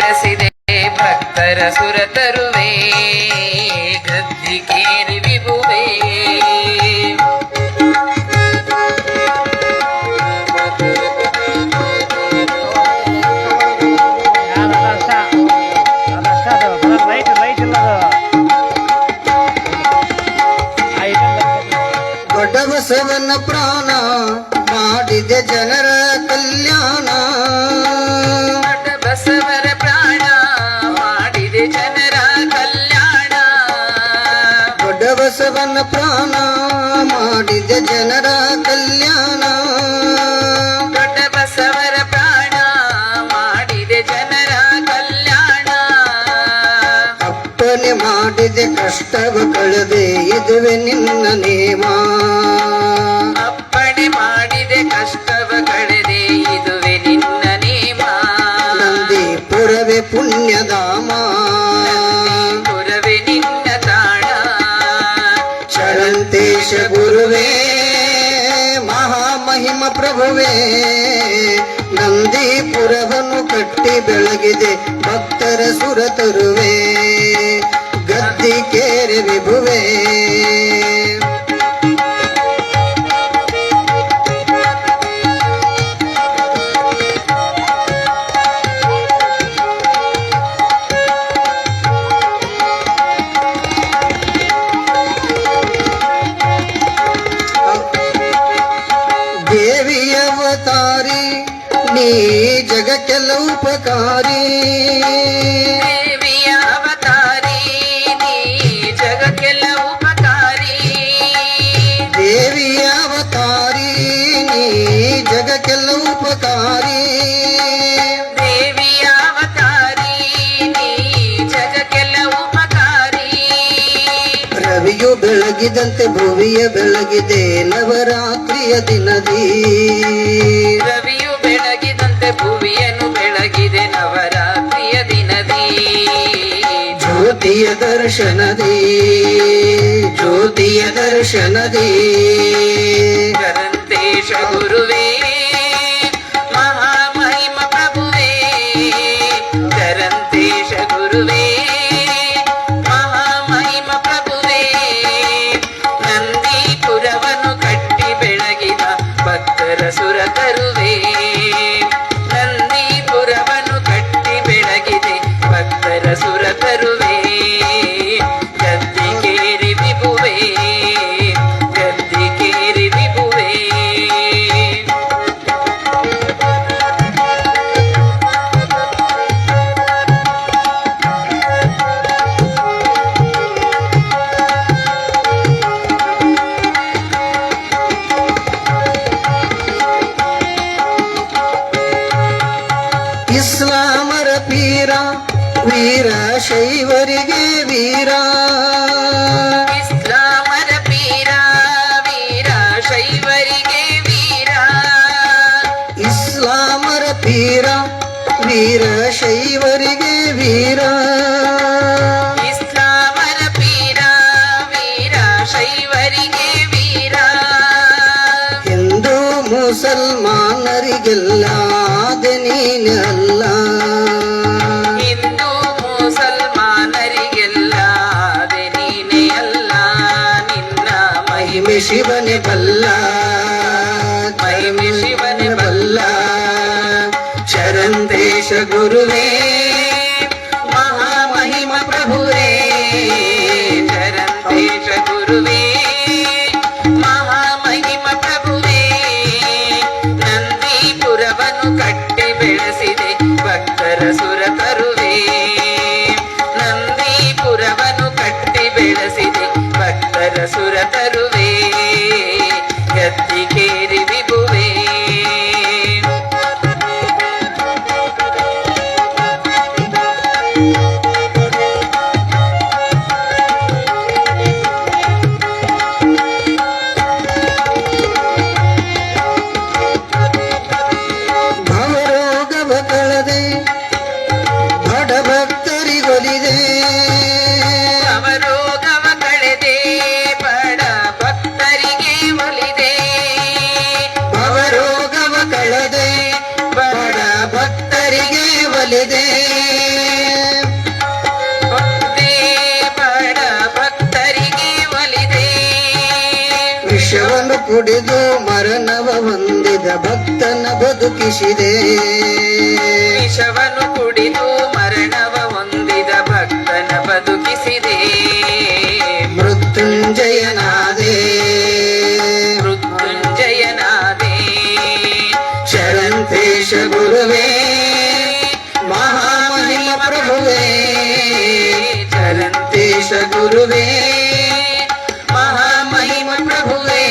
ಬೆಳೆಸಿದೆ ಭಕ್ತರ ಸುರತರುವೆ ಗದ್ದಿಗೇರಿ ವಿಭುವೆ. ದೊಡ್ಡ ಬಸವನ ಪ್ರಾಣ ಮಾಡಿದೆ ಜನರ ಕಲ್ಯಾಣ. ದೊಡ್ಡ ಬಸವರ ಪ್ರಾಣ ಮಾಡಿದೆ ಜನರ ಕಲ್ಯಾಣ. ದೊಡ್ಡ ಬಸವನ ಪ್ರಾಣ ಮಾಡಿದೆ ಜನರ ಕಲ್ಯಾಣ. ದೊಡ್ಡ ಬಸವರ ಪ್ರಾಣ ಮಾಡಿದೆ ಜನರ ಕಲ್ಯಾಣ. ಅಪ್ಪನೆ ಮಾಡಿದೆ ಕಷ್ಟವ ಕಳೆದೆ ಇದುವೆ ನಿನ್ನ ನೇಮ. ಅಪ್ಪಣೆ ಮಾಡಿದೆ ಕಷ್ಟವ ಕಳೆದೆ ಇದುವೆ ನಿನ್ನ ನೇಮ. ನಂದೀಪುರವೇ ಪುಣ್ಯಧಾಮ, ಪುರವೇ ನಿನ್ನ ತಾಣ. ಶರಣಂತೇಶ ಗುರುವೇ ಮಹಾಮಹಿಮ ಪ್ರಭುವೇ. ನಂದೀಪುರವನ್ನು ಕಟ್ಟಿ ಬೆಳಗಿದೆ ಭಕ್ತರ ಸುರತರುವೆ ಗದ್ದಿಗೇರಿ ವಿಭುವೇ. ದೇವಿ ಅವತಾರಿ ನೀ ಜಗಕ್ಕೆಲ್ಲ ಉಪಕಾರಿ. ದೇವಿಯ ಅವತಾರಿ ನೀ ಜಗಕ್ಕೆಲ್ಲ ಉಪಕಾರಿ. ದೇವಿಯ ಅವತಾರಿ ನೀ ಜಗಕ್ಕೆಲ್ಲ ಉಪಕಾರಿ. ದೇವಿಯ ಅವತಾರಿ ನೀ ಜಗಕ್ಕೆಲ್ಲ ಉಪಕಾರಿ. ರವಿಯು ಬೆಳಗಿದಂತೆ ಭುವಿಯ ಬೆಳಗಿದೆ ನವರಾತ್ರಿಯ ದಿನದಿ. ರವಿಯು ಬೆಳಗಿದಂತೆ ಭುವಿಯನ್ನು ಬೆಳಗಿದೆ ನವರಾತ್ರಿಯ ದಿನದಿ. ಜ್ಯೋತಿಯ ದರ್ಶನದಿ, ಜ್ಯೋತಿಯ ದರ್ಶನದಿ. ಶರಣಂತೇಶ ಗುರುವೇ ಮಹಾಮಹಿಮ ಪ್ರಭುವೇ. ಶರಣಂತೇಶ ಗುರುವೇ ಮಹಾಮಹಿಮ ಪ್ರಭುವೇ. ನಂದೀಪುರವನ್ನು ಕಟ್ಟಿ ಬೆಳಗಿದ ಭಕ್ತರ ಸುರತರುವೆ. ನಂದೀಪುರವನ್ನು ಕಟ್ಟಿ ಬೆಳಗಿದೆ ಭಕ್ತರ ಸುರತರುವೆ ಗದ್ದಿಗೇರಿ ವಿಭುವೇ ಗದ್ದಿಗೇರಿ ವಿಭುವೇ. ಇಸ್ಲಾಮರ ಪೀರ ವೀರ ಶೈವರಿಗೆ ವೀರ. ಇಸ್ಲಾಮರ ಪೀರ ವೀರ ಶೈವರಿಗೆ ವೀರ. ಇಸ್ಲಾಮರ ಪೀರ ವೀರ ಶೈವರಿಗೆ ವೀರ. ಇಸ್ಲಾಮರ ಪೀರ ವೀರ ಶೈವರಿಗೆ ವೀರ. ಹಿಂದೂ ಮುಸಲ್ಮಾನರಿಗೆಲ್ಲ ಆದೆ ನೀನಲ್ಲ. ಹಿಂದೂ ಮುಸಲ್ಮಾನರಿಗೆಲ್ಲ ಆದೆ ನೀನೇ ಅಲ್ಲ. ನಿನ್ನ ಮಹಿಮೆ ಶಿವನೇ ಬಲ್ಲ, ಮಹಿಮೆ ಶಿವನೇ ಬಲ್ಲ. ಶರಣಂತೇಶ ಗುರುವೇ ಮಹಾಮಹಿಮ ಪ್ರಭುವೇ. ಶರಣಂತೇಶ ಗುರುವೇ ಮಹಾಮಹಿಮ ಪ್ರಭುವೇ. ನಂದೀಪುರವನ್ನು ಕಟ್ಟಿ ಬೆಳೆಸಿದೆ ಭಕ್ತರ ಸುರತರುವೆ. ನಂದೀಪುರವನ್ನು ಕಟ್ಟಿ ಬೆಳೆಸಿದೆ ಭಕ್ತರ ಸುರತರುವೆ ಗದ್ದಿಗೇರಿ ವಿಭುವೇ. ಕುಡಿದು ಮರಣವ ಹೊಂದಿದ ಭಕ್ತನ ಬದುಕಿಸಿದೆ. ವಿಷವನ್ನು ಕುಡಿದು ಮರಣವ ಹೊಂದಿದ ಭಕ್ತನ ಬದುಕಿಸಿದೆ. ಮೃತ್ಯುಂಜಯನಾದೆ ಮೃತ್ಯುಂಜಯನಾದೆ. ಶರಂತೇಶ ಗುರುವೇ ಮಹಾಮಹಿಮ ಪ್ರಭುವೇ. ಶರಂತೇಶ ಗುರುವೇ ಮಹಾಮಹಿಮ ಪ್ರಭುವೇ.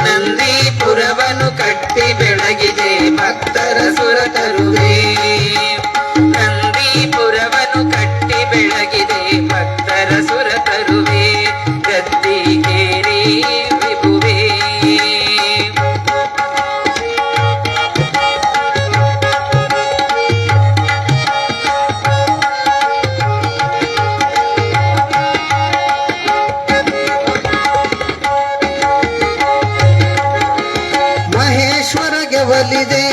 ನಂದೀಪುರವನ್ನು ಕಟ್ಟಿ ಬೆಳಗಿದೆ ಭಕ್ತರ ಸುರ ತರುವೆ. ನಂದೀಪುರವನ್ನು ಕಟ್ಟಿ ಬೆಳಗಿದೆ ಭಕ್ತರ ಸುರ ತರುವೆ. ಗದ್ದಿಗೇರಿ ವಿಭುವೇ. ಮಹೇಶ್ವರಗೆ ಒಲಿದೆ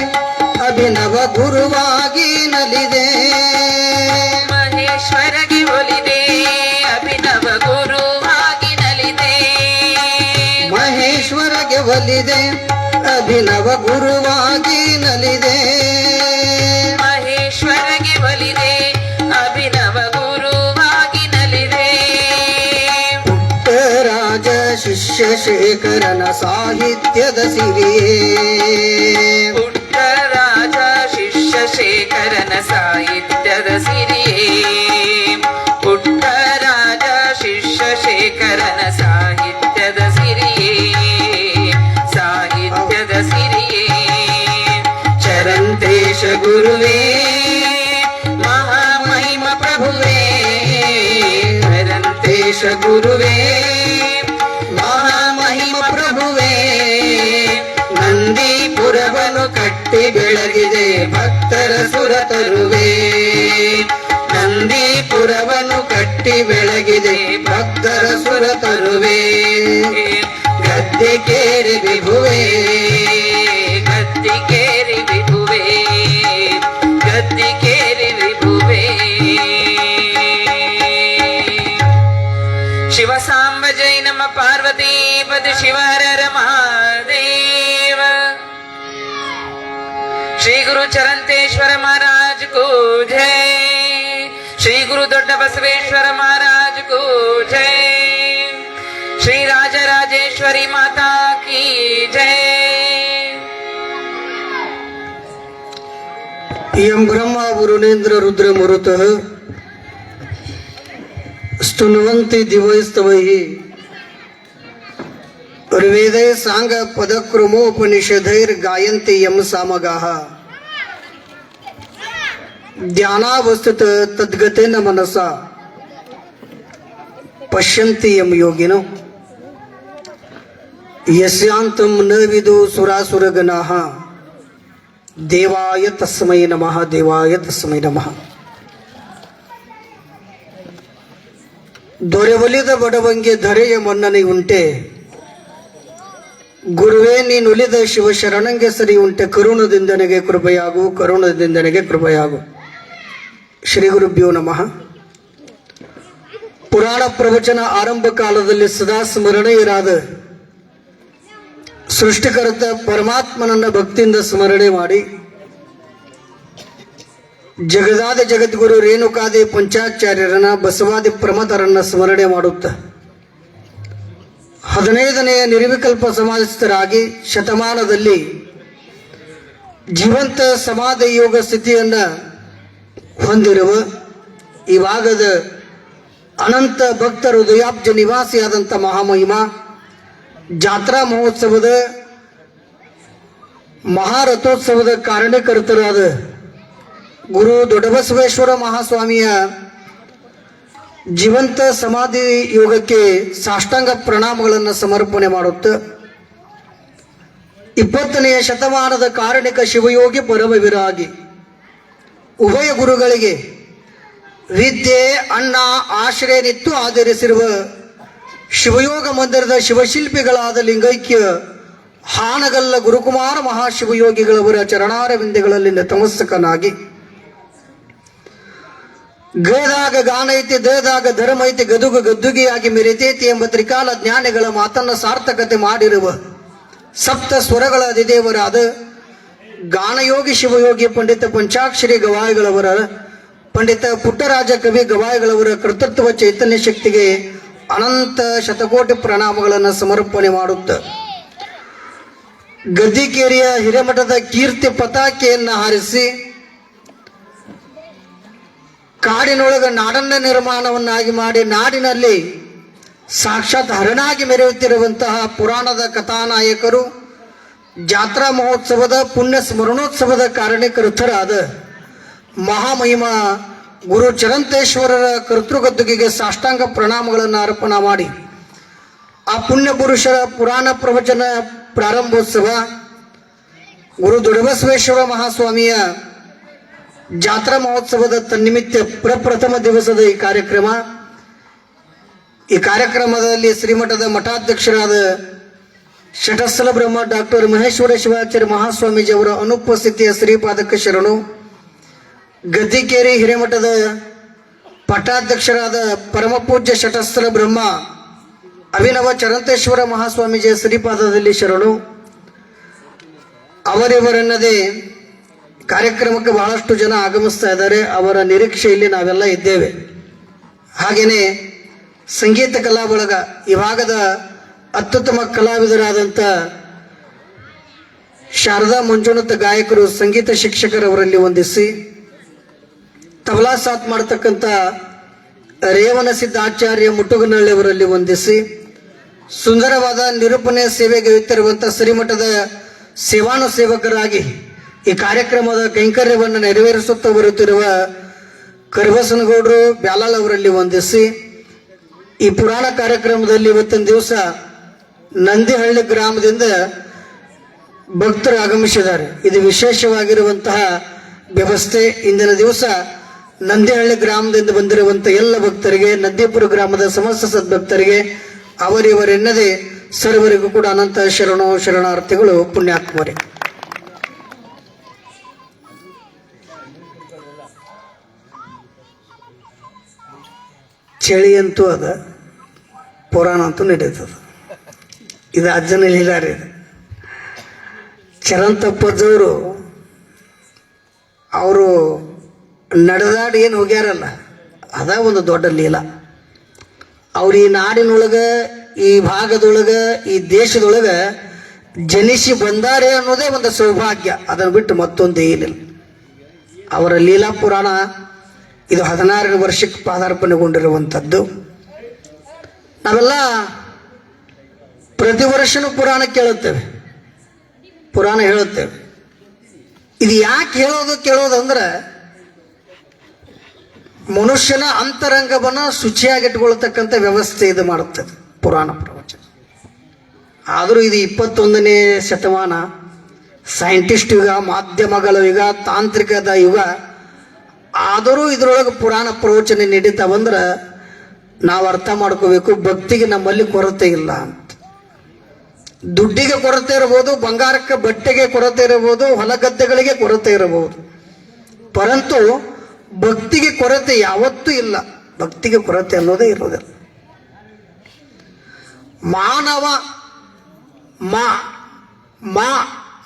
ಅಭಿನವ ಗುರುವಾಗಿ ನಲಿದೆ. ಮಹೇಶ್ವರಗೆ ಒಲಿದೆ ಅಭಿನವ ಗುರುವಾಗಿ ನಲಿದೆ. ಮಹೇಶ್ವರಗೆ ಒಲಿದೆ ಅಭಿನವ ಗುರುವಾಗಿ ನಲಿದೆ. ಮಹೇಶ್ವರಗೆ ಒಲಿದೆ ಅಭಿನವ ಗುರುವಾಗಿ ನಲಿದೆ. ಪುಟ್ಟರಾಜ ಶಿಷ್ಯ ಶೇಖರನ ಸಾಹಿತ್ಯದ ಸಿರಿಯೇ. ಪುಟ್ಟರಾಜ ಶಿಷ್ಯ ಶೇಖರನ ಸಾಹಿತ್ಯದ ಸಿರಿಯೇ. ಪುಟ್ಟರಾಜ ಶಿಷ್ಯ ಶೇಖರನ ಸಾಹಿತ್ಯದ ಸಿರಿಯೇ. ಸಾಹಿತ್ಯದ ಸಿರಿಯೇ. ಶರಂತೇಶ ಗುರುವೇ ಮಹಾಮಹಿಮ ಪ್ರಭುವೇ. ಶರಂತೇಶ ಗುರುವೇ ಮಹಾಮಹಿಮ ಪ್ರಭುವೇ. ನಂದೀಪುರವನ್ನು ಕಟ್ಟಿ ಬೆಳಗಿದೆ ಭಕ್ತರ ಸುರ ತರುವೆ. ನಂದೀಪುರವನ್ನು ಕಟ್ಟಿ ಬೆಳಗಿದೆ ಭಕ್ತರ ಸುರ ತರುವೆ. ಗದ್ದಿಗೇರಿ ವಿಭುವೇ. ಗದ್ದಿಗೇರಿ ವಿಭುವೇ. ಗದ್ದಿಗೇರಿ ವಿಭುವೇ. ಶಿವ ಸಾಂಬ ಜೈ ನಮ ಪಾರ್ವತಿ ಪದ ಶಿವ ಹರ ಹರ ಮಹಾದೇವ. ಶ್ರೀ ಗುರು ಚರಂತೇಶ್ವರ ಮಹಾರಾಜ್ ಕೋ ಜೈ. ಶ್ರೀ ಗುರು ದೊಡ್ಡ ಬಸವೇಶ್ವರ ಮಹಾರಾಜ್ ಕೋ ಜೈ. ಶ್ರೀ ರಾಜರಾಜೇಶ್ವರಿ ಮಾತಾ ಕಿ ಜೈ. ಯಂ ಬ್ರಹ್ಮ ವರುಣೇಂದ್ರ ರುದ್ರ ಮರುತಃ ಸ್ತುನ್ವಂತಿ ದಿವೈಸ್ತವೈ. ಋಗ್ವೇದೇ ಸಾಂಗ ಪದಕ್ರಮೋಪನಿಷದೈರ್ ಗಾಯಂತಿ ಯಂ ಸಾಮಗಾಃ. ಧ್ಯಾನಾವಸ್ಥಿತ ತದ್ಗತೇನ ಮನಸಾ ಪಶ್ಯಂತಿ ಯಂ ಯೋಗಿನೋ. ಯಸ್ಯಾಂತಂ ನ ವಿದು ಸುರಾಸುರಗಣಾಃ. ದೇವಾಯ ತಸ್ಮೈ ನಮಃ. ದೇವಾಯ ತಸ್ಮೈ ನಮಃ. ದೊರೆವಲಿದ ಬಡವಂಗೆ ಧರೆಯ ಮನ್ನನೆ ಉಂಟೆ. ಗುರುವೇ ನೀನುಲಿದ ಶಿವಶರಣಂಗೆ ಸರಿ ಉಂಟೆ. ಕರುಣದಿಂದನೆಗೆ ಕೃಪೆಯಾಗು. ಕರುಣದಿಂದನೆಗೆ ಕೃಪೆಯಾಗು. ಶ್ರೀ ಗುರುಭ್ಯೋ ನಮಃ. ಪುರಾಣ ಪ್ರವಚನ ಆರಂಭ ಕಾಲದಲ್ಲಿ ಸದಾ ಸ್ಮರಣೀಯರಾದ ಸೃಷ್ಟಿಕರ್ತ ಪರಮಾತ್ಮನನ್ನ ಭಕ್ತಿಯಿಂದ ಸ್ಮರಣೆ ಮಾಡಿ ಜಗದಾದಿ ಜಗದ್ಗುರು ರೇಣುಕಾದಿ ಪಂಚಾಚಾರ್ಯರನ್ನ ಬಸವಾದಿ ಪ್ರಮಥರನ್ನ ಸ್ಮರಣೆ ಮಾಡುತ್ತ 15ನೆಯ ನಿರ್ವಿಕಲ್ಪ ಸಮಾಧಿಸ್ಥರಾಗಿ ಶತಮಾನದಲ್ಲಿ ಜೀವಂತ ಸಮಾಧಿ ಯೋಗ ಸ್ಥಿತಿಯನ್ನ ಹೊಂದಿರುವ ಈ ಭಾಗದ ಅನಂತ ಭಕ್ತರ ಹೃದಯಾಬ್ಜ ನಿವಾಸಿಯಾದಂಥ ಮಹಾಮಹಿಮ ಜಾತ್ರಾ ಮಹೋತ್ಸವದ ಮಹಾರಥೋತ್ಸವದ ಕಾರಣಕರ್ತರಾದ ಗುರು ದೊಡ್ಡಬಸವೇಶ್ವರ ಮಹಾಸ್ವಾಮಿಯ ಜೀವಂತ ಸಮಾಧಿ ಯೋಗಕ್ಕೆ ಸಾಷ್ಟಾಂಗ ಪ್ರಣಾಮಗಳನ್ನು ಸಮರ್ಪಣೆ ಮಾಡುತ್ತ 20ನೆಯ ಶತಮಾನದ ಕಾರಣಿಕ ಶಿವಯೋಗಿ ಪರಮ ವಿರಾಗಿ ಉಭಯ ಗುರುಗಳಿಗೆ ವಿದ್ಯೆ ಅನ್ನ ಆಶ್ರಯ ನಿತ್ತು ಆಧರಿಸಿರುವ ಶಿವಯೋಗ ಮಂದಿರದ ಶಿವಶಿಲ್ಪಿಗಳಾದ ಲಿಂಗೈಕ್ಯ ಹಾನಗಲ್ಲ ಗುರುಕುಮಾರ ಮಹಾಶಿವಯೋಗಿಗಳವರ ಚರಣಾರವಿಂದಗಳಲ್ಲಿ ನತಮಸ್ತಕನಾಗಿ ಗದಾಗ ಗಾನ ಐತಿ, ದೇಹದಾಗ ಧರ್ಮ ಐತಿ, ಗದುಗು ಗದ್ದುಗಿಯಾಗಿ ಮೆರಿತೈತಿ ಎಂಬ ತ್ರಿಕಾಲ ಜ್ಞಾನಿಗಳ ಮಾತನ್ನ ಸಾರ್ಥಕತೆ ಮಾಡಿರುವ ಸಪ್ತ ಸ್ವರಗಳ ಅಧಿದೇವರಾದ ಗಾನಯೋಗಿ ಶಿವಯೋಗಿ ಪಂಡಿತ ಪಂಚಾಕ್ಷರಿ ಗವಾಯಿಗಳವರ, ಪಂಡಿತ ಪುಟ್ಟರಾಜ ಕವಿ ಗವಾಯಿಗಳವರ ಕರ್ತೃತ್ವ ಚೈತನ್ಯ ಶಕ್ತಿಗೆ ಅನಂತ ಶತಕೋಟಿ ಪ್ರಣಾಮಗಳನ್ನು ಸಮರ್ಪಣೆ ಮಾಡುತ್ತ ಗದ್ದಿಕೇರಿಯ ಹಿರೇಮಠದ ಕೀರ್ತಿ ಪತಾಕೆಯನ್ನು ಹಾರಿಸಿ ಕಾಡಿನೊಳಗ ನಾಡನ್ನ ನಿರ್ಮಾಣವನ್ನಾಗಿ ಮಾಡಿ ನಾಡಿನಲ್ಲಿ ಸಾಕ್ಷಾತ್ ಹರನಾಗಿ ಮೆರೆಯುತ್ತಿರುವಂತಹ ಪುರಾಣದ ಕಥಾನಾಯಕರು, ಜಾತ್ರಾ ಮಹೋತ್ಸವದ ಪುಣ್ಯ ಸ್ಮರಣೋತ್ಸವದ ಕಾರಣೀಕರ್ತರಾದ ಮಹಾಮಹಿಮ ಗುರು ಚರಂತೇಶ್ವರರ ಕರ್ತೃಗದ್ದುಗೆಗೆ ಸಾಷ್ಟಾಂಗ ಪ್ರಣಾಮಗಳನ್ನು ಅರ್ಪಣೆ ಮಾಡಿ ಆ ಪುಣ್ಯ ಪುರುಷರ ಪುರಾಣ ಪ್ರವಚನ ಪ್ರಾರಂಭೋತ್ಸವ, ಗುರು ದೊಡಬಸವೇಶ್ವರ ಮಹಾಸ್ವಾಮಿಯ ಜಾತ್ರಾ ಮಹೋತ್ಸವದ ತನ್ನಿಮಿತ್ತ ಪ್ರಪ್ರಥಮ ದಿವಸದ ಈ ಕಾರ್ಯಕ್ರಮದಲ್ಲಿ ಶ್ರೀಮಠದ ಮಠಾಧ್ಯಕ್ಷರಾದ ಶಟಸ್ಥಲ ಬ್ರಹ್ಮ ಡಾಕ್ಟರ್ ಮಹೇಶ್ವರ ಶಿವಾಚಾರ್ಯ ಮಹಾಸ್ವಾಮೀಜಿ ಅವರ ಅನುಪಸ್ಥಿತಿಯ ಶ್ರೀಪಾದಕ ಶರಣು, ಗದ್ದಿಕೇರಿ ಹಿರೇಮಠದ ಪಟ್ಟಾಧ್ಯಕ್ಷರಾದ ಪರಮಪೂಜ್ಯ ಶಟಸ್ಥಲ ಬ್ರಹ್ಮ ಅಭಿನವ ಚರಂತೇಶ್ವರ ಮಹಾಸ್ವಾಮೀಜಿಯ ಶ್ರೀಪಾದದಲ್ಲಿ ಶರಣು. ಅವರಿವರೆನ್ನದೇ ಕಾರ್ಯಕ್ರಮಕ್ಕೆ ಬಹಳಷ್ಟು ಜನ ಆಗಮಿಸ್ತಾ ಇದ್ದಾರೆ. ಅವರ ನಿರೀಕ್ಷೆಯಲ್ಲಿ ನಾವೆಲ್ಲ ಇದ್ದೇವೆ. ಹಾಗೆಯೇ ಸಂಗೀತ ಕಲಾ ಬಳಗ ಈ ಭಾಗದ ಅತ್ಯುತ್ತಮ ಕಲಾವಿದರಾದಂಥ ಶಾರದಾ ಮಂಜುನಾಥ ಗಾಯಕರು, ಸಂಗೀತ ಶಿಕ್ಷಕರವರಲ್ಲಿ ವಂದಿಸಿ, ತಬಲಾ ಸಾಥ್ ಮಾಡತಕ್ಕಂಥ ರೇವಣ ಸಿದ್ಧಾಚಾರ್ಯ ಮುಟ್ಟುಗನಹಳ್ಳಿಯವರಲ್ಲಿ ವಂದಿಸಿ, ಸುಂದರವಾದ ನಿರೂಪಣೆ ಸೇವೆಗೈಯುತ್ತಿರುವಂಥ ಶ್ರೀಮಠದ ಸೇವಾನು ಸೇವಕರಾಗಿ ಈ ಕಾರ್ಯಕ್ರಮದ ಕೈಂಕರ್ಯವನ್ನು ನೆರವೇರಿಸುತ್ತಾ ಬರುತ್ತಿರುವ ಕರಿಬಸನಗೌಡರು ಬ್ಯಾಲಾಲ್ ಅವರಲ್ಲಿ ವಂದಿಸಿ, ಈ ಪುರಾಣ ಕಾರ್ಯಕ್ರಮದಲ್ಲಿ ಇವತ್ತಿನ ದಿವಸ ನಂದಿಹಳ್ಳಿ ಗ್ರಾಮದಿಂದ ಭಕ್ತರು ಆಗಮಿಸಿದ್ದಾರೆ. ಇದು ವಿಶೇಷವಾಗಿರುವಂತಹ ವ್ಯವಸ್ಥೆ. ಇಂದಿನ ದಿವಸ ನಂದಿಹಳ್ಳಿ ಗ್ರಾಮದಿಂದ ಬಂದಿರುವಂಥ ಎಲ್ಲ ಭಕ್ತರಿಗೆ, ನಂದೀಪುರ ಗ್ರಾಮದ ಸಮಸ್ತ ಸದ್ಭಕ್ತರಿಗೆ, ಅವರಿವರೆನ್ನದೇ ಸರ್ವರಿಗೂ ಕೂಡ ಅನಂತ ಶರಣಾರ್ಥಿಗಳು, ಪುಣ್ಯಾತ್ಮರೇ. ಚಳಿ ಅಂತೂ ಅದ, ಪುರಾಣ ಅಂತೂ ನಡೀತದ. ಇದು ಅಜ್ಜನ ಲೀಲಾರಿ. ಇದು ಚರಂತಪ್ಪಜ್ಜವರು ಅವರು ನಡೆದಾಡಿ ಏನು ಹೋಗ್ಯಾರಲ್ಲ, ಅದ ಒಂದು ದೊಡ್ಡ ಲೀಲಾ. ಅವ್ರು ಈ ನಾಡಿನೊಳಗೆ, ಈ ಭಾಗದೊಳಗೆ, ಈ ದೇಶದೊಳಗೆ ಜನಿಸಿ ಬಂದಾರೆ ಅನ್ನೋದೇ ಒಂದು ಸೌಭಾಗ್ಯ. ಅದನ್ನು ಬಿಟ್ಟು ಮತ್ತೊಂದು ಏನಿಲ್ಲ. ಅವರ ಲೀಲಾ ಪುರಾಣ ಇದು 16ನೇ ವರ್ಷಕ್ಕೆ ಪಾದಾರ್ಪಣೆಗೊಂಡಿರುವಂಥದ್ದು. ನಾವೆಲ್ಲ ಪ್ರತಿ ವರ್ಷನೂ ಪುರಾಣ ಕೇಳುತ್ತೇವೆ, ಪುರಾಣ ಹೇಳುತ್ತೇವೆ. ಇದು ಯಾಕೆ ಕೇಳೋದಂದ್ರೆ ಮನುಷ್ಯನ ಅಂತರಂಗವನ್ನು ಶುಚಿಯಾಗಿಟ್ಕೊಳ್ತಕ್ಕಂಥ ವ್ಯವಸ್ಥೆ ಇದು ಮಾಡುತ್ತದೆ ಪುರಾಣ ಪ್ರವಚನ. ಆದರೂ ಇದು 21ನೇ ಶತಮಾನ, ಸೈಂಟಿಸ್ಟ್ ಯುಗ, ಮಾಧ್ಯಮಗಳ ಯುಗ, ತಾಂತ್ರಿಕದ ಯುಗ. ಆದರೂ ಇದರೊಳಗೆ ಪುರಾಣ ಪ್ರವಚನ ನಡೀತಾ ಬಂದ್ರೆ ನಾವು ಅರ್ಥ ಮಾಡ್ಕೋಬೇಕು, ಭಕ್ತಿಗೆ ನಮ್ಮಲ್ಲಿ ಕೊರತೆ ಇಲ್ಲ ಅಂತ. ದುಡ್ಡಿಗೆ ಕೊರತೆ ಇರಬಹುದು, ಬಂಗಾರಕ್ಕೆ ಬಟ್ಟೆಗೆ ಕೊರತೆ ಇರಬಹುದು, ಹೊಲಗದ್ದೆಗಳಿಗೆ ಕೊರತೆ ಇರಬಹುದು, ಪರಂತು ಭಕ್ತಿಗೆ ಕೊರತೆ ಯಾವತ್ತೂ ಇಲ್ಲ. ಭಕ್ತಿಗೆ ಕೊರತೆ ಅನ್ನೋದೇ ಇರೋದಿಲ್ಲ. ಮಾನವ ಮಾ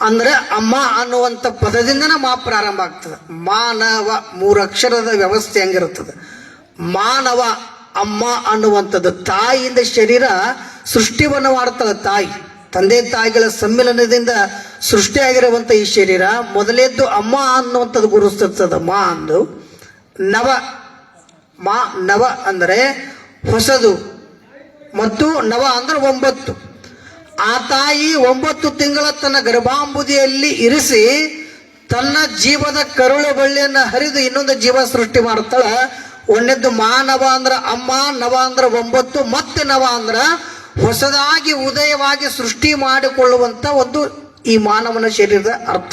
ಅಂದ್ರೆ ಅಮ್ಮ ಅನ್ನುವಂಥ ಪದದಿಂದನೇ ಮಾ ಪ್ರಾರಂಭ ಆಗ್ತದೆ. ಮಾನವ 3 ಅಕ್ಷರದ ವ್ಯವಸ್ಥೆ ಹೆಂಗಿರುತ್ತದೆ. ಮಾನವ ಅಮ್ಮ ಅನ್ನುವಂಥದ್ದು ತಾಯಿಯಿಂದ ಶರೀರ ಸೃಷ್ಟಿವನ್ನು ಮಾಡ್ತಾಳೆ. ತಾಯಿ, ತಂದೆ ತಾಯಿಗಳ ಸಮ್ಮಿಲನದಿಂದ ಸೃಷ್ಟಿಯಾಗಿರುವಂಥ ಈ ಶರೀರ ಮೊದಲೇದ್ದು ಅಮ್ಮ ಅನ್ನುವಂಥದ್ದು ಗುರುತಿಸ್ತದ. ಮಾ ಅಂದು ನವ ಅಂದರೆ ಹೊಸದು, ಮತ್ತು ನವ ಅಂದ್ರೆ 9. ಆ ತಾಯಿ 9 ತಿಂಗಳ ತನ್ನ ಗರ್ಭಾಂಬುದಿಯಲ್ಲಿ ಇರಿಸಿ ತನ್ನ ಜೀವದ ಕರುಳು ಬಳ್ಳಿಯನ್ನು ಹರಿದು ಇನ್ನೊಂದು ಜೀವ ಸೃಷ್ಟಿ ಮಾಡ್ತಾಳ. ಒಂದನೇದ್ದು ಮಾನವ ಅಂದ್ರ ಅಮ್ಮ, ನವ ಅಂದ್ರ 9, ಮತ್ತೆ ನವ ಅಂದ್ರ ಹೊಸದಾಗಿ ಉದಯವಾಗಿ ಸೃಷ್ಟಿ ಮಾಡಿಕೊಳ್ಳುವಂತ ಒಂದು ಈ ಮಾನವನ ಶರೀರದ ಅರ್ಥ.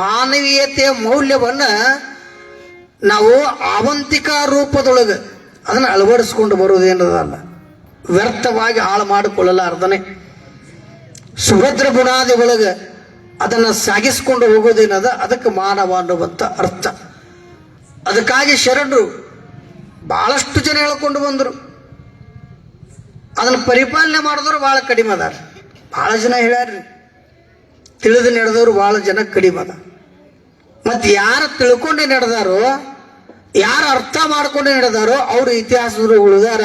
ಮಾನವೀಯತೆಯ ಮೌಲ್ಯವನ್ನ ನಾವು ಆವಂತಿಕ ರೂಪದೊಳಗೆ ಅದನ್ನು ಅಳವಡಿಸ್ಕೊಂಡು ಬರುವುದೇನದಲ್ಲ, ವ್ಯರ್ಥವಾಗಿ ಹಾಳು ಮಾಡಿಕೊಳ್ಳಲಾರ್ದನೆ ಸುಭದ್ರ ಬುನಾದಿ ಒಳಗೆ ಅದನ್ನು ಸಾಗಿಸ್ಕೊಂಡು ಹೋಗೋದೇನದ, ಅದಕ್ಕೆ ಮಾನವ ಅನ್ನುವಂಥ ಅರ್ಥ. ಅದಕ್ಕಾಗಿ ಶರಣರು ಬಹಳಷ್ಟು ಜನ ಹೇಳ್ಕೊಂಡು ಬಂದರು. ಅದನ್ನು ಪರಿಪಾಲನೆ ಮಾಡಿದವರು ಭಾಳ ಕಡಿಮೆ ಅದಾರ. ಭಾಳ ಜನ ಹೇಳ್ಯಾರ್ರಿ, ತಿಳಿದು ನಡೆದವರು ಭಾಳ ಜನ ಕಡಿಮೆ ಅದ. ಮತ್ತು ಯಾರು ತಿಳ್ಕೊಂಡೆ ನಡೆದಾರೋ, ಯಾರು ಅರ್ಥ ಮಾಡ್ಕೊಂಡೆ ನಡೆದಾರೋ ಅವರು ಇತಿಹಾಸದಲ್ಲಿ ಉಳಿದಾರ.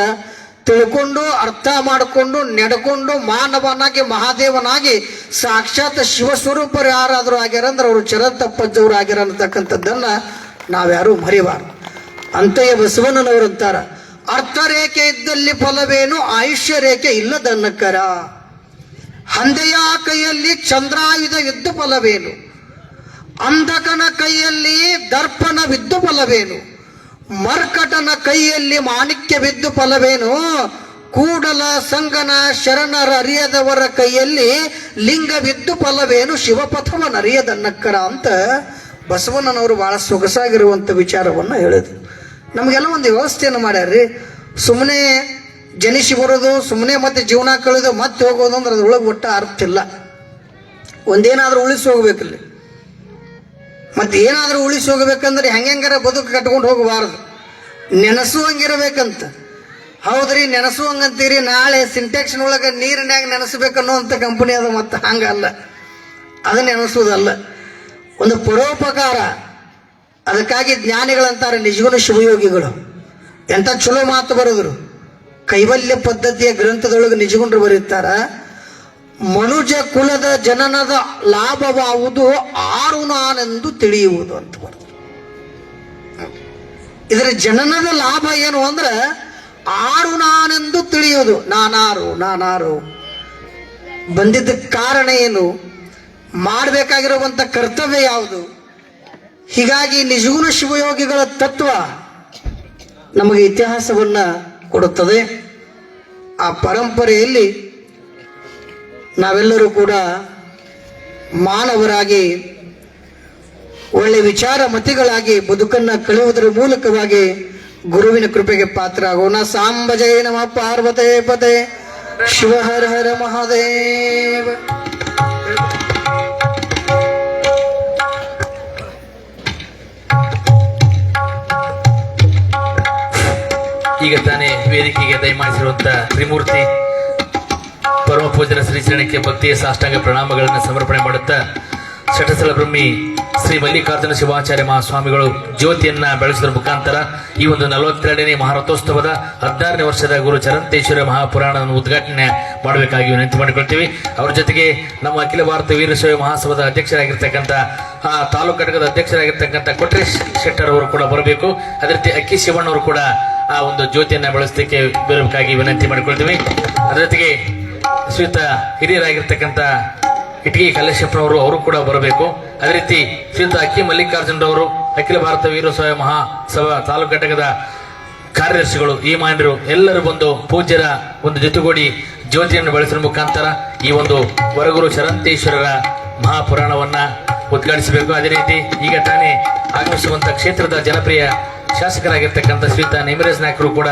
ತಿಳ್ಕೊಂಡು ಅರ್ಥ ಮಾಡಿಕೊಂಡು ನಡೆಕೊಂಡು ಮಾನವನಾಗಿ ಮಹಾದೇವನಾಗಿ ಸಾಕ್ಷಾತ್ ಶಿವಸ್ವರೂಪರು ಯಾರಾದರೂ ಆಗ್ಯಾರ ಅಂದ್ರೆ ಅವರು ಚರಂತಪ್ಪಜ್ಜವರು ಆಗ್ಯಾರ ಅನ್ನತಕ್ಕಂಥದ್ದನ್ನು ನಾವ್ಯಾರೂ ಮರಿಬಾರ್ದು. ಅಂತೆಯೇ ಬಸವಣ್ಣನವರಂತಾರ, ಅರ್ಥ ರೇಖೆ ಇದ್ದಲ್ಲಿ ಫಲವೇನು, ಆಯುಷ್ಯ ರೇಖೆ ಇಲ್ಲದನ್ನಕರ. ಹಂದೆಯ ಕೈಯಲ್ಲಿ ಚಂದ್ರಾಯುಧವಿದ್ದು ಫಲವೇನು, ಅಂಧಕನ ಕೈಯಲ್ಲಿ ದರ್ಪಣವಿದ್ದು ಫಲವೇನು, ಮರ್ಕಟನ ಕೈಯಲ್ಲಿ ಮಾಣಿಕ್ಯವಿದ್ದು ಫಲವೇನು, ಕೂಡಲ ಸಂಗನ ಶರಣರ ಅರಿಯದವರ ಕೈಯಲ್ಲಿ ಲಿಂಗವಿದ್ದು ಫಲವೇನು, ಶಿವಪಥವನ್ನರಿಯದನ್ನಕ್ಕರ ಅಂತ ಬಸವಣ್ಣನವರು ಭಾಳ ಸೊಗಸಾಗಿರುವಂಥ ವಿಚಾರವನ್ನು ಹೇಳಿದ್ರು. ನಮಗೆಲ್ಲ ಒಂದು ವ್ಯವಸ್ಥೆಯನ್ನು ಮಾಡ್ಯಾರ್ರಿ. ಸುಮ್ಮನೆ ಜನಿಸಿ ಬರೋದು, ಸುಮ್ಮನೆ ಮತ್ತೆ ಜೀವನ ಕಳೆದು ಮತ್ತೆ ಹೋಗೋದು ಅಂದ್ರೆ ಅದ್ರೊಳಗೆ ಒಟ್ಟ ಅರ್ಥ ಇಲ್ಲ. ಒಂದೇನಾದರೂ ಉಳಿಸಿ ಹೋಗ್ಬೇಕಲ್ಲಿ. ಮತ್ತೆ ಏನಾದರೂ ಉಳಿಸಿ ಹೋಗ್ಬೇಕಂದ್ರೆ ಹೆಂಗಾರ ಬದುಕು ಕಟ್ಕೊಂಡು ಹೋಗಬಾರ್ದು, ನೆನೆಸುವಂಗಿರಬೇಕಂತ. ಹೌದ್ರಿ, ನೆನೆಸುವಂಗಂತೀರಿ, ನಾಳೆ ಸಿಂಟೆಕ್ಸ್ನೊಳಗೆ ನೀರಿನ್ಯಾಗ ನೆನೆಸ್ಬೇಕನ್ನೋಂಥ ಕಂಪನಿ ಅದು. ಮತ್ತೆ ಹಂಗಲ್ಲ, ಅದನ್ನ ನೆನೆಸುವುದಲ್ಲ, ಒಂದು ಪರೋಪಕಾರ. ಅದಕ್ಕಾಗಿ ಜ್ಞಾನಿಗಳಂತಾರೆ ನಿಜಗುಣ ಶಿವಯೋಗಿಗಳು. ಎಂಥ ಚಲೋ ಮಾತು ಬರೆದ್ರು. ಕೈವಲ್ಯ ಪದ್ಧತಿಯ ಗ್ರಂಥದೊಳಗೆ ನಿಜಗುಣರು ಬರೀತಾರ, ಮನುಜ ಕುಲದ ಜನನದ ಲಾಭವಾವುದು ಆರು ನಾನೆಂದು ತಿಳಿಯುವುದು ಅಂತ ಬರೆದ್ರು. ಇದರ ಜನನದ ಲಾಭ ಏನು ಅಂದ್ರೆ ಆರು ನಾನೆಂದು ತಿಳಿಯುವುದು. ನಾನಾರು ಬಂದಿದ್ದ ಕಾರಣ ಏನು, ಮಾಡಬೇಕಾಗಿರುವಂಥ ಕರ್ತವ್ಯ ಯಾವುದು. ಹೀಗಾಗಿ ನಿಜಗುಣ ಶಿವಯೋಗಿಗಳ ತತ್ವ ನಮಗೆ ಇತಿಹಾಸವನ್ನ ಕೊಡುತ್ತದೆ. ಆ ಪರಂಪರೆಯಲ್ಲಿ ನಾವೆಲ್ಲರೂ ಕೂಡ ಮಾನವರಾಗಿ ಒಳ್ಳೆ ವಿಚಾರ ಮತಿಗಳಾಗಿ ಬದುಕನ್ನು ಕಳೆಯುವುದರ ಮೂಲಕವಾಗಿ ಗುರುವಿನ ಕೃಪೆಗೆ ಪಾತ್ರ ಆಗೋಣ. ಸಾಂಬ ಜಯ ನಮಃ ಪಾರ್ವತೇ ಪದೇ ಶಿವ ಹರ ಹರ ಮಹಾದೇವ. ಈಗ ತಾನೇ ವೇದಿಕೆಗೆ ದಯಮಾಡಿಸಿರುವಂತ ತ್ರಿಮೂರ್ತಿ ಪರಮ ಪೂಜನ ಶ್ರೀಚರಣಕ್ಕೆ ಭಕ್ತಿಯ ಸಾಷ್ಟಾಂಗ ಪ್ರಣಾಮಗಳನ್ನು ಸಮರ್ಪಣೆ ಮಾಡುತ್ತಾ ಶಟಸ್ಥಳ ಬ್ರಹ್ಮಿ ಶ್ರೀ ಮಲ್ಲಿಕಾರ್ಜುನ ಶಿವಾಚಾರ್ಯ ಮಹಾಸ್ವಾಮಿಗಳು ಜ್ಯೋತಿಯನ್ನ ಬೆಳೆಸುವುದರ ಮುಖಾಂತರ ಈ ಒಂದು 42ನೇ ಮಹಾರಥೋತ್ಸವದ 16ನೇ ವರ್ಷದ ಗುರು ಚರಂತೇಶ್ವರ ಮಹಾಪುರಾಣವನ್ನು ಉದ್ಘಾಟನೆ ಮಾಡಬೇಕಾಗಿ ವಿನಂತಿ ಮಾಡಿಕೊಳ್ತೀವಿ. ಅವರ ಜೊತೆಗೆ ನಮ್ಮ ಅಖಿಲ ಭಾರತ ವೀರಶೈವ ಮಹಾಸಭಾದ ಅಧ್ಯಕ್ಷರಾಗಿರ್ತಕ್ಕಂಥ ತಾಲೂಕು ಘಟಕದ ಅಧ್ಯಕ್ಷರಾಗಿರ್ತಕ್ಕಂಥ ಕೊಟ್ರೇಶ್ ಶೆಟ್ಟರ್ ಅವರು ಕೂಡ ಬರಬೇಕು. ಅದೇ ರೀತಿ ಅಕ್ಕಿ ಶಿವಣ್ಣವರು ಕೂಡ ಆ ಒಂದು ಜ್ಯೋತಿಯನ್ನ ಬೆಳೆಸಲಿಕ್ಕೆ ಬರಬೇಕಾಗಿ ವಿನಂತಿ ಮಾಡಿಕೊಳ್ತೀವಿ. ಅದರ ಜೊತೆಗೆ ಶ್ರೀಯುತ ಹಿರಿಯರಾಗಿರ್ತಕ್ಕಂಥ ಇಟಗಿ ಕಲ್ಲೇಶಪ್ಪನವರು ಅವರು ಕೂಡ ಬರಬೇಕು. ಅದೇ ರೀತಿ ಶ್ರೀಯುತ ಅಕ್ಕಿ ಮಲ್ಲಿಕಾರ್ಜುನರವರು ಅಖಿಲ ಭಾರತ ವೀರಶೈವ ಮಹಾಸಭಾ ತಾಲೂಕು ಘಟಕದ ಕಾರ್ಯದರ್ಶಿಗಳು, ಈ ಮಾನ್ಯರು ಎಲ್ಲರೂ ಬಂದು ಪೂಜ್ಯರ ಒಂದು ಜೊತೆಗೂಡಿ ಜ್ಯೋತಿಯನ್ನು ಬೆಳೆಸುವ ಮುಖಾಂತರ ಈ ಒಂದು ವರಗುರು ಶರಂತೇಶ್ವರರ ಮಹಾಪುರಾಣವನ್ನ ಉದ್ಘಾಟಿಸಬೇಕು. ಅದೇ ರೀತಿ ಈಗ ತಾನೇ ಆಗಮಿಸುವಂತ ಕ್ಷೇತ್ರದ ಜನಪ್ರಿಯ ಶಾಸಕರಾಗಿರ್ತಕ್ಕಂಥ ಶ್ರೀಯುತ ನೇಮಿರಾಜ್ ನಾಯ್ಕರು ಕೂಡ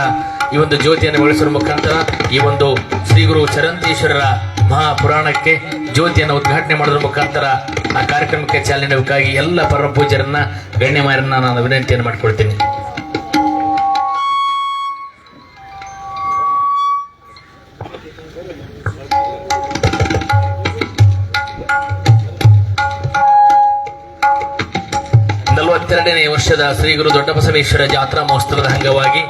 ಈ ಒಂದು ಜ್ಯೋತಿಯನ್ನು ಬೆಳೆಸುವ ಮುಖಾಂತರ ಈ ಒಂದು ಶ್ರೀ ಗುರು ಚರಂತೇಶ್ವರರ ಮಹಾಪುರಾಣಕ್ಕೆ ಜ್ಯೋತಿಯನ್ನು ಉದ್ಘಾಟನೆ ಮಾಡೋದ್ರ ಮುಖಾಂತರ ಆ ಕಾರ್ಯಕ್ರಮಕ್ಕೆ ಚಾಲನೆ ನೀಡಬೇಕಾಗಿ ಎಲ್ಲ ಪರಮ ಪೂಜ್ಯರನ್ನ ಗಣ್ಯಮಾರನ್ನ ನಾನು ವಿನಂತಿಯನ್ನು ಮಾಡಿಕೊಳ್ತೀನಿ. ನೇ ವರ್ಷದ ಶ್ರೀ ಗುರು ದೊಡ್ಡಬಸವೇಶ್ವರ ಜಾತ್ರಾ ಮಹೋತ್ಸವದ ಅಂಗವಾಗಿ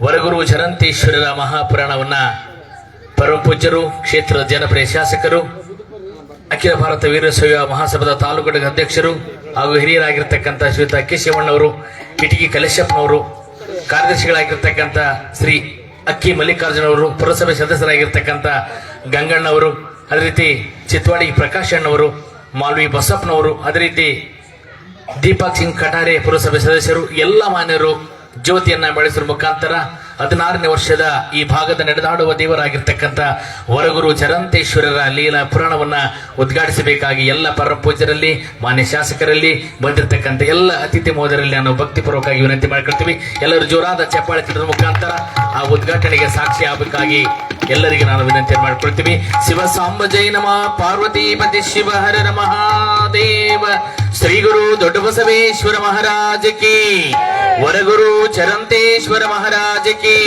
ವರಗುರು ಚರಂತೇಶ್ವರರ ಮಹಾಪುರಾಣವನ್ನ ಪರಮ ಪೂಜ್ಯರು, ಕ್ಷೇತ್ರದ ಜನಪ್ರಿಯ ಶಾಸಕರು, ಅಖಿಲ ಭಾರತ ವೀರಶೈವ ಮಹಾಸಭಾದ ತಾಲೂಕು ಘಟಕ ಅಧ್ಯಕ್ಷರು ಹಾಗೂ ಹಿರಿಯರಾಗಿರ್ತಕ್ಕಂಥ ಶ್ರೀಯುತ ಅಕ್ಕಿ ಶಿವಣ್ಣವರು, ಇಟಗಿ ಕಲೇಶಪ್ಪನವರು, ಕಾರ್ಯದರ್ಶಿಗಳಾಗಿರ್ತಕ್ಕಂಥ ಶ್ರೀ ಅಕ್ಕಿ ಮಲ್ಲಿಕಾರ್ಜುನವರು, ಪುರಸಭೆ ಸದಸ್ಯರಾಗಿರ್ತಕ್ಕಂಥ ಗಂಗಣ್ಣವರು, ಅದೇ ರೀತಿ ಚಿತ್ವಾಡಿ ಪ್ರಕಾಶ್ ಅಣ್ಣವರು, ಮಾಲ್ವಿ ಬಸಪ್ಪನವರು, ಅದೇ ರೀತಿ ದೀಪಕ್ ಸಿಂಗ್ ಕಟಾರೆ ಪುರಸಭೆ ಸದಸ್ಯರು, ಎಲ್ಲ ಮಾನ್ಯರು ಜ್ಯೋತಿಯನ್ನ ಬೆಳೆಸುವ ಮುಖಾಂತರ 16ನೇ ವರ್ಷದ ಈ ಭಾಗದ ನಡೆದಾಡುವ ದೇವರಾಗಿರ್ತಕ್ಕಂಥ ವರಗುರು ಚರಂತೇಶ್ವರರ ಲೀಲಾ ಪುರಾಣವನ್ನ ಉದ್ಘಾಟಿಸಬೇಕಾಗಿ ಎಲ್ಲ ಪರಮ ಪೂಜ್ಯರಲ್ಲಿ, ಮಾನ್ಯ ಶಾಸಕರಲ್ಲಿ, ಬಂದಿರತಕ್ಕಂಥ ಎಲ್ಲ ಅತಿಥಿ ಮಹೋದರಲ್ಲಿ ನಾನು ಭಕ್ತಿಪೂರ್ವಕವಾಗಿ ವಿನಂತಿ ಮಾಡಿಕೊಳ್ತೀವಿ. ಎಲ್ಲರೂ ಜೋರಾದ ಚಪ್ಪಾಳೆ ತಟ್ಟುವ ಮುಖಾಂತರ ಆ ಉದ್ಘಾಟನೆಗೆ ಸಾಕ್ಷಿ ಆಗಬೇಕಾಗಿ ಎಲ್ಲರಿಗೆ ನಾನು ವಿನಂತಿ ಮಾಡಿಕೊಳ್ತೀವಿ. ಶಿವ ಸಾಂಬ ಜೈ ನಮಃ ಪಾರ್ವತಿ ಪತಿ ಶಿವ ಹರ ಮಹಾದೇವ ಶ್ರೀ ಗುರು ದೊಡ್ಡ ಬಸವೇಶ್ವರ ಮಹಾರಾಜ ಕಿ वरगुरु चरंतेश्वर महाराज की,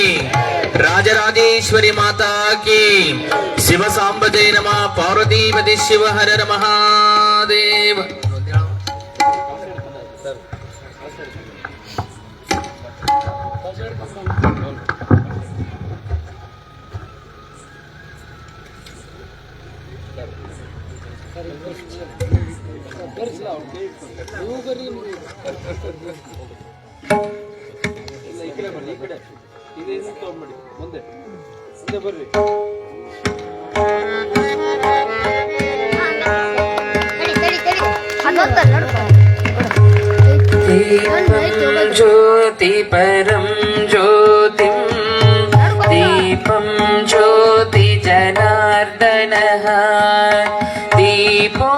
राजराजेश्वरी माता की, शिव सांबते नमः, पार्वतीपति शिव हर हर महादेव. ज्योति परम ज्योतिं दीपं ज्योति जनार्दनः दीपो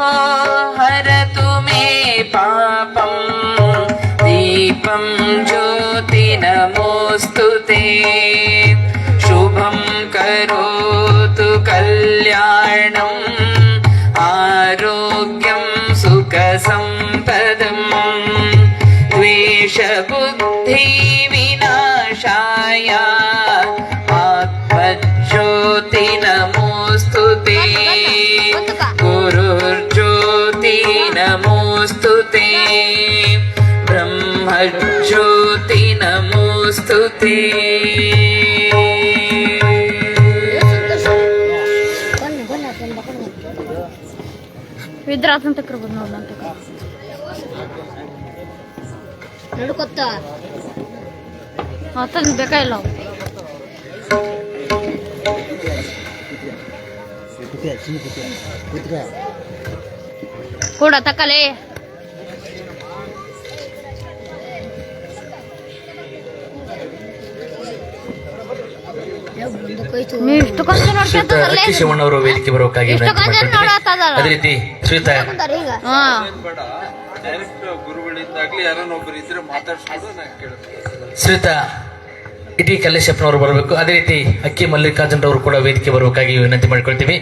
हरतु मे पापं दीपं ज्योति नमोऽस्तु ते शुभं करोतु कल्याणम् आरोग्यं सुखसम्पदम् द्वेषबुद्धि विनाशाय आत्मज्योति नमोऽस्तु ते गुरुर्ज्योति नमोऽस्तु ते ब्रह्मज्योति नमोऽस्तु ते ವಿದ್ರಾಸನ್ ತಕ್ರಬೋದು ನೋಡ್ ನಾನು ನಡ್ಕೊತ್ತ ಮತ್ತೊಂದು ಬೇಕಾಗಿಲ್ಲ ಕೂಡ ತಕ್ಕಲೆ ಶ್ರೀಯುತ ಅಕ್ಕಿ ಶಿವಣ್ಣವರು ವೇದಿಕೆ ಬರೋಕ್ಕಾಗಿ ಅದೇ ರೀತಿ ಶ್ರೀಯುತ ಶ್ರೀಯುತ ಇಟಿ ಕಲ್ಲೇಶಪ್ಪನವರು ಬರಬೇಕು. ಅದೇ ರೀತಿ ಅಕ್ಕಿ ಮಲ್ಲಿಕಾರ್ಜುನ್ ಅವರು ಕೂಡ ವೇದಿಕೆ ಬರಬೇಕಾಗಿ ವಿನಂತಿ ಮಾಡಿಕೊಳ್ತೀವಿ.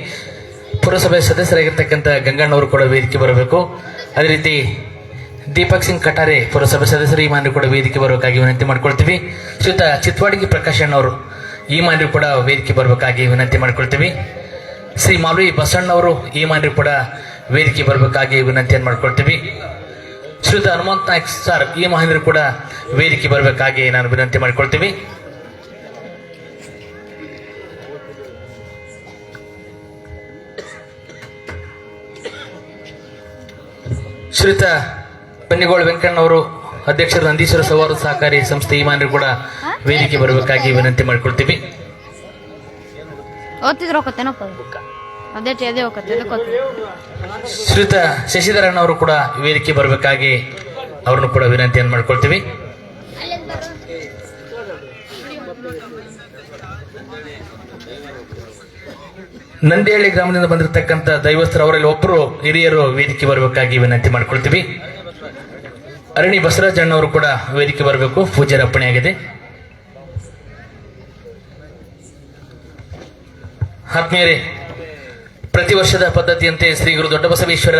ಪುರಸಭೆ ಸದಸ್ಯರಾಗಿರ್ತಕ್ಕಂಥ ಗಂಗಣ್ಣವರು ಕೂಡ ವೇದಿಕೆ ಬರಬೇಕು. ಅದೇ ರೀತಿ ದೀಪಕ್ ಸಿಂಗ್ ಕಟಾರೆ ಪುರಸಭೆ ಸದಸ್ಯರು ಈ ಮಾನ್ಯರು ಕೂಡ ವೇದಿಕೆ ಬರಬೇಕಾಗಿ ವಿನಂತಿ ಮಾಡ್ಕೊಳ್ತೀವಿ. ಶ್ರೀಯುತ ಚಿತ್ವಾಡಿಗೆ ಪ್ರಕಾಶ್ ಅಣ್ಣವರು ಈ ಮಾನ್ಯರು ಕೂಡ ವೇದಿಕೆ ಬರಬೇಕಾಗಿ ವಿನಂತಿ ಮಾಡ್ಕೊಳ್ತೀವಿ. ಶ್ರೀ ಮಾಲ್ವಿ ಬಸಣ್ಣವರು ಈ ಮಾನ್ಯರು ಕೂಡ ವೇದಿಕೆ ಬರಬೇಕಾಗಿ ವಿನಂತಿಯನ್ನು ಮಾಡ್ಕೊಳ್ತೀವಿ. ಶ್ರೀಯುತ ಹನುಮಂತ ನಾಯ್ಕ್ ಸರ್ ಈ ಮಹೇಂದ್ರ ಕೂಡ ವೇದಿಕೆ ಬರಬೇಕಾಗಿ ನಾನು ವಿನಂತಿ ಮಾಡಿಕೊಳ್ತೀವಿ. ಶ್ರೀಯುತ ಪನ್ನಿಗೋಳ ವೆಂಕಣ್ಣವರು ಅಧ್ಯಕ್ಷರು ನಂದೀಶ್ವರ ಸವಾರು ಸಹಕಾರಿ ಸಂಸ್ಥೆ ಈ ಮಾನ್ಯರು ಕೂಡ ವೇದಿಕೆ ಬರಬೇಕಾಗಿ ವಿನಂತಿ ಮಾಡಿಕೊಳ್ತೀವಿ. ಶ್ರೀಯುತ ಶಶಿಧರಣ್ಣವರು ಕೂಡ ವೇದಿಕೆ ಬರಬೇಕಾಗಿ ಅವ್ರನ್ನು ಕೂಡ ವಿನಂತಿಯನ್ನು ಮಾಡ್ಕೊಳ್ತೀವಿ. ನಂದಿಹಳ್ಳಿ ಗ್ರಾಮದಿಂದ ಬಂದಿರತಕ್ಕಂಥ ದೈವಸ್ಥರು ಅವರಲ್ಲಿ ಒಬ್ಬರು ಹಿರಿಯರು ವೇದಿಕೆ ಬರಬೇಕಾಗಿ ವಿನಂತಿ ಮಾಡ್ಕೊಳ್ತೀವಿ. ಅರಣಿ ಬಸವರಾಜ್ ಅಣ್ಣವರು ಕೂಡ ವೇದಿಕೆ ಬರಬೇಕು. ಪೂಜೆಯ ಅರ್ಪಣೆ ಆಗಿದೆ. ಆತ್ಮೀಯರೇ, ಪ್ರತಿ ವರ್ಷದ ಪದ್ಧತಿಯಂತೆ ಶ್ರೀ ಗುರು ದೊಡ್ಡಬಸವೇಶ್ವರ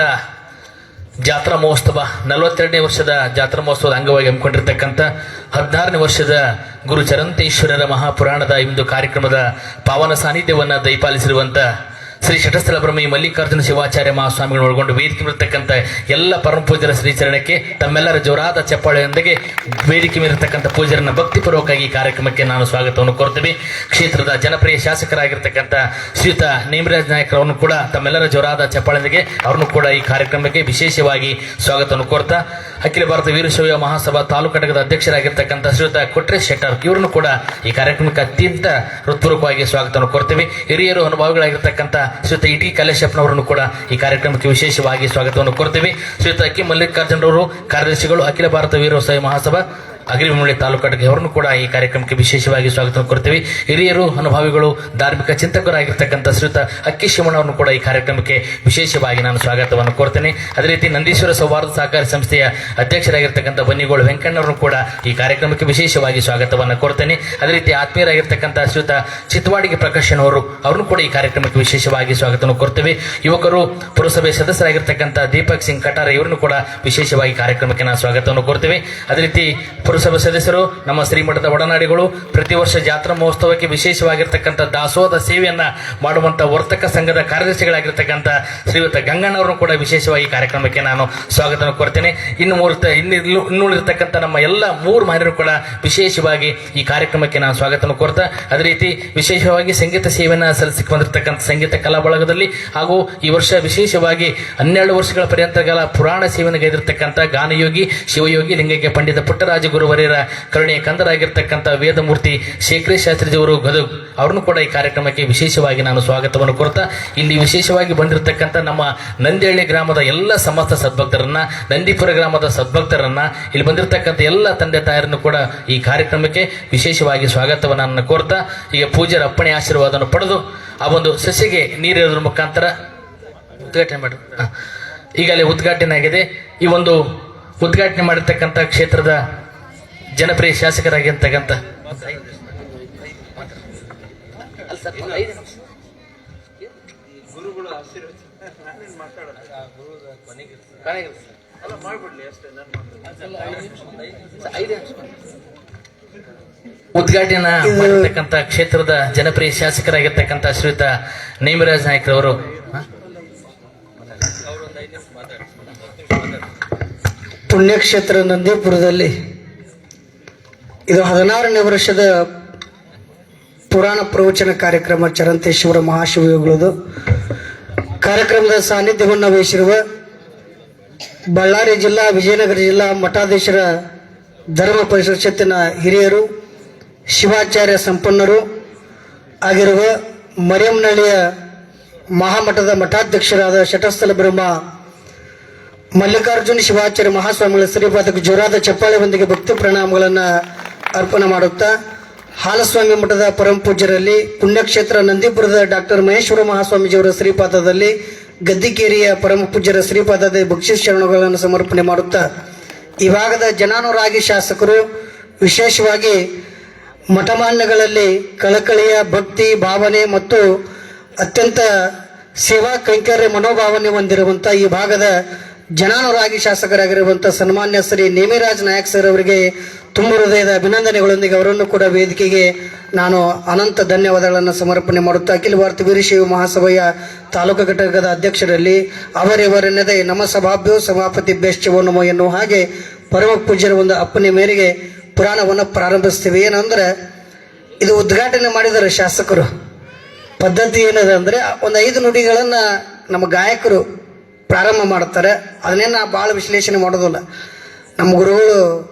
ಜಾತ್ರಾ ಮಹೋತ್ಸವ 42ನೇ ವರ್ಷದ ಜಾತ್ರಾ ಮಹೋತ್ಸವದ ಅಂಗವಾಗಿ ಹಮ್ಮಿಕೊಂಡಿರ್ತಕ್ಕಂಥ 16ನೇ ವರ್ಷದ ಗುರು ಚರಂತೇಶ್ವರರ ಮಹಾಪುರಾಣದ ಇಂದು ಕಾರ್ಯಕ್ರಮದ ಪಾವನ ಸಾನ್ನಿಧ್ಯವನ್ನು ದಯಪಾಲಿಸಿರುವಂಥ ಶ್ರೀ ಶಟಸ್ಥಲ ಬ್ರಹ್ಮಿ ಮಲ್ಲಿಕಾರ್ಜುನ ಶಿವಾಚಾರ್ಯ ಮಹಾಸ್ವಾಮಿಗಳು ಒಳಗೊಂಡು ವೇದಿಕೆ ಇರತಕ್ಕಂಥ ಎಲ್ಲ ಪರಮ ಪೂಜ್ಯರ ಶ್ರೀಚರಣಕ್ಕೆ ತಮ್ಮೆಲ್ಲರ ಜೋರಾದ ಚಪ್ಪಾಳೆಯೊಂದಿಗೆ ವೇದಿಕೆ ಮೇಲಿರ್ತಕ್ಕಂಥ ಪೂಜ್ಯರನ್ನ ಭಕ್ತಿಪೂರ್ವಕವಾಗಿ ಈ ಕಾರ್ಯಕ್ರಮಕ್ಕೆ ನಾನು ಸ್ವಾಗತವನ್ನು ಕೋರ್ತೇವೆ. ಕ್ಷೇತ್ರದ ಜನಪ್ರಿಯ ಶಾಸಕರಾಗಿರ್ತಕ್ಕಂಥ ಶ್ರೀಯುತ ನೇಮರಾಜ್ ನಾಯಕರನ್ನು ಕೂಡ ತಮ್ಮೆಲ್ಲರ ಜೋರಾದ ಚಪ್ಪಾಳೆಯೊಂದಿಗೆ ಅವ್ರನ್ನು ಕೂಡ ಈ ಕಾರ್ಯಕ್ರಮಕ್ಕೆ ವಿಶೇಷವಾಗಿ ಸ್ವಾಗತವನ್ನು ಕೋರ್ತಾ, ಅಖಿಲ ಭಾರತ ವೀರಶೈವ ಮಹಾಸಭಾ ತಾಲೂಕು ಘಟಕದ ಅಧ್ಯಕ್ಷರಾಗಿರ್ತಕ್ಕಂಥ ಶ್ರೀಯುತ ಕೊಟ್ರೇಶ್ ಶೆಟ್ಟರ್ ಇವರನ್ನು ಕೂಡ ಈ ಕಾರ್ಯಕ್ರಮಕ್ಕೆ ಅತ್ಯಂತ ಹೃತ್ಪೂರ್ವಕವಾಗಿ ಸ್ವಾಗತವನ್ನು ಕೋರ್ತೇವೆ. ಹಿರಿಯರು ಅನುಭವಿಗಳಾಗಿರ್ತಕ್ಕಂಥ ಶ್ರೀಯುತ ಇಟಿ ಕಲ್ಲೇಶಪ್ಪನವರನ್ನು ಕೂಡ ಈ ಕಾರ್ಯಕ್ರಮಕ್ಕೆ ವಿಶೇಷವಾಗಿ ಸ್ವಾಗತವನ್ನು ಕೋರ್ತೇವೆ. ಶ್ರೀಯುತ ಅಕ್ಕಿ ಮಲ್ಲಿಕಾರ್ಜುನರವರು ಕಾರ್ಯದರ್ಶಿಗಳು ಅಖಿಲ ಭಾರತ ವೀರಶೈವ ಮಹಾಸಭಾ ಅಗ್ರಿಮೂಳಿ ತಾಲೂಕು ಘಟಕ ಅವರನ್ನು ಕೂಡ ಈ ಕಾರ್ಯಕ್ರಮಕ್ಕೆ ವಿಶೇಷವಾಗಿ ಸ್ವಾಗತ ಕೊಡ್ತೇವೆ. ಹಿರಿಯರು ಅನುಭವಿಗಳು ಧಾರ್ಮಿಕ ಚಿಂತಕರಾಗಿರ್ತಕ್ಕಂಥ ಶ್ರೀಯುತ ಅಕ್ಕಿ ಶಿವಣ್ಣವರನ್ನು ಕೂಡ ಈ ಕಾರ್ಯಕ್ರಮಕ್ಕೆ ವಿಶೇಷವಾಗಿ ನಾನು ಸ್ವಾಗತವನ್ನು ಕೋರ್ತೇನೆ. ಅದೇ ರೀತಿ ನಂದೀಶ್ವರ ಸೌಹಾರ್ದ ಸಹಕಾರಿ ಸಂಸ್ಥೆಯ ಅಧ್ಯಕ್ಷರಾಗಿರ್ತಕ್ಕಂಥ ಬನ್ನಿಗೋಳು ವೆಂಕಣ್ಣವರನ್ನು ಕೂಡ ಈ ಕಾರ್ಯಕ್ರಮಕ್ಕೆ ವಿಶೇಷವಾಗಿ ಸ್ವಾಗತವನ್ನು ಕೋರ್ತೇನೆ. ಅದೇ ರೀತಿ ಆತ್ಮೀಯರಾಗಿರ್ತಕ್ಕಂಥ ಶ್ರೀಯುತ ಚಿತ್ವಾಡಿಗೆ ಪ್ರಕಾಶನ್ ಅವರು ಅವ್ರನ್ನು ಕೂಡ ಈ ಕಾರ್ಯಕ್ರಮಕ್ಕೆ ವಿಶೇಷವಾಗಿ ಸ್ವಾಗತವನ್ನು ಕೋರ್ತೇವೆ. ಯುವಕರು ಪುರಸಭೆ ಸದಸ್ಯರಾಗಿರ್ತಕ್ಕಂಥ ದೀಪಕ್ ಸಿಂಗ್ ಕಟಾರೆ ಇವರನ್ನು ಕೂಡ ವಿಶೇಷವಾಗಿ ಕಾರ್ಯಕ್ರಮಕ್ಕೆ ನಾವು ಸ್ವಾಗತವನ್ನು ಕೋರ್ತೇವೆ. ಅದೇ ರೀತಿ ಪುರಸಭೆ ಸದಸ್ಯರು, ನಮ್ಮ ಶ್ರೀಮಠದ ಒಡನಾಡಿಗಳು, ಪ್ರತಿ ವರ್ಷ ಜಾತ್ರಾ ಮಹೋತ್ಸವಕ್ಕೆ ವಿಶೇಷವಾಗಿರ್ತಕ್ಕಂಥ ದಾಸೋಹದ ಸೇವೆಯನ್ನ ಮಾಡುವಂತ ವರ್ತಕ ಸಂಘದ ಕಾರ್ಯದರ್ಶಿಗಳಾಗಿರ್ತಕ್ಕಂಥ ಶ್ರೀಯುತ ಗಂಗಣ್ಣವರನ್ನು ಕೂಡ ವಿಶೇಷವಾಗಿ ಕಾರ್ಯಕ್ರಮಕ್ಕೆ ನಾನು ಸ್ವಾಗತ ಕೊಡ್ತೇನೆ. ಇನ್ನುಳಿರ್ತಕ್ಕಂಥ ನಮ್ಮ ಎಲ್ಲ 3 ಮಾನ್ಯರು ಕೂಡ ವಿಶೇಷವಾಗಿ ಈ ಕಾರ್ಯಕ್ರಮಕ್ಕೆ ನಾನು ಸ್ವಾಗತ ಕೋರ್ತಾ, ಅದೇ ರೀತಿ ವಿಶೇಷವಾಗಿ ಸಂಗೀತ ಸೇವೆಯನ್ನು ಸಲ್ಲಿಸಿಕೊಂಡು ಬಂದಿರತಕ್ಕಂಥ ಸಂಗೀತ ಕಲಾ ಬಳಗದಲ್ಲಿ ಹಾಗೂ ಈ ವರ್ಷ ವಿಶೇಷವಾಗಿ 12 ವರ್ಷಗಳ ಪರ್ಯಂತಗಳ ಪುರಾಣ ಸೇವೆಯನ್ನು ಗೈದಿರ್ತಕ್ಕಂಥ ಗಾನಯೋಗಿ ಶಿವಯೋಗಿ ಲಿಂಗೈಕ್ಯ ಪಂಡಿತ ಪುಟ್ಟರಾಜ ಗುರುವರಿಯರ ಕರುಣೆಯ ಕಂದರಾಗಿರ್ತಕ್ಕಂಥ ವೇದಮೂರ್ತಿ ಶೇಖರೇ ಶಾಸ್ತ್ರಿಜಿಯವರು ಗದಗ್ ಅವ್ರನ್ನು ಕೂಡ ಈ ಕಾರ್ಯಕ್ರಮಕ್ಕೆ ವಿಶೇಷವಾಗಿ ನಾನು ಸ್ವಾಗತವನ್ನು ಕೋರ್ತಾ, ಇಲ್ಲಿ ವಿಶೇಷವಾಗಿ ಬಂದಿರತಕ್ಕಂಥ ನಮ್ಮ ನಂದಿಹಳ್ಳಿ ಗ್ರಾಮದ ಎಲ್ಲ ಸಮಸ್ತ ಸದ್ಭಕ್ತರನ್ನ, ನಂದಿಪುರ ಗ್ರಾಮದ ಸದ್ಭಕ್ತರನ್ನ, ಇಲ್ಲಿ ಬಂದಿರತಕ್ಕಂಥ ಎಲ್ಲ ತಂದೆ ತಾಯರನ್ನು ಕೂಡ ಈ ಕಾರ್ಯಕ್ರಮಕ್ಕೆ ವಿಶೇಷವಾಗಿ ಸ್ವಾಗತವನ್ನು ನಾನು ಕೋರ್ತಾ, ಈಗ ಪೂಜ್ಯರ ಅಪ್ಪಣೆ ಆಶೀರ್ವಾದವನ್ನು ಪಡೆದು ಆ ಒಂದು ಸಸಿಗೆ ನೀರಿರೋದ್ರ ಮುಖಾಂತರ ಉದ್ಘಾಟನೆ ಮಾಡಿ ಈಗಲೇ ಉದ್ಘಾಟನೆ ಆಗಿದೆ. ಈ ಒಂದು ಉದ್ಘಾಟನೆ ಮಾಡಿರ್ತಕ್ಕಂಥ ಕ್ಷೇತ್ರದ ಜನಪ್ರಿಯ ಶಾಸಕರಾಗಿರ್ತಕ್ಕಂಥ ಉದ್ಘಾಟನೆ ಮಾಡಿರ್ತಕ್ಕಂಥ ಕ್ಷೇತ್ರದ ಜನಪ್ರಿಯ ಶಾಸಕರಾಗಿರ್ತಕ್ಕಂಥ ಶ್ರೀಯುತ ನೇಮಿರಾಜ್ ನಾಯ್ಕರವರು ಪುಣ್ಯಕ್ಷೇತ್ರ ನಂದೀಪುರದಲ್ಲಿ ಇದು 16ನೇ ವರ್ಷದ ಪುರಾಣ ಪ್ರವಚನ ಕಾರ್ಯಕ್ರಮ ಚರಂತೇಶ್ವರ ಮಹಾಶಿವಯೋಗಿಗಳದು. ಕಾರ್ಯಕ್ರಮದ ಸಾನ್ನಿಧ್ಯವನ್ನು ವಹಿಸಿರುವ ಬಳ್ಳಾರಿ ಜಿಲ್ಲಾ, ವಿಜಯನಗರ ಜಿಲ್ಲಾ ಮಠಾಧೀಶರ ಧರ್ಮ ಪರಿಷತ್ತಿನ ಹಿರಿಯರು, ಶಿವಾಚಾರ್ಯ ಸಂಪನ್ನರು ಆಗಿರುವ ಮರಿಯಮ್ಮನಹಳ್ಳಿಯ ಮಹಾಮಠದ ಮಠಾಧ್ಯಕ್ಷರಾದ ಶಟಸ್ಥಲ ಬ್ರಹ್ಮ ಮಲ್ಲಿಕಾರ್ಜುನ ಶಿವಾಚಾರ್ಯ ಮಹಾಸ್ವಾಮಿಗಳ ಶ್ರೀಪಾದಕ್ಕೆ ಜೋರಾದ ಚಪ್ಪಾಳೆಯೊಂದಿಗೆ ಭಕ್ತಿ ಪ್ರಣಾಮಗಳನ್ನು ಅರ್ಪಣೆ ಮಾಡುತ್ತಾ, ಹಾಲಸ್ವಾಮಿ ಮಠದ ಪರಮ ಪೂಜ್ಯರಲ್ಲಿ, ಪುಣ್ಯಕ್ಷೇತ್ರ ನಂದೀಪುರದ ಡಾಕ್ಟರ್ ಮಹೇಶ್ವರ ಮಹಾಸ್ವಾಮೀಜಿಯವರ ಶ್ರೀಪಾದದಲ್ಲಿ, ಗದ್ದಿಕೇರಿಯ ಪರಮ ಪೂಜ್ಯರ ಶ್ರೀಪಾದದ ಬಕ್ಷಿಸ್ ಶರಣಗಳನ್ನು ಸಮರ್ಪಣೆ ಮಾಡುತ್ತಾ, ಈ ಭಾಗದ ಜನಾನುರಾಗಿ ಶಾಸಕರು, ವಿಶೇಷವಾಗಿ ಮಠಮಾನ್ಯಗಳಲ್ಲಿ ಕಳಕಳಿಯ ಭಕ್ತಿ ಭಾವನೆ ಮತ್ತು ಅತ್ಯಂತ ಸೇವಾ ಕೈಂಕರ್ಯ ಮನೋಭಾವನೆ ಹೊಂದಿರುವಂಥ ಈ ಭಾಗದ ಜನಾನುರಾಗಿ ಶಾಸಕರಾಗಿರುವಂಥ ಸನ್ಮಾನ್ಯ ಶ್ರೀ ನೇಮಿರಾಜ್ ನಾಯಕ್ ಸರ್ ಅವರಿಗೆ ತುಂಬ ಹೃದಯದ ಅಭಿನಂದನೆಗಳೊಂದಿಗೆ ಅವರನ್ನು ಕೂಡ ವೇದಿಕೆಗೆ ನಾನು ಅನಂತ ಧನ್ಯವಾದಗಳನ್ನು ಸಮರ್ಪಣೆ ಮಾಡುತ್ತಾ, ಅಖಿಲ ಭಾರತ ವೀರಶೈವ ಮಹಾಸಭೆಯ ತಾಲೂಕು ಘಟಕದ ಅಧ್ಯಕ್ಷರಲ್ಲಿ ಅವರೆವರೆನ್ನದೇ ನಮ್ಮ ಸಭಾಭ್ಯೋ ಸಭಾಪತಿ ಬೆಶ್ಚವೋ ನಮೋ ಎನ್ನುವ ಹಾಗೆ ಪರಮ ಪೂಜ್ಯರ ಒಂದು ಅಪ್ಪನೆ ಮೇರೆಗೆ ಪುರಾಣವನ್ನು ಪ್ರಾರಂಭಿಸ್ತೀವಿ. ಏನಂದ್ರೆ ಇದು ಉದ್ಘಾಟನೆ ಮಾಡಿದರೆ ಶಾಸಕರು ಪದ್ಧತಿ ಏನದ ಅಂದರೆ ಒಂದು 5 ನುಡಿಗಳನ್ನು ನಮ್ಮ ಗಾಯಕರು ಪ್ರಾರಂಭ ಮಾಡ್ತಾರೆ. ಅದನ್ನೇನು ನಾ ಭಾಳ ವಿಶ್ಲೇಷಣೆ ಮಾಡೋದಿಲ್ಲ. ನಮ್ಮ ಗುರುಗಳು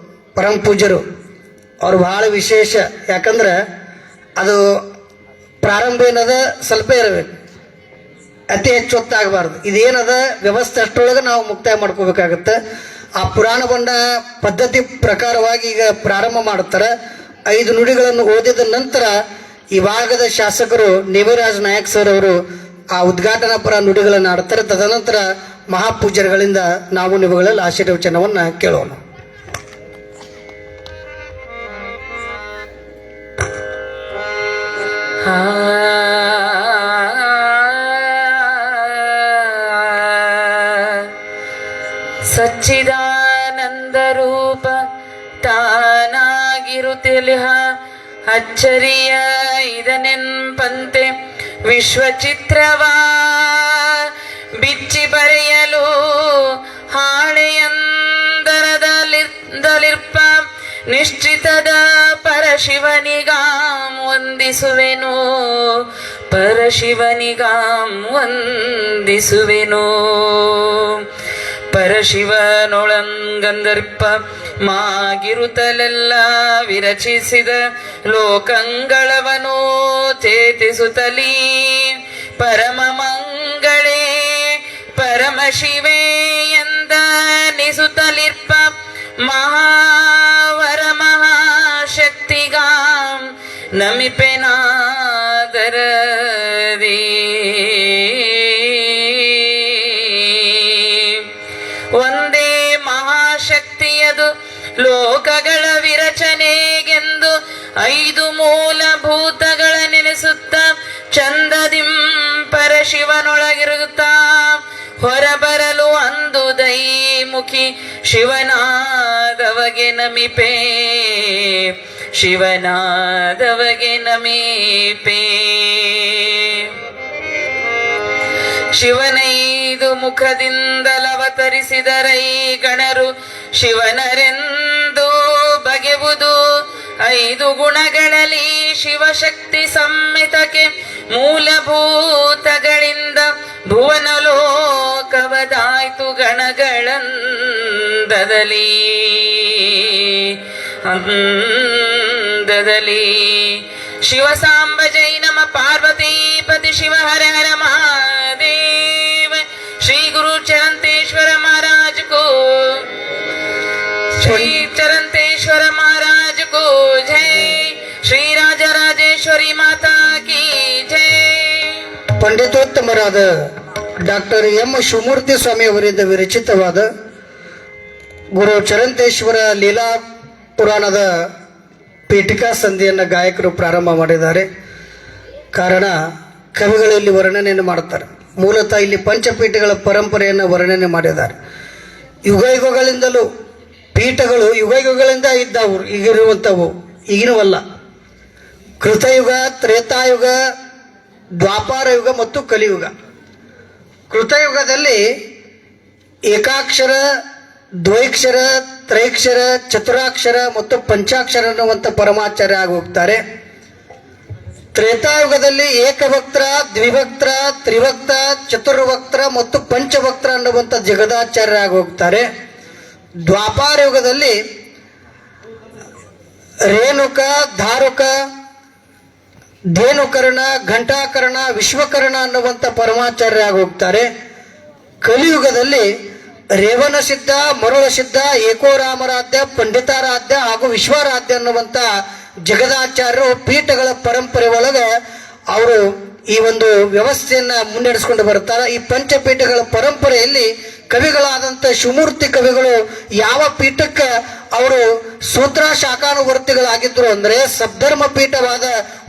ಪರಮ ಪೂಜ್ಯರು ಅವರು ಭಾಳ ವಿಶೇಷ, ಯಾಕಂದ್ರೆ ಅದು ಪ್ರಾರಂಭ ಏನದ ಸ್ವಲ್ಪ ಇರಬೇಕು, ಅತಿ ಹೆಚ್ಚು ಹೊತ್ತಾಗಬಾರ್ದು. ಇದೇನದ ವ್ಯವಸ್ಥೆ ಅಷ್ಟರೊಳಗೆ ನಾವು ಮುಕ್ತಾಯ ಮಾಡ್ಕೋಬೇಕಾಗತ್ತೆ. ಆ ಪುರಾಣ ಬಂಡ ಪದ್ಧತಿ ಪ್ರಕಾರವಾಗಿ ಈಗ ಪ್ರಾರಂಭ ಮಾಡುತ್ತಾರೆ. 5 ನುಡಿಗಳನ್ನು ಓದಿದ ನಂತರ ಈ ಭಾಗದ ಶಾಸಕರು ನೇಮಿರಾಜ್ ನಾಯಕ್ ಸರ್ ಅವರು ಆ ಉದ್ಘಾಟನಾ ಪರ ನುಡಿಗಳನ್ನು ಆಡ್ತಾರೆ. ತದನಂತರ ಮಹಾಪೂಜ್ಯರುಗಳಿಂದ ನಾವು ನಿವುಗಳಲ್ಲಿ ಆಶೀರ್ವಚನವನ್ನು ಕೇಳೋಣ. ಸಚ್ಚಿದಾನಂದ ರೂಪ ತಾನಾಗಿರುತ್ತಿಲಿಹ ಅಚ್ಚರಿಯ ಇದನೆಂಪಂತೆ ವಿಶ್ವಚಿತ್ರವಾ ಬಿಚ್ಚಿ ಬರೆಯಲು ಹಾಳೆಯಂದರದಲಿರ್ಪ ನಿಶ್ಚಿತದ ಪರಶಿವನಿಗಾಂ ವಂದಿಸುವೆನು, ಪರಶಿವನಿಗಾಂ ವಂದಿಸುವೆನು. ಪರಶಿವನೊಳಂಗಂದರ್ಪ ಮಾಗಿರುತ್ತಲೆಲ್ಲ ವಿರಚಿಸಿದ ಲೋಕಂಗಳವನು ಚೇತಿಸುತ್ತಲೀ ಪರಮ ಮಂಗಳೇ ಪರಮ ಶಿವೇ ಎಂದ ನಿಸುತ್ತಲಿರ್ಪ ಮಹಾವರ ಮಹಾಶಕ್ತಿಗಾಂ ನಮಿಪೆನಾದರದಿ. ಒಂದೇ ಮಹಾಶಕ್ತಿಯದು ಲೋಕಗಳ ವಿರಚನೆಗೆಂದು 5 ಮೂಲಭೂತಗಳ ನೆನೆಸುತ್ತ ಚಂದದಿಂ ಪರಶಿವನೊಳಗಿರುತ್ತಾ ಹೊರಬರಲು ಅಂದು ದೈ ಮುಖಿ ಶಿವನಾದವಗೆ ನಮಿಪೆ ಶಿವನಾದವಗೆ ನಮಿಪೆ ಶಿವನೈದು ಮುಖದಿಂದಲವತರಿಸಿದರೈ ಗಣರು ಶಿವನರೆಂದು ಬಗೆವುದು ಐದು ಗುಣಗಳಲ್ಲಿ ಶಿವಶಕ್ತಿ ಸಂಹಿತಕ್ಕೆ ಮೂಲಭೂತಗಳಿಂದ ಭುವನ ಲೋಕವದಾಯ್ತು ಗಣಗಳಂದದಲ್ಲಿ ಅಂದದಲ್ಲಿ ಶಿವ ಸಾಂಬ ಜೈ ನಮ ಪಾರ್ವತೀಪತಿ ಶಿವ ಹರ ಹರ ಮಹಾದೇವ ಶ್ರೀ ಗುರು ಚರಂತೇಶ್ವರ ಮಹಾರಾಜ್ ಕೋ श्री चरंतेश्वर महाराज को जय श्री राजराजेश्वरी माता की जय ಪಂಡಿತೋತ್ತಮರಾದ ಡಾಕ್ಟರ್ ಎಂ ಶಿವಮೂರ್ತಿ ಸ್ವಾಮಿ ಅವರಿಂದ ವಿರಚಿತವಾದ ಗುರು ಚರಂತೇಶ್ವರ ಲೀಲಾ ಪುರಾಣದ ಪೀಠಿಕಾ ಸಂಧಿಯನ್ನು ಗಾಯಕರು ಪ್ರಾರಂಭ ಮಾಡಿದ್ದಾರೆ. ಕಾರಣ ಕವಿಗಳಲ್ಲಿ ವರ್ಣನೆಯನ್ನು ಮಾಡುತ್ತಾರೆ. ಮೂಲತಃ ಇಲ್ಲಿ ಪಂಚಪೀಠಗಳ ಪರಂಪರೆಯನ್ನು ವರ್ಣನೆ ಮಾಡಿದ್ದಾರೆ. ಯುಗ ಯುಗಗಳಿಂದಲೂ ಪೀಠಗಳು ಯುಗ ಯುಗಗಳಿಂದ ಇದ್ದವು, ಈಗಿರುವಂಥವು ಈಗಿನವಲ್ಲ. ಕೃತಯುಗ, ತ್ರೇತಾಯುಗ, ದ್ವಾಪಾರ ಯುಗ ಮತ್ತು ಕಲಿಯುಗ. ಕೃತಯುಗದಲ್ಲಿ ಏಕಾಕ್ಷರ, ದ್ವೈಕ್ಷರ, ತ್ರೈಕ್ಷರ, ಚತುರಾಕ್ಷರ ಮತ್ತು ಪಂಚಾಕ್ಷರ ಅನ್ನುವಂಥ ಪರಮಾಚಾರ್ಯ ಆಗಿ ಹೋಗ್ತಾರೆ. ತ್ರೇತಾಯುಗದಲ್ಲಿ ಏಕಭಕ್ತರ, ದ್ವಿಭಕ್ತರ, ತ್ರಿಭಕ್ತ, ಚತುರ್ಭಕ್ತರ ಮತ್ತು ಪಂಚಭಕ್ತರ ಅನ್ನುವಂಥ ಜಗದಾಚಾರ್ಯ ಆಗಿ ಹೋಗ್ತಾರೆ. ದ್ವಾಪಾರ ಯುಗದಲ್ಲಿ ರೇಣುಕ, ಧಾರುಕ, ಧೇನುಕರ್ಣ, ಘಂಟಾಕರ್ಣ, ವಿಶ್ವಕರ್ಣ ಅನ್ನುವಂಥ ಪರಮಾಚಾರ್ಯ ಆಗಿ ಹೋಗ್ತಾರೆ. ಕಲಿಯುಗದಲ್ಲಿ ರೇವಣ ಸಿದ್ಧ, ಮರುಳ ಸಿದ್ಧ, ಏಕೋರಾಮರಾಧ್ಯ, ಪಂಡಿತಾರಾಧ್ಯ ಹಾಗೂ ವಿಶ್ವಾರಾಧ್ಯ ಅನ್ನುವಂಥ ಜಗದಾಚಾರ್ಯರು ಪೀಠಗಳ ಪರಂಪರೆ ಒಳಗೆ ಅವರು ಈ ಒಂದು ವ್ಯವಸ್ಥೆಯನ್ನ ಮುನ್ನಡೆಸ್ಕೊಂಡು ಬರ್ತಾರೆ. ಈ ಪಂಚಪೀಠಗಳ ಪರಂಪರೆಯಲ್ಲಿ ಕವಿಗಳಾದಂಥ ಶಿವಮೂರ್ತಿ ಕವಿಗಳು ಯಾವ ಪೀಠಕ್ಕೆ ಅವರು ಸೂತ್ರ ಶಾಖಾನುವರ್ತಿಗಳಾಗಿದ್ದರು ಅಂದರೆ ಸದ್ಧರ್ಮ ಪೀಠವಾದ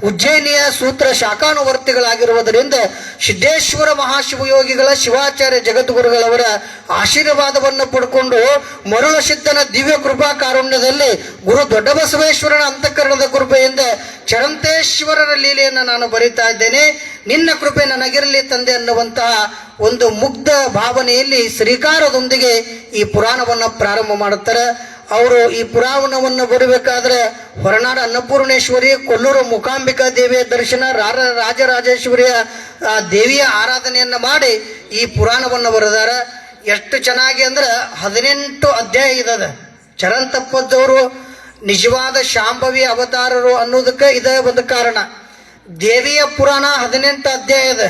ಉಜ್ಜಯಿನಿಯ ಸೂತ್ರ ಶಾಖಾನುವರ್ತಿಗಳಾಗಿರುವುದರಿಂದ ಸಿದ್ದೇಶ್ವರ ಮಹಾಶಿವಯೋಗಿಗಳ ಶಿವಾಚಾರ್ಯ ಜಗದ್ಗುರುಗಳವರ ಆಶೀರ್ವಾದವನ್ನು ಪಡ್ಕೊಂಡು ಮರುಳ ಸಿದ್ಧನ ದಿವ್ಯ ಕೃಪಾ ಕಾರುಣ್ಯದಲ್ಲಿ ಗುರು ದೊಡ್ಡಬಸವೇಶ್ವರನ ಅಂತಃಕರಣದ ಕೃಪೆಯಿಂದ ಚರಂತೇಶ್ವರರ ಲೀಲೆಯನ್ನು ನಾನು ಬರೀತಾ ಇದ್ದೇನೆ. ನಿನ್ನ ಕೃಪೆ ನನಗಿರಲಿ ತಂದೆ ಅನ್ನುವಂತಹ ಒಂದು ಮುಗ್ಧ ಭಾವನೆಯಲ್ಲಿ ಶ್ರೀಕಾರದೊಂದಿಗೆ ಈ ಪುರಾಣವನ್ನು ಪ್ರಾರಂಭ ಮಾಡುತ್ತಾರೆ. ಅವರು ಈ ಪುರಾಣವನ್ನು ಬರಬೇಕಾದ್ರೆ ಹೊರನಾಡ ಅನ್ನಪೂರ್ಣೇಶ್ವರಿ, ಕೊಲ್ಲೂರು ಮೂಕಾಂಬಿಕಾ ದೇವಿಯ ದರ್ಶನ, ರಾಜರಾಜೇಶ್ವರಿಯ ದೇವಿಯ ಆರಾಧನೆಯನ್ನು ಮಾಡಿ ಈ ಪುರಾಣವನ್ನು ಬರೆದಾರ. ಎಷ್ಟು ಚೆನ್ನಾಗಿ ಅಂದ್ರೆ 18 ಅಧ್ಯಾಯ ಇದ್ದದ. ಚರಂತಪ್ಪದ್ದವರು ನಿಜವಾದ ಶಾಂಭವಿ ಅವತಾರರು ಅನ್ನೋದಕ್ಕೆ ಇದೇ ಒಂದು ಕಾರಣ. ದೇವಿಯ ಪುರಾಣ 18 ಅಧ್ಯಾಯ ಇದೆ.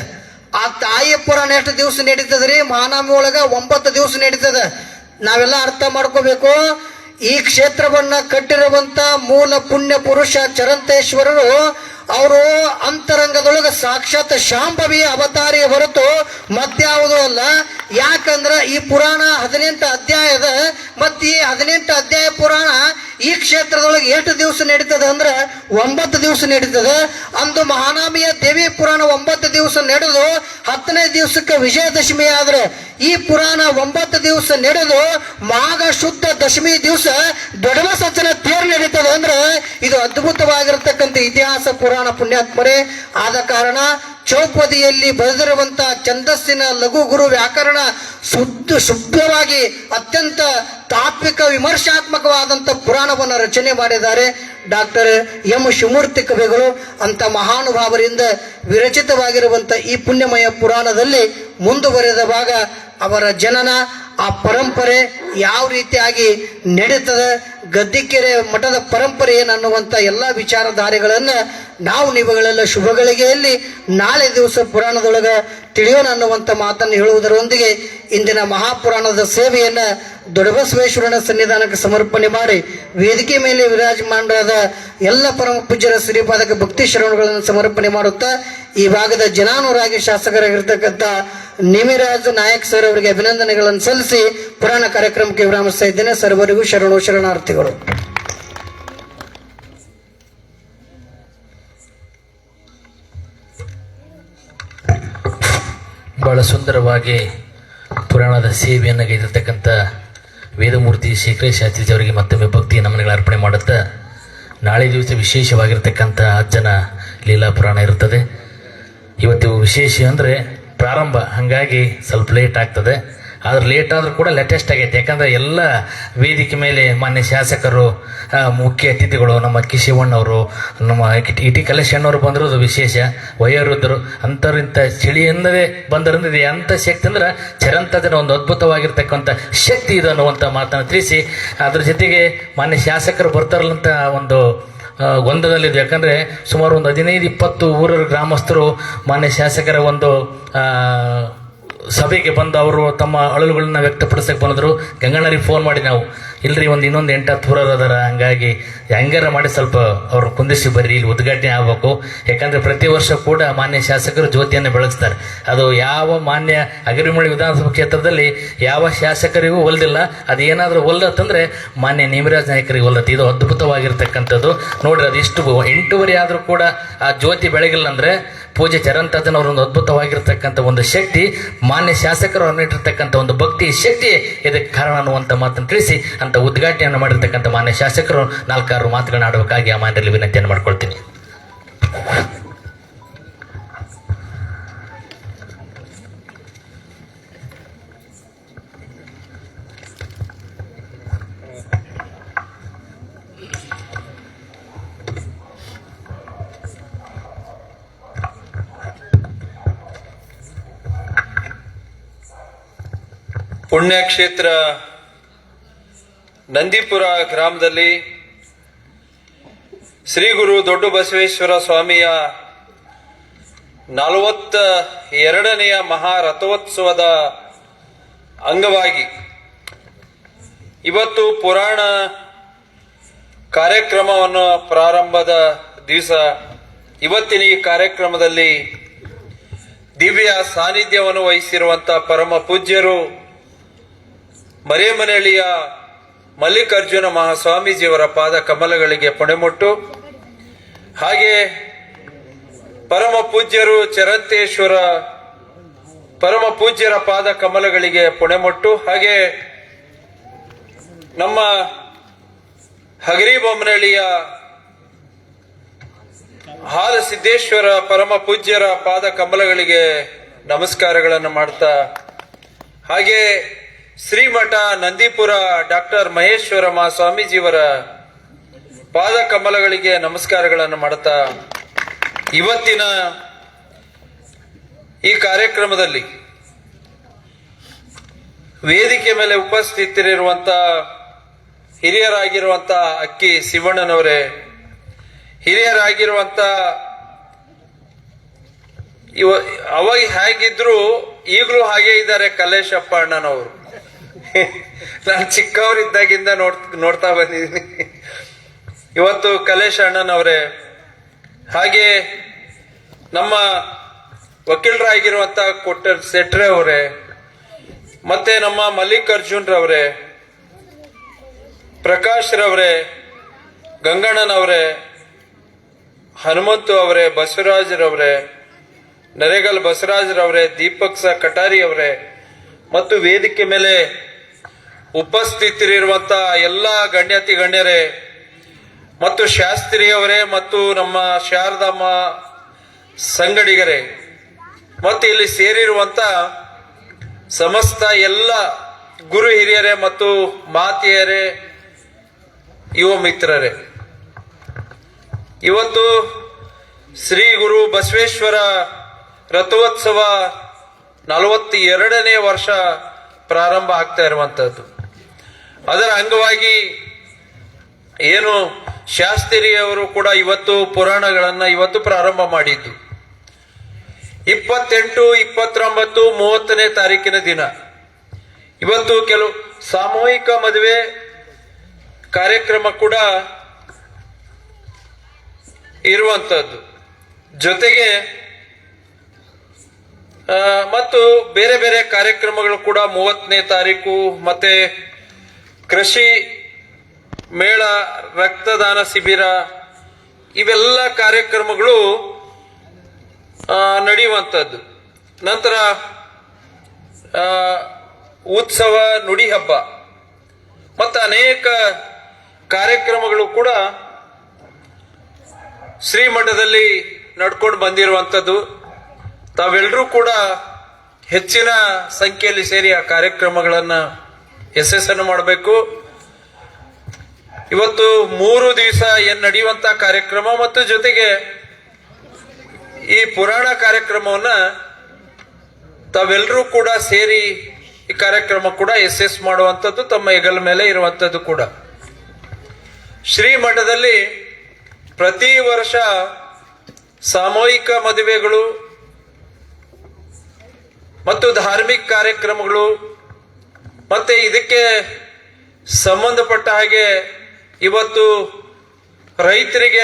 ಆ ತಾಯಿಯ ಪುರಾಣ ಎಷ್ಟು ದಿವಸ ನಡೀತದ್ರಿ? ಮಹಾನಾಮಿ ಒಳಗ 9 ದಿವಸ ನಡೀತದ. ನಾವೆಲ್ಲ ಅರ್ಥ ಮಾಡ್ಕೋಬೇಕು. ಈ ಕ್ಷೇತ್ರವನ್ನ ಕಟ್ಟಿರುವಂತ ಮೂಲ ಪುಣ್ಯ ಪುರುಷ ಚರಂತೇಶ್ವರರು ಅವರು ಅಂತರಂಗದೊಳಗೆ ಸಾಕ್ಷಾತ್ ಶಾಂಭವಿಯ ಅವತಾರಿಯ ಹೊರತು ಮತ್ಯಾವುದೂ ಅಲ್ಲ. ಯಾಕಂದ್ರೆ ಈ ಪುರಾಣ 18 ಅಧ್ಯಾಯದ ಮತ್ತು ಈ 18 ಅಧ್ಯಾಯ ಪುರಾಣ ಈ ಕ್ಷೇತ್ರದೊಳಗೆ ಎಷ್ಟು ದಿವಸ ನಡೀತದೆ ಅಂದ್ರೆ 9 ದಿವಸ ನಡೀತದೆ. ಅಂದು ಮಹಾನಾಮಿಯ ದೇವಿ ಪುರಾಣ 9 ದಿವಸ ನಡೆದು 10ನೇ ದಿವಸಕ್ಕೆ ವಿಜಯದಶಮಿ ಆದ್ರೆ ಈ ಪುರಾಣ 9 ದಿವಸ ನಡೆದು ಮಾಘ ಶುದ್ಧ ದಶಮಿ ದಿವಸ ದೊಡ್ಡಬಸವನ ತೇರು ನಡೀತದೆ ಅಂದ್ರೆ ಇದು ಅದ್ಭುತವಾಗಿರತಕ್ಕಂಥ ಇತಿಹಾಸ ಪುರಾಣ ಪುಣ್ಯಾತ್ಮರೇ. ಆದ ಕಾರಣ ಚೌಪದಿಯಲ್ಲಿ ಬರೆದಿರುವಂತಹ ಛಂದಸ್ಸಿನ ಲಘು ಗುರು ವ್ಯಾಕರಣ ಶುದ್ಧವಾಗಿ ಅತ್ಯಂತ ತಾತ್ವಿಕ ವಿಮರ್ಶಾತ್ಮಕವಾದಂಥ ಪುರಾಣವನ್ನು ರಚನೆ ಮಾಡಿದ್ದಾರೆ ಡಾಕ್ಟರ್ ಎಂ ಶಿವಮೂರ್ತಿ ಕವಿಗಳು. ಅಂತ ಮಹಾನುಭಾವರಿಂದ ವಿರಚಿತವಾಗಿರುವಂಥ ಈ ಪುಣ್ಯಮಯ ಪುರಾಣದಲ್ಲಿ ಮುಂದುವರೆದ ಭಾಗ ಅವರ ಜನನ, ಆ ಪರಂಪರೆ ಯಾವ ರೀತಿಯಾಗಿ ನಡೀತದೆ, ಗದ್ದಿಕೆರೆ ಮಠದ ಪರಂಪರೆ ಏನನ್ನುವಂಥ ಎಲ್ಲ ವಿಚಾರಧಾರೆಗಳನ್ನು ನಾವು ನೀವುಗಳೆಲ್ಲ ಶುಭಗಳಿಗೆಯಲ್ಲಿ ನಾಳೆ ದಿವಸ ಪುರಾಣದೊಳಗೆ ತಿಳಿಯೋಣ ಅನ್ನುವಂಥ ಮಾತನ್ನು ಹೇಳುವುದರೊಂದಿಗೆ ಇಂದಿನ ಮಹಾಪುರಾಣದ ಸೇವೆಯನ್ನು ದೊಡ್ಡಬಸವೇಶ್ವರನ ಸನ್ನಿಧಾನಕ್ಕೆ ಸಮರ್ಪಣೆ ಮಾಡಿ ವೇದಿಕೆ ಮೇಲೆ ವಿರಾಜಮಾನರಾದ ಎಲ್ಲ ಪರಮ ಪೂಜ್ಯರ ಶ್ರೀಪಾದಕ ಭಕ್ತಿ ಶರಣಗಳನ್ನು ಸಮರ್ಪಣೆ ಮಾಡುತ್ತಾ ಈ ಭಾಗದ ಜನಾನುರಾಗಿ ಶಾಸಕರಾಗಿರ್ತಕ್ಕಂಥ ನಿಮಿರಾಜ್ ನಾಯಕ್ ಸರ್ ಅವರಿಗೆ ಅಭಿನಂದನೆಗಳನ್ನು ಸಲ್ಲಿಸಿ ಪುರಾಣ ಕಾರ್ಯಕ್ರಮಕ್ಕೆ ವಿರಾಮಿಸ್ತಾ ಇದ್ದೇನೆ. ಸರ್ವರಿಗೂ ಶರಣಾರ್ಥಿಗಳು. ಬಹಳ ಸುಂದರವಾಗಿ ಪುರಾಣದ ಸೇವೆಯನ್ನು ಗೈದಿರ್ತಕ್ಕಂಥ ವೇದಮೂರ್ತಿ ಶೇಖರ ಶಾಸ್ತ್ರೀಜಿ ಅವರಿಗೆ ಮತ್ತೊಮ್ಮೆ ಭಕ್ತಿ ನಮನಗಳ ಅರ್ಪಣೆ ಮಾಡುತ್ತಾ ನಾಳೆ ದಿವಸ ವಿಶೇಷವಾಗಿರ್ತಕ್ಕಂಥ ಅಜ್ಜನ ಲೀಲಾ ಪುರಾಣ ಇರುತ್ತದೆ. ಇವತ್ತು ವಿಶೇಷ ಅಂದರೆ ಪ್ರಾರಂಭ, ಹಾಗಾಗಿ ಸ್ವಲ್ಪ ಲೇಟ್ ಆಗ್ತದೆ. ಆದ್ರೆ ಲೇಟ್ ಆದರೂ ಕೂಡ ಲೇಟೆಸ್ಟ್ ಆಗೈತೆ. ಯಾಕಂದರೆ ಎಲ್ಲ ವೇದಿಕೆ ಮೇಲೆ ಮಾನ್ಯ ಶಾಸಕರು, ಮುಖ್ಯ ಅತಿಥಿಗಳು, ನಮ್ಮ ಶಿವಣ್ಣವರು, ನಮ್ಮ ಇಟಿ ಕಲೇಶಣ್ಣವರು ಬಂದಿರೋದು ವಿಶೇಷ. ವಯೋವೃದ್ಧರು ಅಂಥವ್ರಿಂಥ ಚಳಿಯಿಂದಲೇ ಬಂದರಿಂದ ಅಂಥ ಶಕ್ತಿ ಅಂದ್ರೆ ಚರಂತಜನ ಒಂದು ಅದ್ಭುತವಾಗಿರ್ತಕ್ಕಂಥ ಶಕ್ತಿ ಇದೆ ಅನ್ನುವಂಥ ಮಾತನ್ನು ತಿಳಿಸಿ, ಅದ್ರ ಜೊತೆಗೆ ಮಾನ್ಯ ಶಾಸಕರು ಬರ್ತಾರಲ್ಲಂತ ಒಂದು ಗೊಂದಲಲ್ಲಿದ್ದು. ಯಾಕಂದರೆ ಸುಮಾರು ಒಂದು 15-20 ಊರ ಗ್ರಾಮಸ್ಥರು ಮಾನ್ಯ ಶಾಸಕರ ಒಂದು ಸಭೆಗೆ ಬಂದು ಅವರು ತಮ್ಮ ಅಳಲುಗಳನ್ನ ವ್ಯಕ್ತಪಡಿಸಕ್ಕೆ ಬಂದರು. ಗಂಗಣ್ಣರಿಗೆ ಫೋನ್ ಮಾಡಿ ನಾವು ಇಲ್ರಿ ಇನ್ನೊಂದು 8-10 ಊರರು ಅದಾರ, ಹಂಗಾಗಿ ಹೆಂಗಾರ ಮಾಡಿ ಸ್ವಲ್ಪ ಅವ್ರು ಕುಂದಿಸಿ ಬರ್ರಿ, ಇಲ್ಲಿ ಉದ್ಘಾಟನೆ ಆಗಬೇಕು. ಯಾಕಂದರೆ ಪ್ರತಿ ವರ್ಷ ಕೂಡ ಮಾನ್ಯ ಶಾಸಕರು ಜ್ಯೋತಿಯನ್ನು ಬೆಳಗಿಸ್ತಾರೆ. ಅದು ಯಾವ ಮಾನ್ಯ ಅಗರಿಮಳಿ ವಿಧಾನಸಭಾ ಕ್ಷೇತ್ರದಲ್ಲಿ ಯಾವ ಶಾಸಕರಿಗೂ ಒಲ್ದಿಲ್ಲ. ಅದು ಏನಾದರೂ ಒಲ್ಲತ್ತಂದರೆ ಮಾನ್ಯ ನೇಮಿರಾಜ್ ನಾಯಕರಿಗೆ ಒಲ್ಲತ್ತೆ. ಇದು ಅದ್ಭುತವಾಗಿರ್ತಕ್ಕಂಥದ್ದು. ನೋಡ್ರಿ, ಅದು ಇಷ್ಟು 8:30 ಆದರೂ ಕೂಡ ಆ ಜ್ಯೋತಿ ಬೆಳಗಿಲ್ಲ ಅಂದರೆ ಪೂಜೆ ಚರಂತಜನ್ ಅವರೊಂದು ಅದ್ಭುತವಾಗಿರ್ತಕ್ಕಂಥ ಒಂದು ಶಕ್ತಿ, ಮಾನ್ಯ ಶಾಸಕರು ಅವನಿಟ್ಟಿರ್ತಕ್ಕಂಥ ಒಂದು ಭಕ್ತಿ ಶಕ್ತಿ ಇದಕ್ಕೆ ಕಾರಣ ಅನ್ನುವಂಥ ಮಾತನ್ನು ತಿಳಿಸಿ ಅಂತ ಉದ್ಘಾಟನೆಯನ್ನು ಮಾಡಿರ್ತಕ್ಕಂಥ ಮಾನ್ಯ ಶಾಸಕರು 4-6 ಮಾತುಗಳನ್ನ ಆಡಬೇಕಾಗಿ ಆ ಮಾನ್ಯರಲ್ಲಿ ವಿನಂತಿಯನ್ನು ಮಾಡ್ಕೊಳ್ತೀನಿ. ಪುಣ್ಯಕ್ಷೇತ್ರ ನಂದಿಪುರ ಗ್ರಾಮದಲ್ಲಿ ಶ್ರೀ ಗುರು ದೊಡ್ಡ ಬಸವೇಶ್ವರ ಸ್ವಾಮಿಯ 42ನೆಯ ಮಹಾರಥೋತ್ಸವದ ಅಂಗವಾಗಿ ಇವತ್ತು ಪುರಾಣ ಕಾರ್ಯಕ್ರಮವನ್ನು ಪ್ರಾರಂಭದ ದಿವಸ. ಇವತ್ತಿನ ಈ ಕಾರ್ಯಕ್ರಮದಲ್ಲಿ ದಿವ್ಯ ಸಾನ್ನಿಧ್ಯವನ್ನು ವಹಿಸಿರುವಂತಹ ಪರಮ ಪೂಜ್ಯರು ಮರೇಮನಹಳ್ಳಿಯ ಮಲ್ಲಿಕಾರ್ಜುನ ಮಹಾಸ್ವಾಮೀಜಿಯವರ ಪಾದ ಕಮಲಗಳಿಗೆ ಪುಣೆಮೊಟ್ಟು, ಹಾಗೆ ಪರಮ ಪೂಜ್ಯರು ಚರಂತೇಶ್ವರ ಪರಮ ಪೂಜ್ಯರ ಪಾದ ಕಮಲಗಳಿಗೆ ಪುಣೆಮೊಟ್ಟು, ಹಾಗೆ ನಮ್ಮ ಹಗರಿಬೊಮ್ಮನಹಳ್ಳಿಯ ಹಾಲಸಿದ್ದೇಶ್ವರ ಪರಮ ಪೂಜ್ಯರ ಪಾದ ಕಮಲಗಳಿಗೆ ನಮಸ್ಕಾರಗಳನ್ನು ಮಾಡ್ತಾ, ಹಾಗೆ ಶ್ರೀಮಠ ನಂದಿಪುರ ಡಾಕ್ಟರ್ ಮಹೇಶ್ವರ ಮಹಾಸ್ವಾಮೀಜಿಯವರ ಪಾದ ಕಮಲಗಳಿಗೆ ನಮಸ್ಕಾರಗಳನ್ನು ಮಾಡುತ್ತಾ, ಇವತ್ತಿನ ಈ ಕಾರ್ಯಕ್ರಮದಲ್ಲಿ ವೇದಿಕೆ ಮೇಲೆ ಉಪಸ್ಥಿತರಿರುವಂತ ಹಿರಿಯರಾಗಿರುವಂತ ಅಕ್ಕಿ ಶಿವಣ್ಣನವರೇ, ಹಿರಿಯರಾಗಿರುವಂತ ಅವಾಗ ಹೇಗಿದ್ರು ಈಗಲೂ ಹಾಗೆ ಇದ್ದಾರೆ ಕಲ್ಲೇಶಪ್ಪ ಅಣ್ಣನವರು. ನಾನು ಚಿಕ್ಕವರಿದ್ದಾಗಿಂದ ನೋಡ್ತಾ ಬಂದಿದ್ದೀನಿ. ಇವತ್ತು ಕಲೇಶ ಅಣ್ಣನವರೇ, ಹಾಗೆ ನಮ್ಮ ವಕೀಲರಾಗಿರುವಂತ ಕೊಟ್ಟರ್ ಸೆಟ್ರೆ ಅವರೇ, ಮತ್ತೆ ನಮ್ಮ ಮಲ್ಲಿಕಾರ್ಜುನ್ ರವರೇ, ಪ್ರಕಾಶ್ ರವರೇ, ಗಂಗಣ್ಣನವರೇ, ಹನುಮಂತು ಅವರೇ, ಬಸವರಾಜರವರೇ, ನರೇಗಲ್ ಬಸವರಾಜರವರೇ, ದೀಪಕ್ ಸ ಕಟಾರಿ ಅವರೇ, ಮತ್ತು ವೇದಿಕೆ ಮೇಲೆ ಉಪಸ್ಥಿತರಿರುವಂತ ಎಲ್ಲ ಗಣ್ಯತಿ ಗಣ್ಯರೇ ಮತ್ತು ಶಾಸ್ತ್ರಿಯವರೇ ಮತ್ತು ನಮ್ಮ ಶಾರದಮ್ಮ ಸಂಗಡಿಗರೇ ಮತ್ತು ಇಲ್ಲಿ ಸೇರಿರುವಂತ ಸಮಸ್ತ ಎಲ್ಲ ಗುರು ಹಿರಿಯರೇ ಮತ್ತು ಮಾತೆಯರೇ, ಯುವ ಮಿತ್ರರೇ, ಇವತ್ತು ಶ್ರೀ ಗುರು ಬಸವೇಶ್ವರ ರಥೋತ್ಸವ 42ನೇ ವರ್ಷ ಪ್ರಾರಂಭ ಆಗ್ತಾ ಇರುವಂತದ್ದು. ಅದರ ಅಂಗವಾಗಿ ಏನು ಶಾಸ್ತ್ರಿಯವರು ಕೂಡ ಇವತ್ತು ಪುರಾಣಗಳನ್ನ ಇವತ್ತು ಪ್ರಾರಂಭ ಮಾಡಿದ್ದು 28, 29, 30ನೇ ತಾರೀಕಿನ ದಿನ. ಇವತ್ತು ಕೆಲವು ಸಾಮೂಹಿಕ ಮದುವೆ ಕಾರ್ಯಕ್ರಮ ಕೂಡ ಇರುವಂತದ್ದು, ಜೊತೆಗೆ ಮತ್ತು ಬೇರೆ ಬೇರೆ ಕಾರ್ಯಕ್ರಮಗಳು ಕೂಡ 30ನೇ ತಾರೀಕು, ಮತ್ತೆ ಕೃಷಿ ಮೇಳ, ರಕ್ತದಾನ ಶಿಬಿರ, ಇವೆಲ್ಲ ಕಾರ್ಯಕ್ರಮಗಳು ನಡೆಯುವಂಥದ್ದು. ನಂತರ ಉತ್ಸವ, ನುಡಿ ಹಬ್ಬ ಮತ್ತು ಅನೇಕ ಕಾರ್ಯಕ್ರಮಗಳು ಕೂಡ ಶ್ರೀಮಠದಲ್ಲಿ ನಡ್ಕೊಂಡು ಬಂದಿರುವಂಥದ್ದು. ತಾವೆಲ್ಲರೂ ಕೂಡ ಹೆಚ್ಚಿನ ಸಂಖ್ಯೆಯಲ್ಲಿ ಸೇರಿ ಆ ಕಾರ್ಯಕ್ರಮಗಳನ್ನು ಯಶಸ್ಸನ್ನು ಮಾಡಬೇಕು. ಇವತ್ತು 3 ದಿವಸ ಏನು ನಡೆಯುವಂತ ಕಾರ್ಯಕ್ರಮ ಮತ್ತು ಜೊತೆಗೆ ಈ ಪುರಾಣ ಕಾರ್ಯಕ್ರಮವನ್ನ ತಾವೆಲ್ಲರೂ ಕೂಡ ಸೇರಿ ಈ ಕಾರ್ಯಕ್ರಮ ಕೂಡ ಯಶಸ್ಸು ಮಾಡುವಂಥದ್ದು ತಮ್ಮ ಹೆಗಲ ಮೇಲೆ ಇರುವಂಥದ್ದು ಕೂಡ. ಶ್ರೀಮಠದಲ್ಲಿ ಪ್ರತಿ ವರ್ಷ ಸಾಮೂಹಿಕ ಮದುವೆಗಳು ಮತ್ತು ಧಾರ್ಮಿಕ ಕಾರ್ಯಕ್ರಮಗಳು ಮತ್ತೆ ಇದಕ್ಕೆ ಸಂಬಂಧಪಟ್ಟ ಹಾಗೆ ಇವತ್ತು ರೈತರಿಗೆ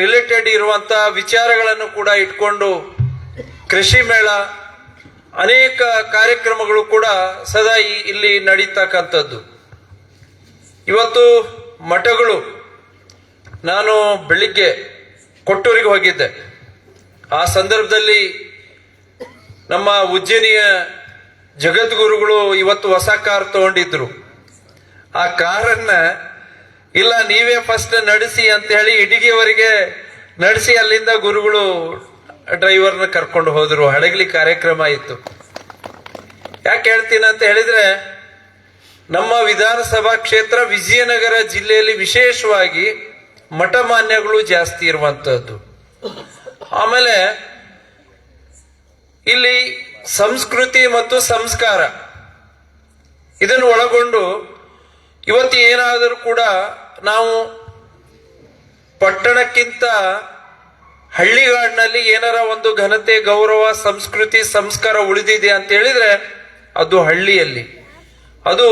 ರಿಲೇಟೆಡ್ ಇರುವಂತಹ ವಿಚಾರಗಳನ್ನು ಕೂಡ ಇಟ್ಕೊಂಡು ಕೃಷಿ ಮೇಳ ಅನೇಕ ಕಾರ್ಯಕ್ರಮಗಳು ಕೂಡ ಸದಾ ಇಲ್ಲಿ ನಡೀತಕ್ಕಂಥದ್ದು. ಇವತ್ತು ಮಠಗಳು, ನಾನು ಬೆಳಿಗ್ಗೆ ಕೊಟ್ಟೂರಿಗೆ ಹೋಗಿದ್ದೆ. ಆ ಸಂದರ್ಭದಲ್ಲಿ ನಮ್ಮ ಉಜ್ಜಯಿನಿಯ ಜಗದ್ಗುರುಗಳು ಇವತ್ತು ಹೊಸ ಕಾರ್ ತಗೊಂಡಿದ್ರು. ಆ ಕಾರನ್ನ ಇಲ್ಲ ನೀವೇ ಫಸ್ಟ್ ನಡೆಸಿ ಅಂತ ಹೇಳಿ ಇಡಿಗೆವರೆಗೆ ನಡೆಸಿ ಅಲ್ಲಿಂದ ಗುರುಗಳು ಡ್ರೈವರ್ನ ಕರ್ಕೊಂಡು ಹೋದ್ರು. ಹಡಗಲಿ ಕಾರ್ಯಕ್ರಮ ಇತ್ತು. ಯಾಕೆ ಹೇಳ್ತೀನಿ ಅಂತ ಹೇಳಿದ್ರೆ, ನಮ್ಮ ವಿಧಾನಸಭಾ ಕ್ಷೇತ್ರ ವಿಜಯನಗರ ಜಿಲ್ಲೆಯಲ್ಲಿ ವಿಶೇಷವಾಗಿ ಮಠಮಾನ್ಯಗಳು ಜಾಸ್ತಿ ಇರುವಂತದ್ದು. ಆಮೇಲೆ ಇಲ್ಲಿ ಸಂಸ್ಕೃತಿ ಮತ್ತು ಸಂಸ್ಕಾರ ಇದನ್ನು ಒಳಗೊಂಡು ಇವತ್ತು ಏನಾದರೂ ಕೂಡ ನಾವು ಪಟ್ಟಣಕ್ಕಿಂತ ಹಳ್ಳಿಗಾಡಿನಲ್ಲಿ ಏನಾರ ಒಂದು ಘನತೆ, ಗೌರವ, ಸಂಸ್ಕೃತಿ, ಸಂಸ್ಕಾರ ಉಳಿದಿದೆ ಅಂತ ಹೇಳಿದ್ರೆ ಅದು ಹಳ್ಳಿಯಲ್ಲಿ. ಅದು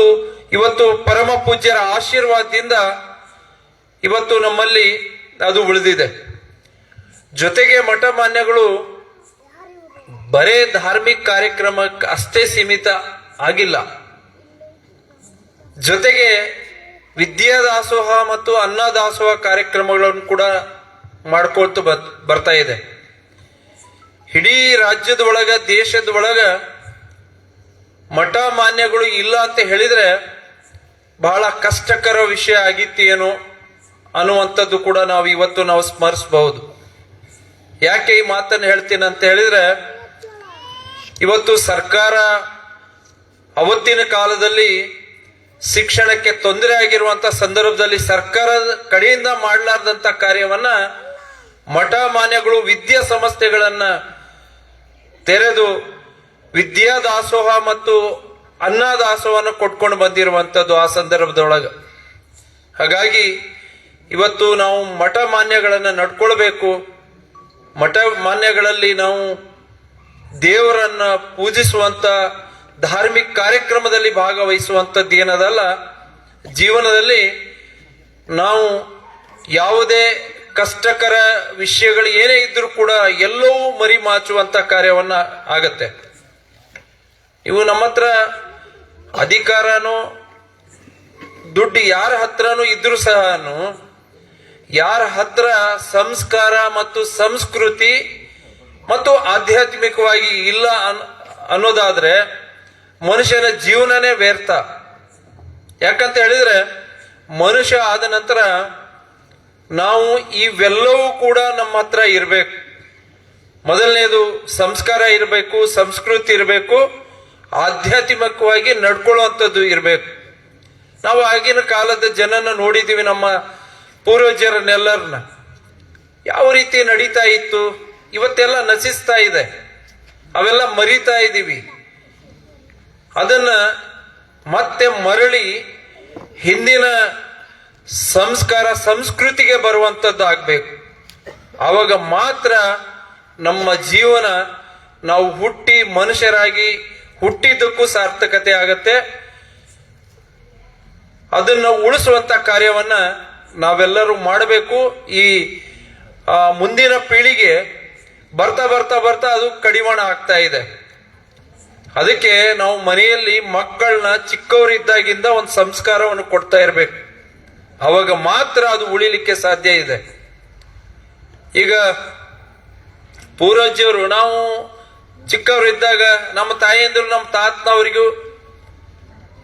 ಇವತ್ತು ಪರಮ ಪೂಜ್ಯರ ಆಶೀರ್ವಾದದಿಂದ ಇವತ್ತು ನಮ್ಮಲ್ಲಿ ಅದು ಉಳಿದಿದೆ. ಜೊತೆಗೆ ಮಠ ಮಾನ್ಯಗಳು ಬರೇ ಧಾರ್ಮಿಕ ಕಾರ್ಯಕ್ರಮಕ್ಕೆ ಅಷ್ಟೇ ಸೀಮಿತ ಆಗಿಲ್ಲ. ಜೊತೆಗೆ ವಿದ್ಯಾದಾಸೋಹ ಮತ್ತು ಅನ್ನದಾಸೋಹ ಕಾರ್ಯಕ್ರಮಗಳನ್ನು ಕೂಡ ಮಾಡ್ಕೊಳ್ತು ಬರ್ತಾ ಇದೆ. ಇಡೀ ರಾಜ್ಯದ ಒಳಗ, ದೇಶದ ಒಳಗ ಮಠ ಮಾನ್ಯಗಳು ಇಲ್ಲ ಅಂತ ಹೇಳಿದ್ರೆ ಬಹಳ ಕಷ್ಟಕರ ವಿಷಯ ಆಗಿತ್ತು ಏನು ಅನ್ನುವಂಥದ್ದು ಕೂಡ ನಾವು ಸ್ಮರಿಸಬಹುದು. ಯಾಕೆ ಈ ಮಾತನ್ನು ಹೇಳ್ತೀನಿ ಅಂತ ಹೇಳಿದ್ರೆ, ಇವತ್ತು ಸರ್ಕಾರ ಅವತ್ತಿನ ಕಾಲದಲ್ಲಿ ಶಿಕ್ಷಣಕ್ಕೆ ತೊಂದರೆ ಆಗಿರುವಂತ ಸಂದರ್ಭದಲ್ಲಿ ಸರ್ಕಾರದ ಕಡೆಯಿಂದ ಮಾಡಲಾರ್ದಂತ ಕಾರ್ಯವನ್ನ ಮಠ ಮಾನ್ಯಗಳು ವಿದ್ಯಾ ಸಂಸ್ಥೆಗಳನ್ನ ತೆರೆದು ವಿದ್ಯಾದಾಸೋಹ ಮತ್ತು ಅನ್ನದಾಸೋಹವನ್ನು ಕೊಟ್ಕೊಂಡು ಬಂದಿರುವಂತದ್ದು ಆ ಸಂದರ್ಭದೊಳಗ. ಹಾಗಾಗಿ ಇವತ್ತು ನಾವು ಮಠ ಮಾನ್ಯಗಳನ್ನ ನಡ್ಕೊಳ್ಬೇಕು. ಮಠ ಮಾನ್ಯಗಳಲ್ಲಿ ನಾವು ದೇವರನ್ನ ಪೂಜಿಸುವಂತ ಧಾರ್ಮಿಕ ಕಾರ್ಯಕ್ರಮದಲ್ಲಿ ಭಾಗವಹಿಸುವಂಥದ್ದು ಏನದಲ್ಲ, ಜೀವನದಲ್ಲಿ ನಾವು ಯಾವುದೇ ಕಷ್ಟಕರ ವಿಷಯಗಳು ಏನೇ ಇದ್ರೂ ಕೂಡ ಎಲ್ಲವೂ ಮರಿಮಾಚುವಂತ ಕಾರ್ಯವನ್ನ ಆಗತ್ತೆ. ಇವು ನಮ್ಮ ಹತ್ರ ಅಧಿಕಾರನೋ ದುಡ್ಡು ಯಾರ ಹತ್ರನೂ ಇದ್ರೂ ಸಹ ಯಾರ ಹತ್ರ ಸಂಸ್ಕಾರ ಮತ್ತು ಸಂಸ್ಕೃತಿ ಮತ್ತು ಆಧ್ಯಾತ್ಮಿಕವಾಗಿ ಇಲ್ಲ ಅನ್ನೋದಾದ್ರೆ ಮನುಷ್ಯನ ಜೀವನನೇ ವ್ಯರ್ಥ. ಯಾಕಂತ ಹೇಳಿದ್ರೆ ಮನುಷ್ಯ ಆದ ನಂತರ ನಾವು ಇವೆಲ್ಲವೂ ಕೂಡ ನಮ್ಮ ಹತ್ರ ಇರಬೇಕು. ಮೊದಲನೇದು ಸಂಸ್ಕಾರ ಇರಬೇಕು, ಸಂಸ್ಕೃತಿ ಇರಬೇಕು, ಆಧ್ಯಾತ್ಮಿಕವಾಗಿ ನಡ್ಕೊಳ್ಳುವಂಥದ್ದು ಇರಬೇಕು. ನಾವು ಆಗಿನ ಕಾಲದ ಜನನ ನೋಡಿದ್ದೀವಿ, ನಮ್ಮ ಪೂರ್ವಜರನ್ನೆಲ್ಲರನ್ನ ಯಾವ ರೀತಿ ನಡೀತಾ ಇತ್ತು. ಇವತ್ತೆಲ್ಲ ನಶಿಸ್ತಾ ಇದೆ, ಅವೆಲ್ಲ ಮರಿತಾ ಇದ್ದೀವಿ. ಅದನ್ನ ಮತ್ತೆ ಮರಳಿ ಹಿಂದಿನ ಸಂಸ್ಕಾರ ಸಂಸ್ಕೃತಿಗೆ ಬರುವಂಥದ್ದು ಆಗ್ಬೇಕು. ಆವಾಗ ಮಾತ್ರ ನಮ್ಮ ಜೀವನ, ನಾವು ಹುಟ್ಟಿ ಮನುಷ್ಯರಾಗಿ ಹುಟ್ಟಿದ್ದಕ್ಕೂ ಸಾರ್ಥಕತೆ ಆಗತ್ತೆ. ಅದನ್ನ ಉಳಿಸುವಂತ ಕಾರ್ಯವನ್ನ ನಾವೆಲ್ಲರೂ ಮಾಡಬೇಕು. ಈ ಮುಂದಿನ ಪೀಳಿಗೆ ಬರ್ತಾ ಬರ್ತಾ ಬರ್ತಾ ಅದು ಕಡಿವಾಣ ಆಗ್ತಾ ಇದೆ. ಅದಕ್ಕೆ ನಾವು ಮನೆಯಲ್ಲಿ ಮಕ್ಕಳನ್ನ ಚಿಕ್ಕವರಿದ್ದಾಗಿಂದ ಒಂದು ಸಂಸ್ಕಾರವನ್ನು ಕೊಡ್ತಾ ಇರಬೇಕು. ಅವಾಗ ಮಾತ್ರ ಅದು ಉಳಿಲಿಕ್ಕೆ ಸಾಧ್ಯ ಇದೆ. ಈಗ ಪೂರ್ವಜರು, ನಾವು ಚಿಕ್ಕವರಿದ್ದಾಗ ನಮ್ಮ ತಾಯಿಯಂದ್ರು ನಮ್ಮ ತಾತನವರಿಗೂ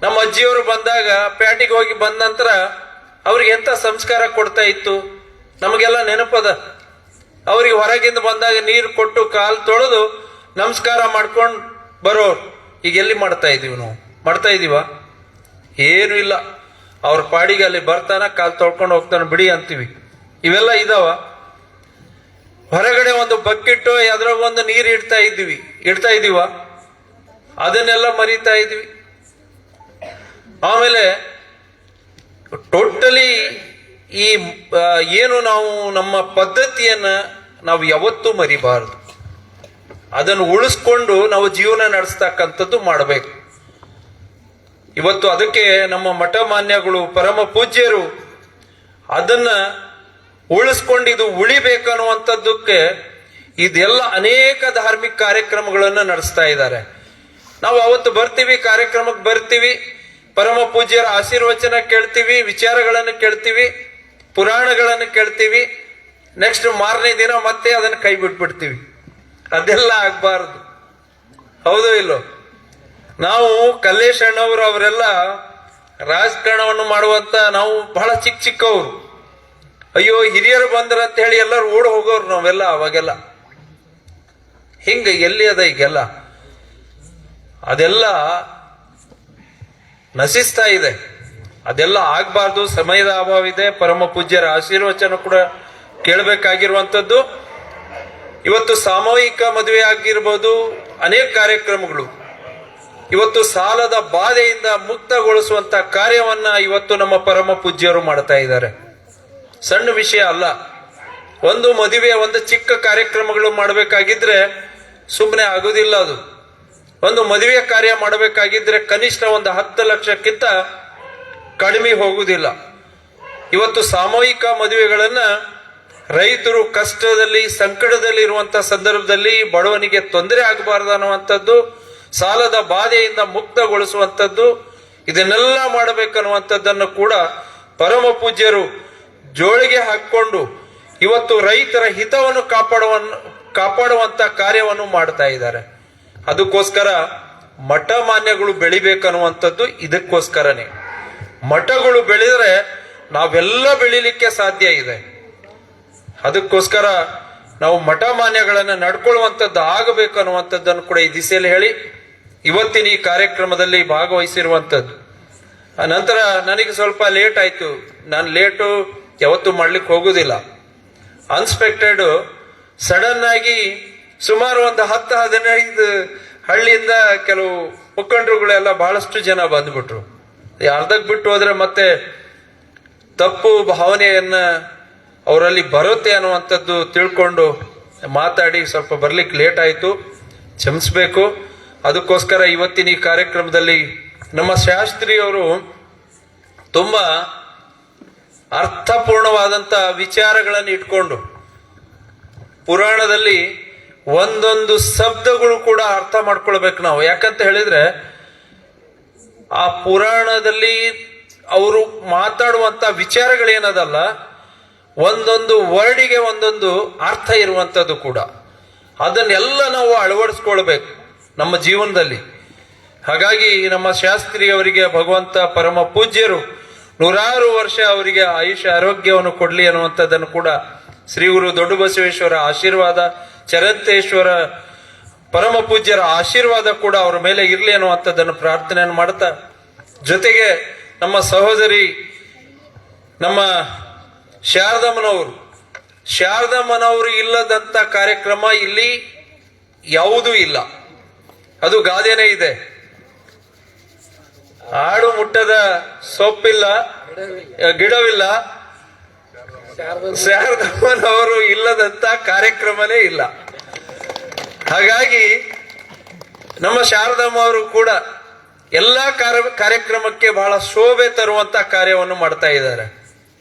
ನಮ್ಮ ಅಜ್ಜಿಯವರು ಬಂದಾಗ ಪ್ಯಾಟಿಗೆ ಹೋಗಿ ಬಂದ ನಂತರ ಅವ್ರಿಗೆ ಎಂತ ಸಂಸ್ಕಾರ ಕೊಡ್ತಾ ಇತ್ತು ನಮಗೆಲ್ಲ ನೆನಪದ. ಅವ್ರಿಗೆ ಹೊರಗಿಂದ ಬಂದಾಗ ನೀರು ಕೊಟ್ಟು ಕಾಲು ತೊಳೆದು ನಮಸ್ಕಾರ ಮಾಡ್ಕೊಂಡು ಬರೋರು. ಈಗ ಎಲ್ಲಿ ಮಾಡ್ತಾ ಇದೀವಿ ನಾವು? ಮಾಡ್ತಾ ಇದೀವ? ಏನು ಇಲ್ಲ. ಅವ್ರ ಪಾಡಿಗೆ ಅಲ್ಲಿ ಬರ್ತಾನ, ಕಾಲು ತೊಳ್ಕೊಂಡು ಹೋಗ್ತಾನೆ, ಬಿಡಿ ಅಂತೀವಿ. ಇವೆಲ್ಲ ಇದಾವ? ಹೊರಗಡೆ ಒಂದು ಬಕೆಟ್ ಅದ್ರಾಗ ಒಂದು ನೀರು ಇಡ್ತಾ ಇದೀವ? ಅದನ್ನೆಲ್ಲ ಮರಿತಾ ಇದೀವಿ. ಆಮೇಲೆ ಟೋಟಲಿ ಈ ಏನು ನಾವು ನಮ್ಮ ಪದ್ಧತಿಯನ್ನ ನಾವು ಯಾವತ್ತೂ ಮರಿಬಾರದು. ಅದನ್ನು ಉಳಿಸ್ಕೊಂಡು ನಾವು ಜೀವನ ನಡೆಸ್ತಕ್ಕಂಥದ್ದು ಮಾಡಬೇಕು. ಇವತ್ತು ಅದಕ್ಕೆ ನಮ್ಮ ಮಠ ಮಾನ್ಯಗಳು, ಪರಮ ಪೂಜ್ಯರು ಅದನ್ನ ಉಳಿಸ್ಕೊಂಡು ಇದು ಉಳಿಬೇಕನ್ನುವಂಥದ್ದಕ್ಕೆ ಇದೆಲ್ಲ ಅನೇಕ ಧಾರ್ಮಿಕ ಕಾರ್ಯಕ್ರಮಗಳನ್ನು ನಡೆಸ್ತಾ ಇದ್ದಾರೆ. ನಾವು ಅವತ್ತು ಬರ್ತೀವಿ, ಕಾರ್ಯಕ್ರಮಕ್ಕೆ ಬರ್ತೀವಿ, ಪರಮ ಪೂಜ್ಯರ ಆಶೀರ್ವಚನ ಕೇಳ್ತೀವಿ, ವಿಚಾರಗಳನ್ನು ಕೇಳ್ತೀವಿ, ಪುರಾಣಗಳನ್ನು ಕೇಳ್ತೀವಿ. ನೆಕ್ಸ್ಟ್ ಮಾರನೇ ದಿನ ಮತ್ತೆ ಅದನ್ನು ಕೈ ಬಿಟ್ಬಿಡ್ತೀವಿ. ಅದೆಲ್ಲ ಆಗ್ಬಾರ್ದು. ಹೌದು ಇಲ್ಲೋ? ನಾವು ಕಲ್ಲೇಶ್ ಅಣ್ಣವರು ಅವರೆಲ್ಲ ರಾಜಕಾರಣವನ್ನು ಮಾಡುವಂತ, ನಾವು ಬಹಳ ಚಿಕ್ಕವರು. ಅಯ್ಯೋ ಹಿರಿಯರು ಬಂದ್ರ ಅಂತ ಹೇಳಿ ಎಲ್ಲರೂ ಓಡ್ ಹೋಗೋರು ನಾವೆಲ್ಲ ಅವಾಗೆಲ್ಲ. ಹಿಂಗ ಎಲ್ಲಿ ಅದ ಈಗೆಲ್ಲ? ಅದೆಲ್ಲ ನಶಿಸ್ತಾ ಇದೆ. ಅದೆಲ್ಲ ಆಗ್ಬಾರ್ದು. ಸಮಯದ ಅಭಾವ ಇದೆ. ಪರಮ ಪೂಜ್ಯರ ಆಶೀರ್ವಚನ ಕೂಡ ಕೇಳಬೇಕಾಗಿರುವಂಥದ್ದು. ಇವತ್ತು ಸಾಮೂಹಿಕ ಮದುವೆ ಆಗಿರ್ಬೋದು, ಅನೇಕ ಕಾರ್ಯಕ್ರಮಗಳು. ಇವತ್ತು ಸಾಲದ ಬಾಧೆಯಿಂದ ಮುಕ್ತಗೊಳಿಸುವಂತ ಕಾರ್ಯವನ್ನ ಇವತ್ತು ನಮ್ಮ ಪರಮ ಪೂಜ್ಯರು ಮಾಡ್ತಾ ಇದ್ದಾರೆ. ಸಣ್ಣ ವಿಷಯ ಅಲ್ಲ. ಒಂದು ಮದುವೆ, ಒಂದು ಚಿಕ್ಕ ಕಾರ್ಯಕ್ರಮಗಳು ಮಾಡಬೇಕಾಗಿದ್ರೆ ಸುಮ್ಮನೆ ಆಗುದಿಲ್ಲ. ಅದು ಒಂದು ಮದುವೆ ಕಾರ್ಯ ಮಾಡಬೇಕಾಗಿದ್ರೆ ಕನಿಷ್ಠ ಒಂದು 10 ಲಕ್ಷಕ್ಕಿಂತ ಕಡಿಮೆ ಹೋಗುವುದಿಲ್ಲ. ಇವತ್ತು ಸಾಮೂಹಿಕ ಮದುವೆಗಳನ್ನ ರೈತರು ಕಷ್ಟದಲ್ಲಿ, ಸಂಕಟದಲ್ಲಿ ಇರುವಂತ ಸಂದರ್ಭದಲ್ಲಿ ಬಡವನಿಗೆ ತೊಂದರೆ ಆಗಬಾರ್ದು ಅನ್ನುವಂಥದ್ದು, ಸಾಲದ ಬಾಧೆಯಿಂದ ಮುಕ್ತಗೊಳಿಸುವಂಥದ್ದು, ಇದನ್ನೆಲ್ಲ ಮಾಡಬೇಕನ್ನುವಂಥದ್ದನ್ನು ಕೂಡ ಪರಮ ಪೂಜ್ಯರು ಜೋಳಿಗೆ ಹಾಕಿಕೊಂಡು ಇವತ್ತು ರೈತರ ಹಿತವನ್ನು ಕಾಪಾಡುವಂತ ಕಾರ್ಯವನ್ನು ಮಾಡ್ತಾ ಇದ್ದಾರೆ. ಅದಕ್ಕೋಸ್ಕರ ಮಠ ಮಾನ್ಯಗಳು ಬೆಳಿಬೇಕನ್ನುವಂಥದ್ದು ಇದಕ್ಕೋಸ್ಕರನೇ. ಮಠಗಳು ಬೆಳೆದ್ರೆ ನಾವೆಲ್ಲ ಬೆಳಿಲಿಕ್ಕೆ ಸಾಧ್ಯ ಇದೆ. ಅದಕ್ಕೋಸ್ಕರ ನಾವು ಮಠ ಮಾನ್ಯಗಳನ್ನು ನಡ್ಕೊಳ್ಳುವಂಥದ್ದು ಆಗಬೇಕು ಅನ್ನುವಂಥದ್ದನ್ನು ಕೂಡ ಈ ದಿಸೆಯಲ್ಲಿ ಹೇಳಿ ಇವತ್ತಿನ ಈ ಕಾರ್ಯಕ್ರಮದಲ್ಲಿ ಭಾಗವಹಿಸಿರುವಂಥದ್ದು. ನಂತರ ನನಗೆ ಸ್ವಲ್ಪ ಲೇಟ್ ಆಯ್ತು. ನಾನು ಲೇಟು ಯಾವತ್ತೂ ಮಾಡ್ಲಿಕ್ಕೆ ಹೋಗುದಿಲ್ಲ. ಅನ್ಸ್ಪೆಕ್ಟೆಡ್ ಸಡನ್ ಆಗಿ ಸುಮಾರು ಒಂದು 10-15 ಹಳ್ಳಿಯಿಂದ ಕೆಲವು ಮುಖಂಡರುಗಳೆಲ್ಲ ಬಹಳಷ್ಟು ಜನ ಬಂದ್ಬಿಟ್ರು. ಅರ್ಧಕ್ಕೆ ಬಿಟ್ಟು ಹೋದ್ರೆ ಮತ್ತೆ ತಪ್ಪು ಭಾವನೆಯನ್ನ ಅವರಲ್ಲಿ ಬರುತ್ತೆ ಅನ್ನುವಂಥದ್ದು ತಿಳ್ಕೊಂಡು ಮಾತಾಡಿ ಸ್ವಲ್ಪ ಬರ್ಲಿಕ್ಕೆ ಲೇಟ್ ಆಯ್ತು, ಕ್ಷಮಿಸ್ಬೇಕು. ಅದಕ್ಕೋಸ್ಕರ ಇವತ್ತಿನ ಈ ಕಾರ್ಯಕ್ರಮದಲ್ಲಿ ನಮ್ಮ ಶಾಸ್ತ್ರಿಯವರು ತುಂಬಾ ಅರ್ಥಪೂರ್ಣವಾದಂತ ವಿಚಾರಗಳನ್ನು ಇಟ್ಕೊಂಡು ಪುರಾಣದಲ್ಲಿ ಒಂದೊಂದು ಶಬ್ದಗಳು ಕೂಡ ಅರ್ಥ ಮಾಡ್ಕೊಳ್ಬೇಕು ನಾವು. ಯಾಕಂತ ಹೇಳಿದ್ರೆ ಆ ಪುರಾಣದಲ್ಲಿ ಅವರು ಮಾತಾಡುವಂತ ವಿಚಾರಗಳೇನದಲ್ಲ, ಒಂದೊಂದು ವರ್ಡಿಗೆ ಒಂದೊಂದು ಅರ್ಥ ಇರುವಂತದ್ದು ಕೂಡ. ಅದನ್ನೆಲ್ಲ ನಾವು ಅಳವಡಿಸ್ಕೊಳ್ಬೇಕು ನಮ್ಮ ಜೀವನದಲ್ಲಿ. ಹಾಗಾಗಿ ನಮ್ಮ ಶಾಸ್ತ್ರಿಯವರಿಗೆ ಭಗವಂತ ಪರಮ ಪೂಜ್ಯರು 100 ವರ್ಷ ಅವರಿಗೆ ಆಯುಷ್ಯ ಆರೋಗ್ಯವನ್ನು ಕೊಡ್ಲಿ ಅನ್ನುವಂಥದ್ದನ್ನು ಕೂಡ ಶ್ರೀ ಗುರು ದೊಡ್ಡ ಬಸವೇಶ್ವರ ಆಶೀರ್ವಾದ, ಚರಂತೇಶ್ವರ ಪರಮ ಪೂಜ್ಯರ ಆಶೀರ್ವಾದ ಕೂಡ ಅವರ ಮೇಲೆ ಇರಲಿ ಅನ್ನುವಂಥದ್ದನ್ನು ಪ್ರಾರ್ಥನೆಯನ್ನು ಮಾಡ್ತಾ, ಜೊತೆಗೆ ನಮ್ಮ ಸಹೋದರಿ ನಮ್ಮ ಶಾರದಮ್ಮನವರು ಇಲ್ಲದಂತ ಕಾರ್ಯಕ್ರಮ ಇಲ್ಲಿ ಯಾವುದೂ ಇಲ್ಲ. ಅದು ಗಾದೆನೇ ಇದೆ, ಆಡು ಮುಟ್ಟದ ಸೊಪ್ಪಿಲ್ಲ, ಗಿಡವಿಲ್ಲ. ಶಾರದಮ್ಮನವರು ಇಲ್ಲದಂತ ಕಾರ್ಯಕ್ರಮನೇ ಇಲ್ಲ. ಹಾಗಾಗಿ ನಮ್ಮ ಶಾರದಮ್ಮ ಅವರು ಕೂಡ ಎಲ್ಲಾ ಕಾರ್ಯಕ್ರಮಕ್ಕೆ ಬಹಳ ಶೋಭೆ ತರುವಂತ ಕಾರ್ಯವನ್ನು ಮಾಡ್ತಾ ಇದ್ದಾರೆ.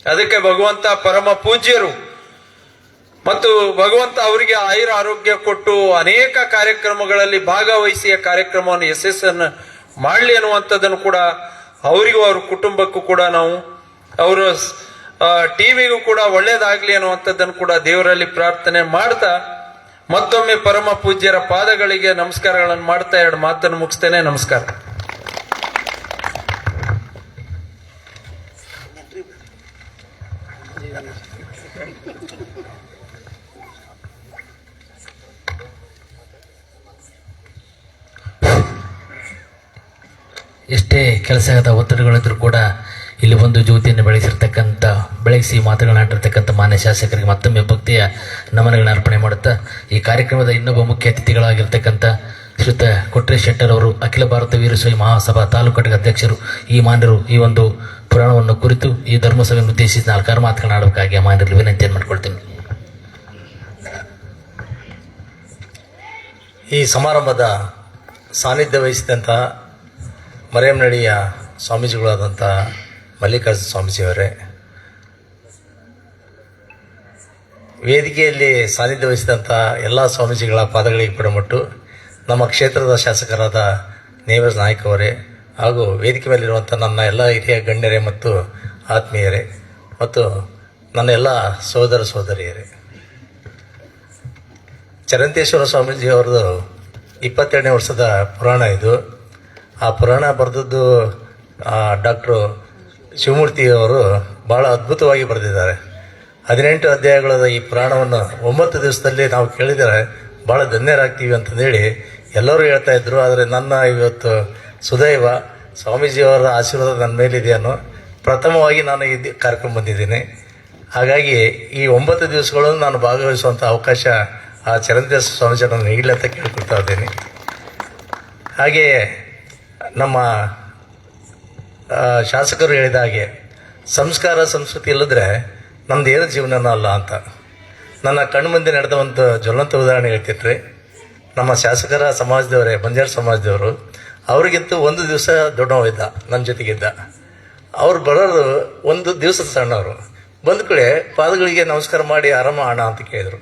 ಅದಕ್ಕೆ ಭಗವಂತ ಪರಮ ಪೂಜ್ಯರು ಮತ್ತು ಭಗವಂತ ಅವರಿಗೆ ಆಯುರ ಆರೋಗ್ಯ ಕೊಟ್ಟು ಅನೇಕ ಕಾರ್ಯಕ್ರಮಗಳಲ್ಲಿ ಭಾಗವಹಿಸಿಯ ಕಾರ್ಯಕ್ರಮವನ್ನು ಯಶಸ್ಸನ್ನು ಮಾಡಲಿ ಅನ್ನುವಂಥದ್ದನ್ನು ಕೂಡ ಅವರಿಗೂ ಅವ್ರ ಕುಟುಂಬಕ್ಕೂ ಕೂಡ ನಾವು ಅವರ ಟಿವಿಗೂ ಕೂಡ ಒಳ್ಳೇದಾಗ್ಲಿ ಅನ್ನುವಂಥದ್ದನ್ನು ಕೂಡ ದೇವರಲ್ಲಿ ಪ್ರಾರ್ಥನೆ ಮಾಡ್ತಾ ಮತ್ತೊಮ್ಮೆ ಪರಮ ಪೂಜ್ಯರ ಪಾದಗಳಿಗೆ ನಮಸ್ಕಾರಗಳನ್ನು ಮಾಡ್ತಾ 2 ಮಾತನ್ನು ಮುಗಿಸ್ತೇನೆ. ನಮಸ್ಕಾರ. ಎಷ್ಟೇ ಕೆಲಸದ ಒತ್ತಡಗಳಿದ್ರೂ ಕೂಡ ಇಲ್ಲಿ ಒಂದು ಜ್ಯೋತಿಯನ್ನು ಬೆಳಗಿಸಿ ಮಾತುಗಳನ್ನಾಡಿರ್ತಕ್ಕಂಥ ಮಾನ್ಯ ಶಾಸಕರಿಗೆ ಮತ್ತೊಮ್ಮೆ ಭಕ್ತಿಯ ನಮನಗಳನ್ನು ಅರ್ಪಣೆ ಮಾಡುತ್ತಾ ಈ ಕಾರ್ಯಕ್ರಮದ ಇನ್ನೊಬ್ಬ ಮುಖ್ಯ ಅತಿಥಿಗಳಾಗಿರ್ತಕ್ಕಂಥ ಶ್ರೀಯುತ ಕೊಟ್ರೇಶ್ ಶೆಟ್ಟರ್ ಅವರು ಅಖಿಲ ಭಾರತ ವೀರಶೈವ ಮಹಾಸಭಾ ತಾಲೂಕು ಘಟಕ ಅಧ್ಯಕ್ಷರು ಈ ಮಾನ್ಯರು ಈ ಒಂದು ಪುರಾಣವನ್ನು ಕುರಿತು ಈ ಧರ್ಮಸಭೆಯನ್ನು ಉದ್ದೇಶಿಸಿ 4 ಮಾತುಗಳನ್ನಾಡಬೇಕಾಗಿ ಮಾನ್ಯರಲ್ಲಿ ವಿನಂತಿಯನ್ನು ಮಾಡಿಕೊಳ್ತೀನಿ. ಈ ಸಮಾರಂಭದ ಸಾನ್ನಿಧ್ಯ ವಹಿಸಿದಂತಹ ಮರೇಮನಹಳ್ಳಿಯ ಸ್ವಾಮೀಜಿಗಳಾದಂಥ ಮಲ್ಲಿಕಾರ್ಜುನ ಸ್ವಾಮೀಜಿಯವರೇ, ವೇದಿಕೆಯಲ್ಲಿ ಸಾನ್ನಿಧ್ಯ ವಹಿಸಿದಂಥ ಎಲ್ಲ ಸ್ವಾಮೀಜಿಗಳ ಪಾದಗಳಿಗೆ ಬಿಡಮಟ್ಟು ನಮ್ಮ ಕ್ಷೇತ್ರದ ಶಾಸಕರಾದ ನೇವರಾಜ್ ನಾಯ್ಕ ಅವರೇ, ಹಾಗೂ ವೇದಿಕೆ ಮೇಲಿರುವಂಥ ನನ್ನ ಎಲ್ಲ ಹಿರಿಯ ಗಣ್ಯರೇ ಮತ್ತು ಆತ್ಮೀಯರೇ ಮತ್ತು ನನ್ನ ಎಲ್ಲ ಸಹೋದರ ಸಹೋದರಿಯರೇ, ಚರಂತೇಶ್ವರ ಸ್ವಾಮೀಜಿಯವ್ರದ್ದು 22ನೇ ವರ್ಷದ ಪುರಾಣ ಇದು. ಆ ಪುರಾಣ ಬರೆದದ್ದು ಡಾಕ್ಟ್ರು ಶಿವಮೂರ್ತಿಯವರು ಭಾಳ ಅದ್ಭುತವಾಗಿ ಬರೆದಿದ್ದಾರೆ. 18 ಅಧ್ಯಾಯಗಳಾದ ಈ ಪುರಾಣವನ್ನು 9 ದಿವಸದಲ್ಲಿ ನಾವು ಕೇಳಿದರೆ ಭಾಳ ಧನ್ಯರಾಗ್ತೀವಿ ಅಂತಂದೇಳಿ ಎಲ್ಲರೂ ಹೇಳ್ತಾ ಇದ್ರು. ಆದರೆ ನನ್ನ ಇವತ್ತು ಸುದೈವ ಸ್ವಾಮೀಜಿಯವರ ಆಶೀರ್ವಾದ ನನ್ನ ಮೇಲಿದೆಯನ್ನೋ ಪ್ರಥಮವಾಗಿ ನಾನು ಈ ಕಾರ್ಯಕ್ರಮ ಬಂದಿದ್ದೀನಿ. ಹಾಗಾಗಿ ಈ 9 ದಿವಸಗಳನ್ನು ನಾನು ಭಾಗವಹಿಸುವಂಥ ಅವಕಾಶ ಆ ಚರಂತೇಶ್ವರ ಸ್ವಾಮೀಜಿಯನ್ನು ನೀಡಲಿ ಅಂತ ಕೇಳ್ಕೊಳ್ತಾ ಇದ್ದೀನಿ. ಹಾಗೆಯೇ ನಮ್ಮ ಶಾಸಕರು ಹೇಳಿದ ಹಾಗೆ ಸಂಸ್ಕಾರ ಸಂಸ್ಕೃತಿ ಇಲ್ಲದ್ರೆ ನಮ್ದು ಏನು ಜೀವನನೂ ಅಲ್ಲ ಅಂತ ನನ್ನ ಕಣ್ಣು ಮುಂದೆ ನಡೆದ ಒಂದು ಜ್ವಲಂತ ಉದಾಹರಣೆ ಹೇಳ್ತಿದ್ರಿ. ನಮ್ಮ ಶಾಸಕರ ಸಮಾಜದವರೇ, ಬಂಜಾರ ಸಮಾಜದವರು, ಅವ್ರಿಗಿಂತ 1 ದಿವಸ ದೊಡ್ಡವಿದ್ದ, ನನ್ನ ಜೊತೆಗಿದ್ದ. ಅವ್ರು ಬರೋರು 1 ದಿವಸ ಸಣ್ಣವರು. ಬಂದ ಕಡೆ ಪಾದಗಳಿಗೆ ನಮಸ್ಕಾರ ಮಾಡಿ ಆರಾಮ ಅಣ್ಣ ಅಂತ ಕೇಳಿದ್ರು.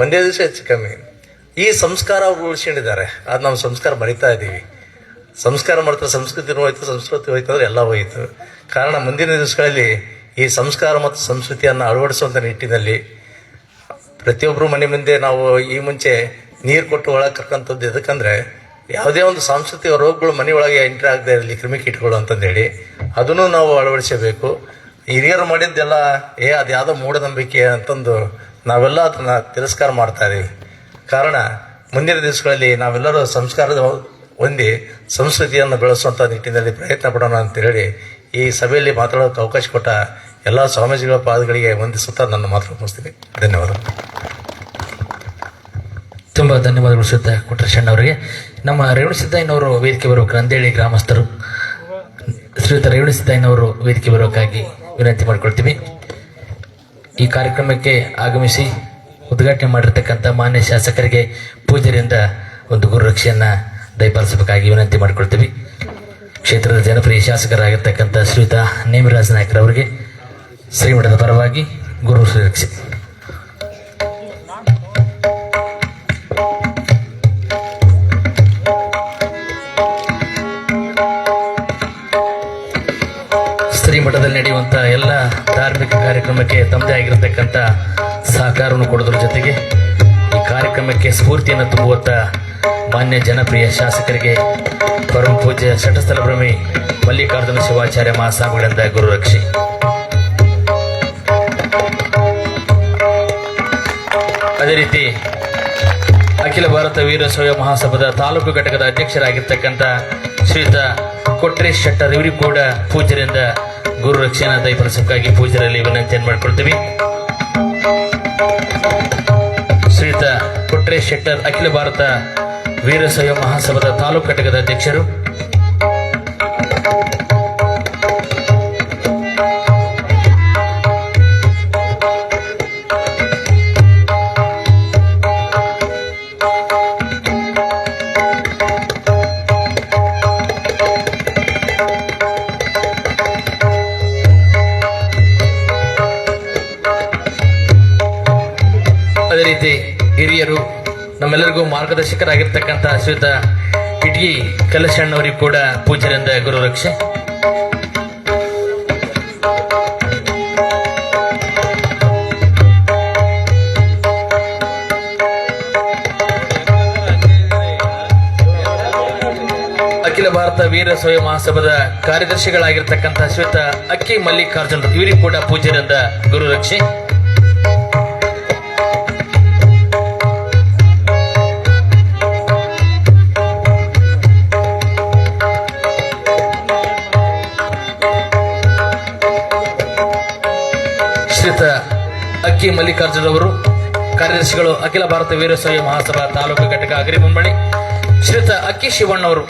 1 ದಿವಸ ಹೆಚ್ಚು ಕಮ್ಮಿ. ಈ ಸಂಸ್ಕಾರ ಅವ್ರು ಉಳಿಸ್ಕೊಂಡಿದ್ದಾರೆ. ಅದು ನಮ್ಮ ಸಂಸ್ಕಾರ ಮರಿತಾ ಇದ್ದೀವಿ. ಸಂಸ್ಕಾರ ಮಾಡ್ತಾರೆ, ಸಂಸ್ಕೃತಿನೂ ಹೋಯ್ತು, ಸಂಸ್ಕೃತಿ ಹೋಯ್ತು ಅಂದ್ರೆ ಎಲ್ಲ ಹೋಯಿತು. ಕಾರಣ ಮುಂದಿನ ದಿವಸಗಳಲ್ಲಿ ಈ ಸಂಸ್ಕಾರ ಮತ್ತು ಸಂಸ್ಕೃತಿಯನ್ನು ಅಳವಡಿಸುವಂಥ ನಿಟ್ಟಿನಲ್ಲಿ ಪ್ರತಿಯೊಬ್ಬರು ಮನೆ ಮುಂದೆ ನಾವು ಈ ಮುಂಚೆ ನೀರು ಕೊಟ್ಟು ಒಳಗೆ ಕರ್ಕೊಂಥದ್ದು ಎದಕ್ಕಂದ್ರೆ ಯಾವುದೇ ಒಂದು ಸಾಂಸ್ಕೃತಿಕ ರೋಗಗಳು ಮನೆ ಒಳಗೆ ಎಂಟ್ರಿ ಆಗದೆ ಇರಲಿ, ಕ್ರಿಮಿಕೀಟಗಳು ಅಂತಂದೇಳಿ ಅದನ್ನು ನಾವು ಅಳವಡಿಸಬೇಕು. ಹಿರಿಯರು ಮಾಡಿದ್ದೆಲ್ಲ ಅದು ಯಾವುದೋ ಮೂಢನಂಬಿಕೆ ಅಂತಂದು ನಾವೆಲ್ಲ ಅದನ್ನು ತಿರಸ್ಕಾರ ಮಾಡ್ತಾ ಇದ್ದೀವಿ. ಕಾರಣ ಮುಂದಿನ ದಿವಸಗಳಲ್ಲಿ ನಾವೆಲ್ಲರೂ ಸಂಸ್ಕಾರದ ಹೊಂದಿ ಸಂಸ್ಕೃತಿಯನ್ನು ಬೆಳೆಸುವಂಥ ನಿಟ್ಟಿನಲ್ಲಿ ಪ್ರಯತ್ನ ಪಡೋಣ ಅಂತೇಳಿ ಈ ಸಭೆಯಲ್ಲಿ ಮಾತಾಡೋಕ್ಕೆ ಅವಕಾಶ ಕೊಟ್ಟ ಎಲ್ಲ ಸ್ವಾಮೀಜಿಗಳ ಪಾದಗಳಿಗೆ ವಂದಿಸುತ್ತಾ ನನ್ನ ಮಾತು ಮುಗಿಸ್ತೀನಿ. ಧನ್ಯವಾದ. ತುಂಬ ಧನ್ಯವಾದಗಳು ಶ್ರೀಯುತ ಕೊಟ್ರೇಶ್ ಅವರಿಗೆ. ನಮ್ಮ ರೇವಣಸಿದ್ದಯ್ಯನವರು ವೇದಿಕೆ ಬರಬೇಕು. ನಂದೇಳಿ ಗ್ರಾಮಸ್ಥರು ಶ್ರೀಯುತ ರೇವಣಸಿದ್ದಯ್ಯನವರು ವೇದಿಕೆ ಬರೋಕ್ಕಾಗಿ ವಿನಂತಿ ಮಾಡಿಕೊಳ್ತೀವಿ. ಈ ಕಾರ್ಯಕ್ರಮಕ್ಕೆ ಆಗಮಿಸಿ ಉದ್ಘಾಟನೆ ಮಾಡಿರ್ತಕ್ಕಂಥ ಮಾನ್ಯ ಶಾಸಕರಿಗೆ ಪೂಜಾರಿಯಿಂದ ಒಂದು ಗುರುರಕ್ಷೆಯನ್ನು ದಯಪಾಲಿಸಬೇಕಾಗಿ ವಿನಂತಿ ಮಾಡಿಕೊಳ್ತೀವಿ. ಕ್ಷೇತ್ರದ ಜನಪ್ರಿಯ ಶಾಸಕರಾಗಿರ್ತಕ್ಕಂಥ ಶ್ರೀಯುತ ನೇಮಿರಾಜ್ ನಾಯ್ಕರವರಿಗೆ ಶ್ರೀಮಠದ ಪರವಾಗಿ ಗುರು ಶ್ರೀರಕ್ಷೆ. ಶ್ರೀಮಠದಲ್ಲಿ ನಡೆಯುವಂಥ ಎಲ್ಲ ಧಾರ್ಮಿಕ ಕಾರ್ಯಕ್ರಮಕ್ಕೆ ತಮ್ಮದೇ ಆಗಿರತಕ್ಕಂಥ ಸಹಕಾರವನ್ನು ಕೊಡೋದ್ರ ಜೊತೆಗೆ ಈ ಕಾರ್ಯಕ್ರಮಕ್ಕೆ ಸ್ಫೂರ್ತಿಯನ್ನು ತುಂಬುವಂಥ ಮಾನ್ಯ ಜನಪ್ರಿಯ ಶಾಸಕರಿಗೆ ಪರಮ ಪೂಜ್ಯ ಶಟಸ್ಥಲ ಬ್ರಹ್ಮಿ ಮಲ್ಲಿಕಾರ್ಜುನ ಶಿವಾಚಾರ್ಯ ಮಹಾಸ್ವಾಮಿಗಳಿಂದ ಗುರುರಕ್ಷೆ. ಅದೇ ರೀತಿ ಅಖಿಲ ಭಾರತ ವೀರಶೈವ ಮಹಾಸಭಾದ ತಾಲೂಕು ಘಟಕದ ಅಧ್ಯಕ್ಷರಾಗಿರ್ತಕ್ಕಂಥ ಶ್ರೀಯುತ ಕೊಟ್ರೇಶ್ ಶೆಟ್ಟರ್ ಇವರಿಗೂ ಕೂಡ ಪೂಜ್ಯರಿಂದ ಗುರುರಕ್ಷೆಯನ್ನು ದಯಪಾಲಿಸಬೇಕಾಗಿ ಪೂಜ್ಯರಲ್ಲಿ ವಿನಂತಿಯನ್ನು ಮಾಡಿಕೊಳ್ತೀವಿ. ಶ್ರೀಯುತ ಕೊಟ್ರೇಶ್ ಶೆಟ್ಟರ್ ಅಖಿಲ ಭಾರತ ವೀರಶೈವ ಮಹಾಸಭಾದ ತಾಲೂಕು ಘಟಕದ ಅಧ್ಯಕ್ಷರು. ಅದೇ ರೀತಿ ಹಿರಿಯರು ನಮ್ಮೆಲ್ಲರಿಗೂ ಮಾರ್ಗದರ್ಶಕರಾಗಿರ್ತಕ್ಕಂಥ ಶ್ರೀಯುತ ಇಟ್ಗಿ ಕಲಶಣ್ಣವರಿಗೂ ಕೂಡ ಪೂಜ್ಯರಿಂದ ಗುರುರಕ್ಷೆ. ಅಖಿಲ ಭಾರತ ವೀರಶೈವ ಮಹಾಸಭಾದ ಕಾರ್ಯದರ್ಶಿಗಳಾಗಿರ್ತಕ್ಕಂಥ ಶ್ರೀಯುತ ಅಕ್ಕಿ ಮಲ್ಲಿಕಾರ್ಜುನ್ ಇವರಿಗೂ ಕೂಡ ಪೂಜ್ಯರಿಂದ ಗುರುರಕ್ಷೆ. ಶ್ರೀಯುತ ಅಕ್ಕಿ ಮಲ್ಲಿಕಾರ್ಜುನ್ ಅವರು, ಕಾರ್ಯದರ್ಶಿಗಳು ಅಖಿಲ ಭಾರತ ವೀರಶೈವ ಮಹಾಸಭಾ ತಾಲೂಕು ಘಟಕ ಅಗರಿ ಮುಂಬಳಿ. ಶ್ರೀಯುತ ಅಕ್ಕಿ ಶಿವಣ್ಣವರು,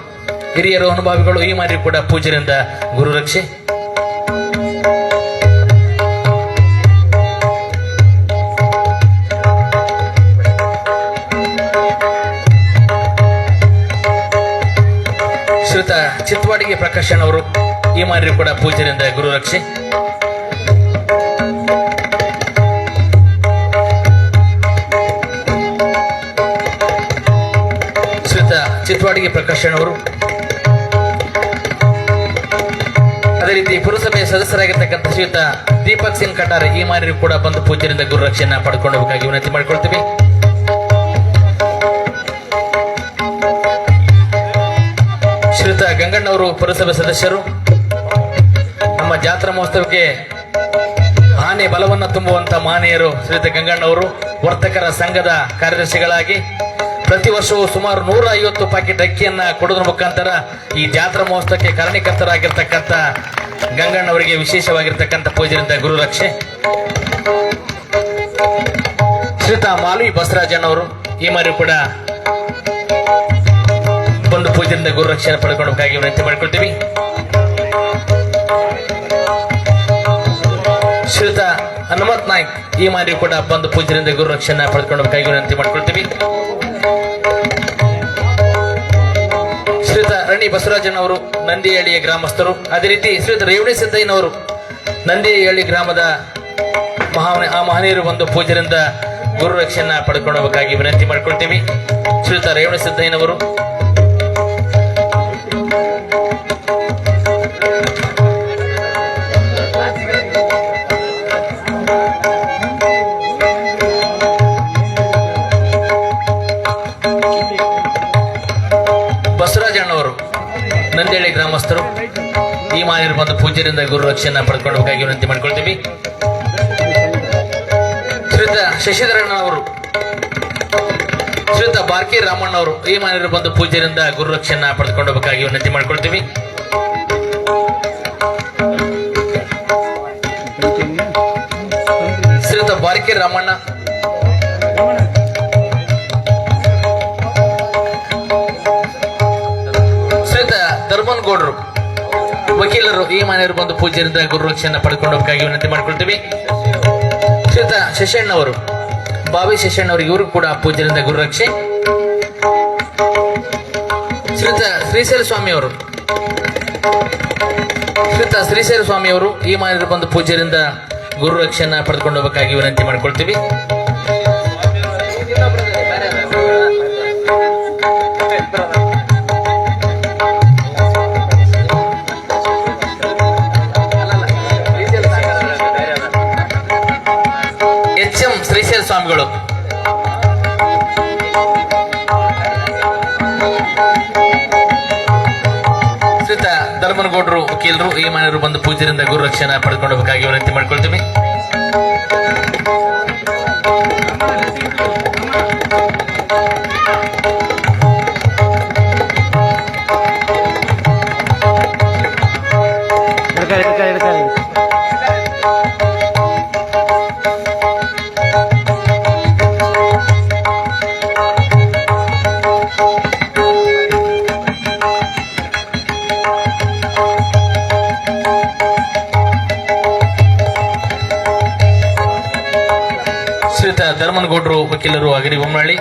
ಹಿರಿಯರು ಅನುಭವಿಗಳು, ಈ ಮಾರಿ ಕೂಡ ಪೂಜ್ಯರಿಂದ ಗುರುರಕ್ಷೆ. ಶ್ರೀಯುತ ಚಿತ್ವಾಡಿಗೆ ಪ್ರಕಾಶನ್ ಅವರು, ಈ ಮಾರಿ ಕೂಡ ಪೂಜ್ಯರಿಂದ ಗುರುರಕ್ಷೆ. ಶ್ರೀಯುತ ಚಿತ್ವಾಡಿಗೆ ಪ್ರಕಾಶನ್ ಅವರು, ಅದೇ ರೀತಿ ಪುರಸಭೆಯ ಸದಸ್ಯರಾಗಿರ್ತಕ್ಕಂಥ ಶ್ರೀಯುತ ದೀಪಕ್ ಸಿಂಗ್ ಕಟಾರ್, ಈ ಮಾರಿ ಕೂಡ ಬಂದು ಪೂಜ್ಯರಿಂದ ಗುರುರಕ್ಷೆಯನ್ನ ಪಡ್ಕೊಂಡು ಹೋಗಬೇಕಾಗಿ ವಿನಂತಿ ಮಾಡಿಕೊಳ್ತೀವಿ. ಶ್ರೀಯುತ ಗಂಗಣ್ಣವರು, ಪುರಸಭೆ ಸದಸ್ಯರು, ನಮ್ಮ ಜಾತ್ರಾ ಮಹೋತ್ಸವಕ್ಕೆ ಆನೆ ಬಲವನ್ನು ತುಂಬುವಂತ ಮಾನೆಯರು ಶ್ರೀಯುತ ಗಂಗಣ್ಣವರು, ವರ್ತಕರ ಸಂಘದ ಕಾರ್ಯದರ್ಶಿಗಳಾಗಿ ಪ್ರತಿ ವರ್ಷವೂ ಸುಮಾರು 150 ಪ್ಯಾಕೆಟ್ ಅಕ್ಕಿಯನ್ನ ಕೊಡೋದ್ರ ಮುಖಾಂತರ ಈ ಜಾತ್ರಾ ಮಹೋತ್ಸವಕ್ಕೆ ಕಾರಣಕರ್ತರಾಗಿರ್ತಕ್ಕಂಥ ಗಂಗಣ್ಣವರಿಗೆ ವಿಶೇಷವಾಗಿರ್ತಕ್ಕಂಥ ಪೂಜೆಯಿಂದ ಗುರುರಕ್ಷೆ. ಶ್ರೀಯುತ ಮಾಲ್ವಿ ಬಸವರಾಜಣ್ಣವರು, ಈ ಮಾರಿ ಕೂಡ ಒಂದು ಪೂಜೆಯಿಂದ ಗುರುರಕ್ಷೆಯನ್ನು ಪಡ್ಕೊಳ್ಳಬೇಕಾಗಿ ವಿನಂತಿ ಮಾಡಿಕೊಳ್ತೀವಿ. ಶ್ರೀಯುತ ಹನುಮಂತ್ ನಾಯ್ಕ್, ಈ ಮಾರಿ ಕೂಡ ಬಂದು ಪೂಜೆಯಿಂದ ಗುರುರಕ್ಷೆಯನ್ನು ಪಡ್ಕೊಳ್ಳಬೇಕಾಗಿ ವಿನಂತಿ ಮಾಡಿಕೊಳ್ತೀವಿ. ಶ್ರೀಯುತ ರಣಿ ಬಸವರಾಜನವರು, ನಂದಿಹಳ್ಳಿಯ ಗ್ರಾಮಸ್ಥರು. ಅದೇ ರೀತಿ ಶ್ರೀಯುತ ರೇವಣಿ ಸಿದ್ದಯ್ಯನವರು, ನಂದಿಹಳ್ಳಿ ಗ್ರಾಮದ ಮಹನೀಯರು ಬಂದು ಪೂಜೆಯಿಂದ ಗುರುರಕ್ಷೆಯನ್ನ ಪಡ್ಕೊಳ್ಳಬೇಕಾಗಿ ವಿನಂತಿ ಮಾಡಿಕೊಳ್ತೀವಿ. ಶ್ರೀಯುತ ರೇವಣಿ ಸಿದ್ದಯ್ಯನವರು, ಬಸವರಾಜಣ್ಣವರು, ನಂದಿಹಳ್ಳಿ ಗ್ರಾಮಸ್ಥರು, ಈ ಮಾಹಿತಿ ಬಂದು ಪೂಜ್ಯರಿಂದ ಗುರುರಕ್ಷೆಯನ್ನ ಪಡ್ಕೊಳ್ಳಬೇಕಾಗಿ ವಿನಂತಿ ಮಾಡ್ಕೊಳ್ತೀವಿ. ಶ್ರೀಯುತ ಶಶಿಧರಣ್ಣವರು, ಶ್ರೀಯುತ ಬಾರ್ಕಿ ರಾಮಣ್ಣವರು, ಈ ಮಾಹಿತಿ ಬಂದು ಪೂಜ್ಯರಿಂದ ಗುರುರಕ್ಷೆಯನ್ನ ಪಡ್ಕೊಳ್ಳಬೇಕಾಗಿ ವಿನಂತಿ ಮಾಡ್ಕೊಳ್ತೀವಿ. ಶ್ರೀಯುತ ಬಾರ್ಕಿ ರಾಮಣ್ಣ, ಧರ್ಮನ್ಗೌಡರು, ವಕೀಲರು, ಈ ಮನೆಯವರು ಬಂದು ಪೂಜ್ಯರಿಂದ ಗುರುರಕ್ಷೆಯನ್ನ ಪಡ್ಕೊಳ್ಳಬೇಕಾಗಿ ವಿನಂತಿ ಮಾಡ್ಕೊಳ್ತೀವಿ. ಶ್ರೀಯುತ ಶಶಣ್ಣವರು, ಬಾವಿ ಶಶಣ್ಣವರು, ಇವರು ಕೂಡ ಪೂಜ್ಯರಿಂದ ಗುರುರಕ್ಷೆ. ಶ್ರೀಯುತ ಶ್ರೀಶೈಲ ಸ್ವಾಮಿಯವರು, ಶ್ರೀಯುತ ಶ್ರೀಶೈಲ ಸ್ವಾಮಿಯವರು, ಈ ಮನೆಯವರು ಬಂದು ಪೂಜ್ಯರಿಂದ ಗುರುರಕ್ಷೆಯನ್ನ ಪಡ್ಕೊಂಡು ಹೋಗಬೇಕಾಗಿ ವಿನಂತಿ ಮಾಡ್ಕೊಳ್ತೀವಿ. HM ಶ್ರೀಶೈಲ ಸ್ವಾಮಿಗಳು, ಶ್ರೀಯುತ ಧರ್ಮನಗೌಡರು, ವಕೀಲರು, ಈ ಮನೆಯವರು ಬಂದು ಪೂಜ್ಯರಿಂದ ಗುರುರಕ್ಷೆಯನ್ನ ಪಡ್ಕೊಂಡು ಹೋಗಬೇಕಾಗಿ ವಿನಂತಿ ಮಾಡ್ಕೊಳ್ತೀವಿ. ಶ್ರೀಯುತ ಧರ್ಮನಗೌಡರು, ವಕೀಲರು, ಅಗರಿ ಬೊಮ್ಮನಹಳ್ಳಿ.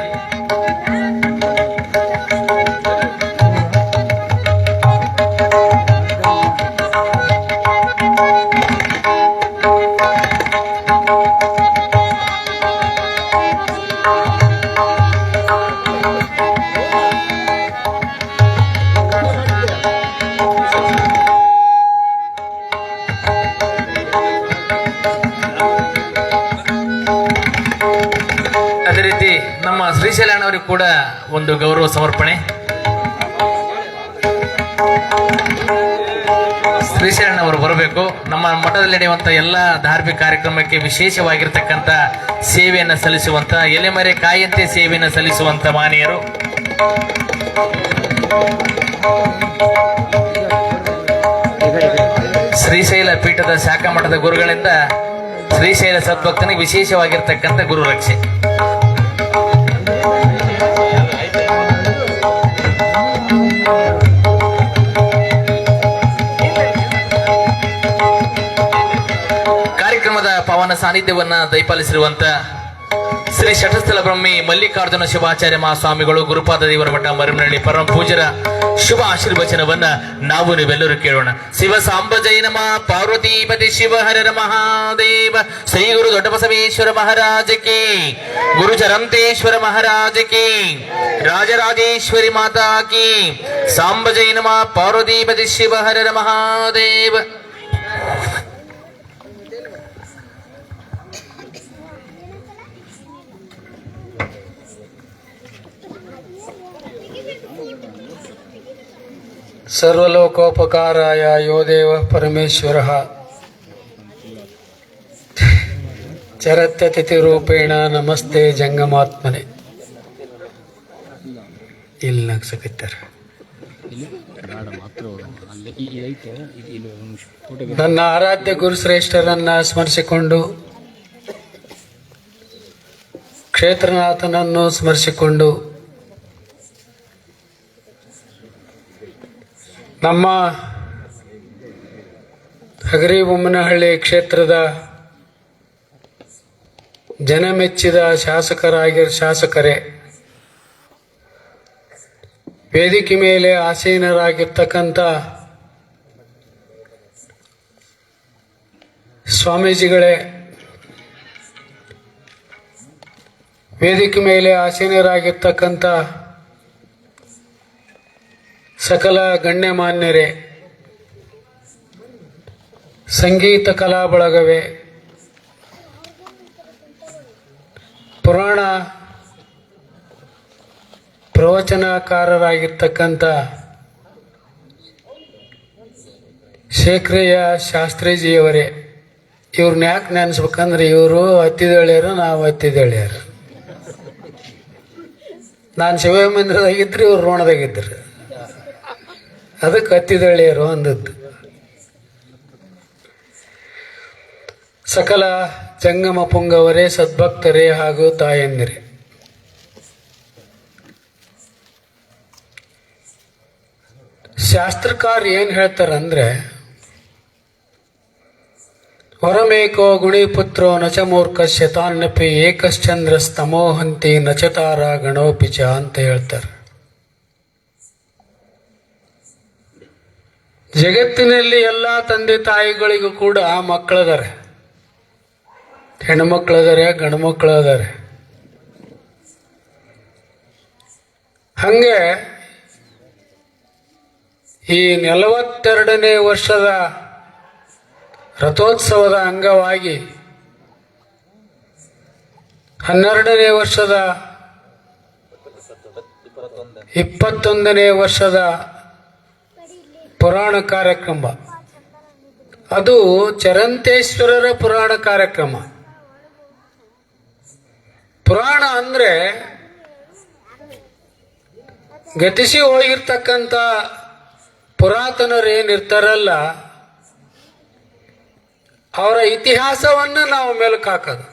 ಅದೇ ರೀತಿ ನಮ್ಮ ಶ್ರೀಶೈಲಣ್ಣವರಿಗೆ ಕೂಡ ಒಂದು ಗೌರವ ಸಮರ್ಪಣೆ. ಶ್ರೀಶೈಲಣ್ಣವರು ಬರಬೇಕು. ನಮ್ಮ ಮಠದಲ್ಲಿ ನಡೆಯುವಂತ ಎಲ್ಲ ಧಾರ್ಮಿಕ ಕಾರ್ಯಕ್ರಮಕ್ಕೆ ವಿಶೇಷವಾಗಿರ್ತಕ್ಕಂಥ ಸೇವೆಯನ್ನು ಸಲ್ಲಿಸುವಂತ, ಎಲೆಮರೆ ಕಾಯಿಯಂತೆ ಸೇವೆಯನ್ನು ಸಲ್ಲಿಸುವಂತ ಮಾನೀಯರು. ಶ್ರೀಶೈಲ ಪೀಠದ ಶಾಖಾ ಮಠದ ಗುರುಗಳಿಂದ ಶ್ರೀಶೈಲ ಸದ್ಭಕ್ತನಿಗೆ ವಿಶೇಷವಾಗಿರ್ತಕ್ಕಂಥ ಗುರು ರಕ್ಷೆ. ಕಾರ್ಯಕ್ರಮದ ಪಾವನ ಸಾನ್ನಿಧ್ಯವನ್ನ ದಯಪಾಲಿಸಿರುವಂತ ಶ್ರೀ ಶಟಸ್ಥಲ ಬ್ರಹ್ಮಿ ಮಲ್ಲಿಕಾರ್ಜುನ ಶಿವಾಚಾರ್ಯ ಮಹಾಸ್ವಾಮಿಗಳು ಗುರುಪಾದ ದೇವರ ಮಠ ಮರಿಮನಹಳ್ಳಿ ಪರಮ ಪೂಜರ ಶುಭ ಆಶೀರ್ವಚನವನ್ನ ನಾವು ನೀವೆಲ್ಲರೂ ಕೇಳೋಣ. ಶಿವ ಸಾಂಬ ಜೈ ನಮಃ, ಪಾರ್ವತೀಪತಿ ಶಿವ ಹರರ ಮಹಾದೇವ, ಶ್ರೀ ಗುರು ದೊಡ್ಡಬಸವೇಶ್ವರ ಮಹಾರಾಜ ಕಿ, ಗುರು ಚರಂತೇಶ್ವರ ಮಹಾರಾಜ ಕಿ, ರಾಜರಾಜೇಶ್ವರಿ ಮಾತಾ ಕಿ. ಸಾಂಬ ಜೈ ನಮಃ, ಪಾರ್ವತೀಪತಿ ಶಿವ ಹರರ ಮಹಾದೇವ. ಸರ್ವಲೋಕೋಪಕಾರಾಯ ಯೋ ದೇವ ಪರಮೇಶ್ವರ ಚರತ್ಯತಿಥಿರೂಪೇಣ ನಮಸ್ತೆ ಜಂಗಮಾತ್ಮನೆ. ಇಲ್ಲಿ ನಗ್ಸಕತ್ತಾರೆ. ನನ್ನ ಆರಾಧ್ಯ ಗುರುಶ್ರೇಷ್ಠರನ್ನ ಸ್ಮರಿಸಿಕೊಂಡು, ಕ್ಷೇತ್ರನಾಥನನ್ನು ಸ್ಮರಿಸಿಕೊಂಡು, ನಮ್ಮ ಹಗರಿಬೊಮ್ಮನಹಳ್ಳಿ ಕ್ಷೇತ್ರದ ಜನಮೆಚ್ಚಿದ ಶಾಸಕರೇ, ವೇದಿಕೆ ಮೇಲೆ ಆಸೀನರಾಗಿರ್ತಕ್ಕಂಥ ಸ್ವಾಮೀಜಿಗಳೇ, ವೇದಿಕೆ ಮೇಲೆ ಆಸೀನರಾಗಿರ್ತಕ್ಕಂಥ ಸಕಲ ಗಣ್ಯಮಾನ್ಯರೇ, ಸಂಗೀತ ಕಲಾ ಬಳಗವೇ, ಪುರಾಣ ಪ್ರವಚನಕಾರರಾಗಿರ್ತಕ್ಕಂಥ ಶೇಖರಯ್ಯ ಶಾಸ್ತ್ರೀಜಿಯವರೇ, ಇವ್ರನ್ನ ಯಾಕೆ ನೆನೆಸ್ಬೇಕಂದ್ರೆ ಇವರು ಹತ್ತಿದಳ್ಯಾರು, ನಾವು ಹತ್ತಿದಳ್ಯಾರು. ನಾನು ಶಿವ ಮಂದಿರದಾಗಿದ್ರಿ, ಇವ್ರು ರೋಣದಾಗಿದ್ದರು, ಅದಕ್ಕೆ ಹತ್ತಿದಳ್ಳಿಯರು ಅಂದದ್ದು. ಸಕಲ ಜಂಗಮ ಪುಂಗವರೇ, ಸದ್ಭಕ್ತರೇ ಹಾಗೂ ತಾಯಂದಿರೇ, ಶಾಸ್ತ್ರಕಾರ ಏನು ಹೇಳ್ತಾರಂದ್ರೆ, ವರಮೇಕೋ ಗುಣಿಪುತ್ರೋ ನಚ ಮೂರ್ಖಸ್ಯ ತಾನ್ಯಪಿ ಏಕಶ್ಚಂದ್ರ ಸ್ತಮೋಹಂತಿ ನಚತಾರ ಗಣೋಪಿಚ ಅಂತ ಹೇಳ್ತಾರೆ. ಜಗತ್ತಿನಲ್ಲಿ ಎಲ್ಲ ತಂದೆ ತಾಯಿಗಳಿಗೂ ಕೂಡ ಮಕ್ಕಳದಾರೆ, ಹೆಣ್ಮಕ್ಳದಾರೆ, ಗಂಡು ಮಕ್ಕಳದಾರೆ. ಹಂಗೆ ಈ 42ನೇ ವರ್ಷದ ರಥೋತ್ಸವದ ಅಂಗವಾಗಿ 12ನೇ ವರ್ಷದ 21ನೇ ವರ್ಷದ ಪುರಾಣ ಕಾರ್ಯಕ್ರಮ, ಅದು ಚರಂತೇಶ್ವರರ ಪುರಾಣ ಕಾರ್ಯಕ್ರಮ. ಪುರಾಣ ಅಂದ್ರೆ ಗತಿಸಿ ಹೋಗಿರ್ತಕ್ಕಂಥ ಪುರಾತನರೇನಿರ್ತಾರಲ್ಲ, ಅವರ ಇತಿಹಾಸವನ್ನು ನಾವು ಮೆಲುಕು ಹಾಕೋದು.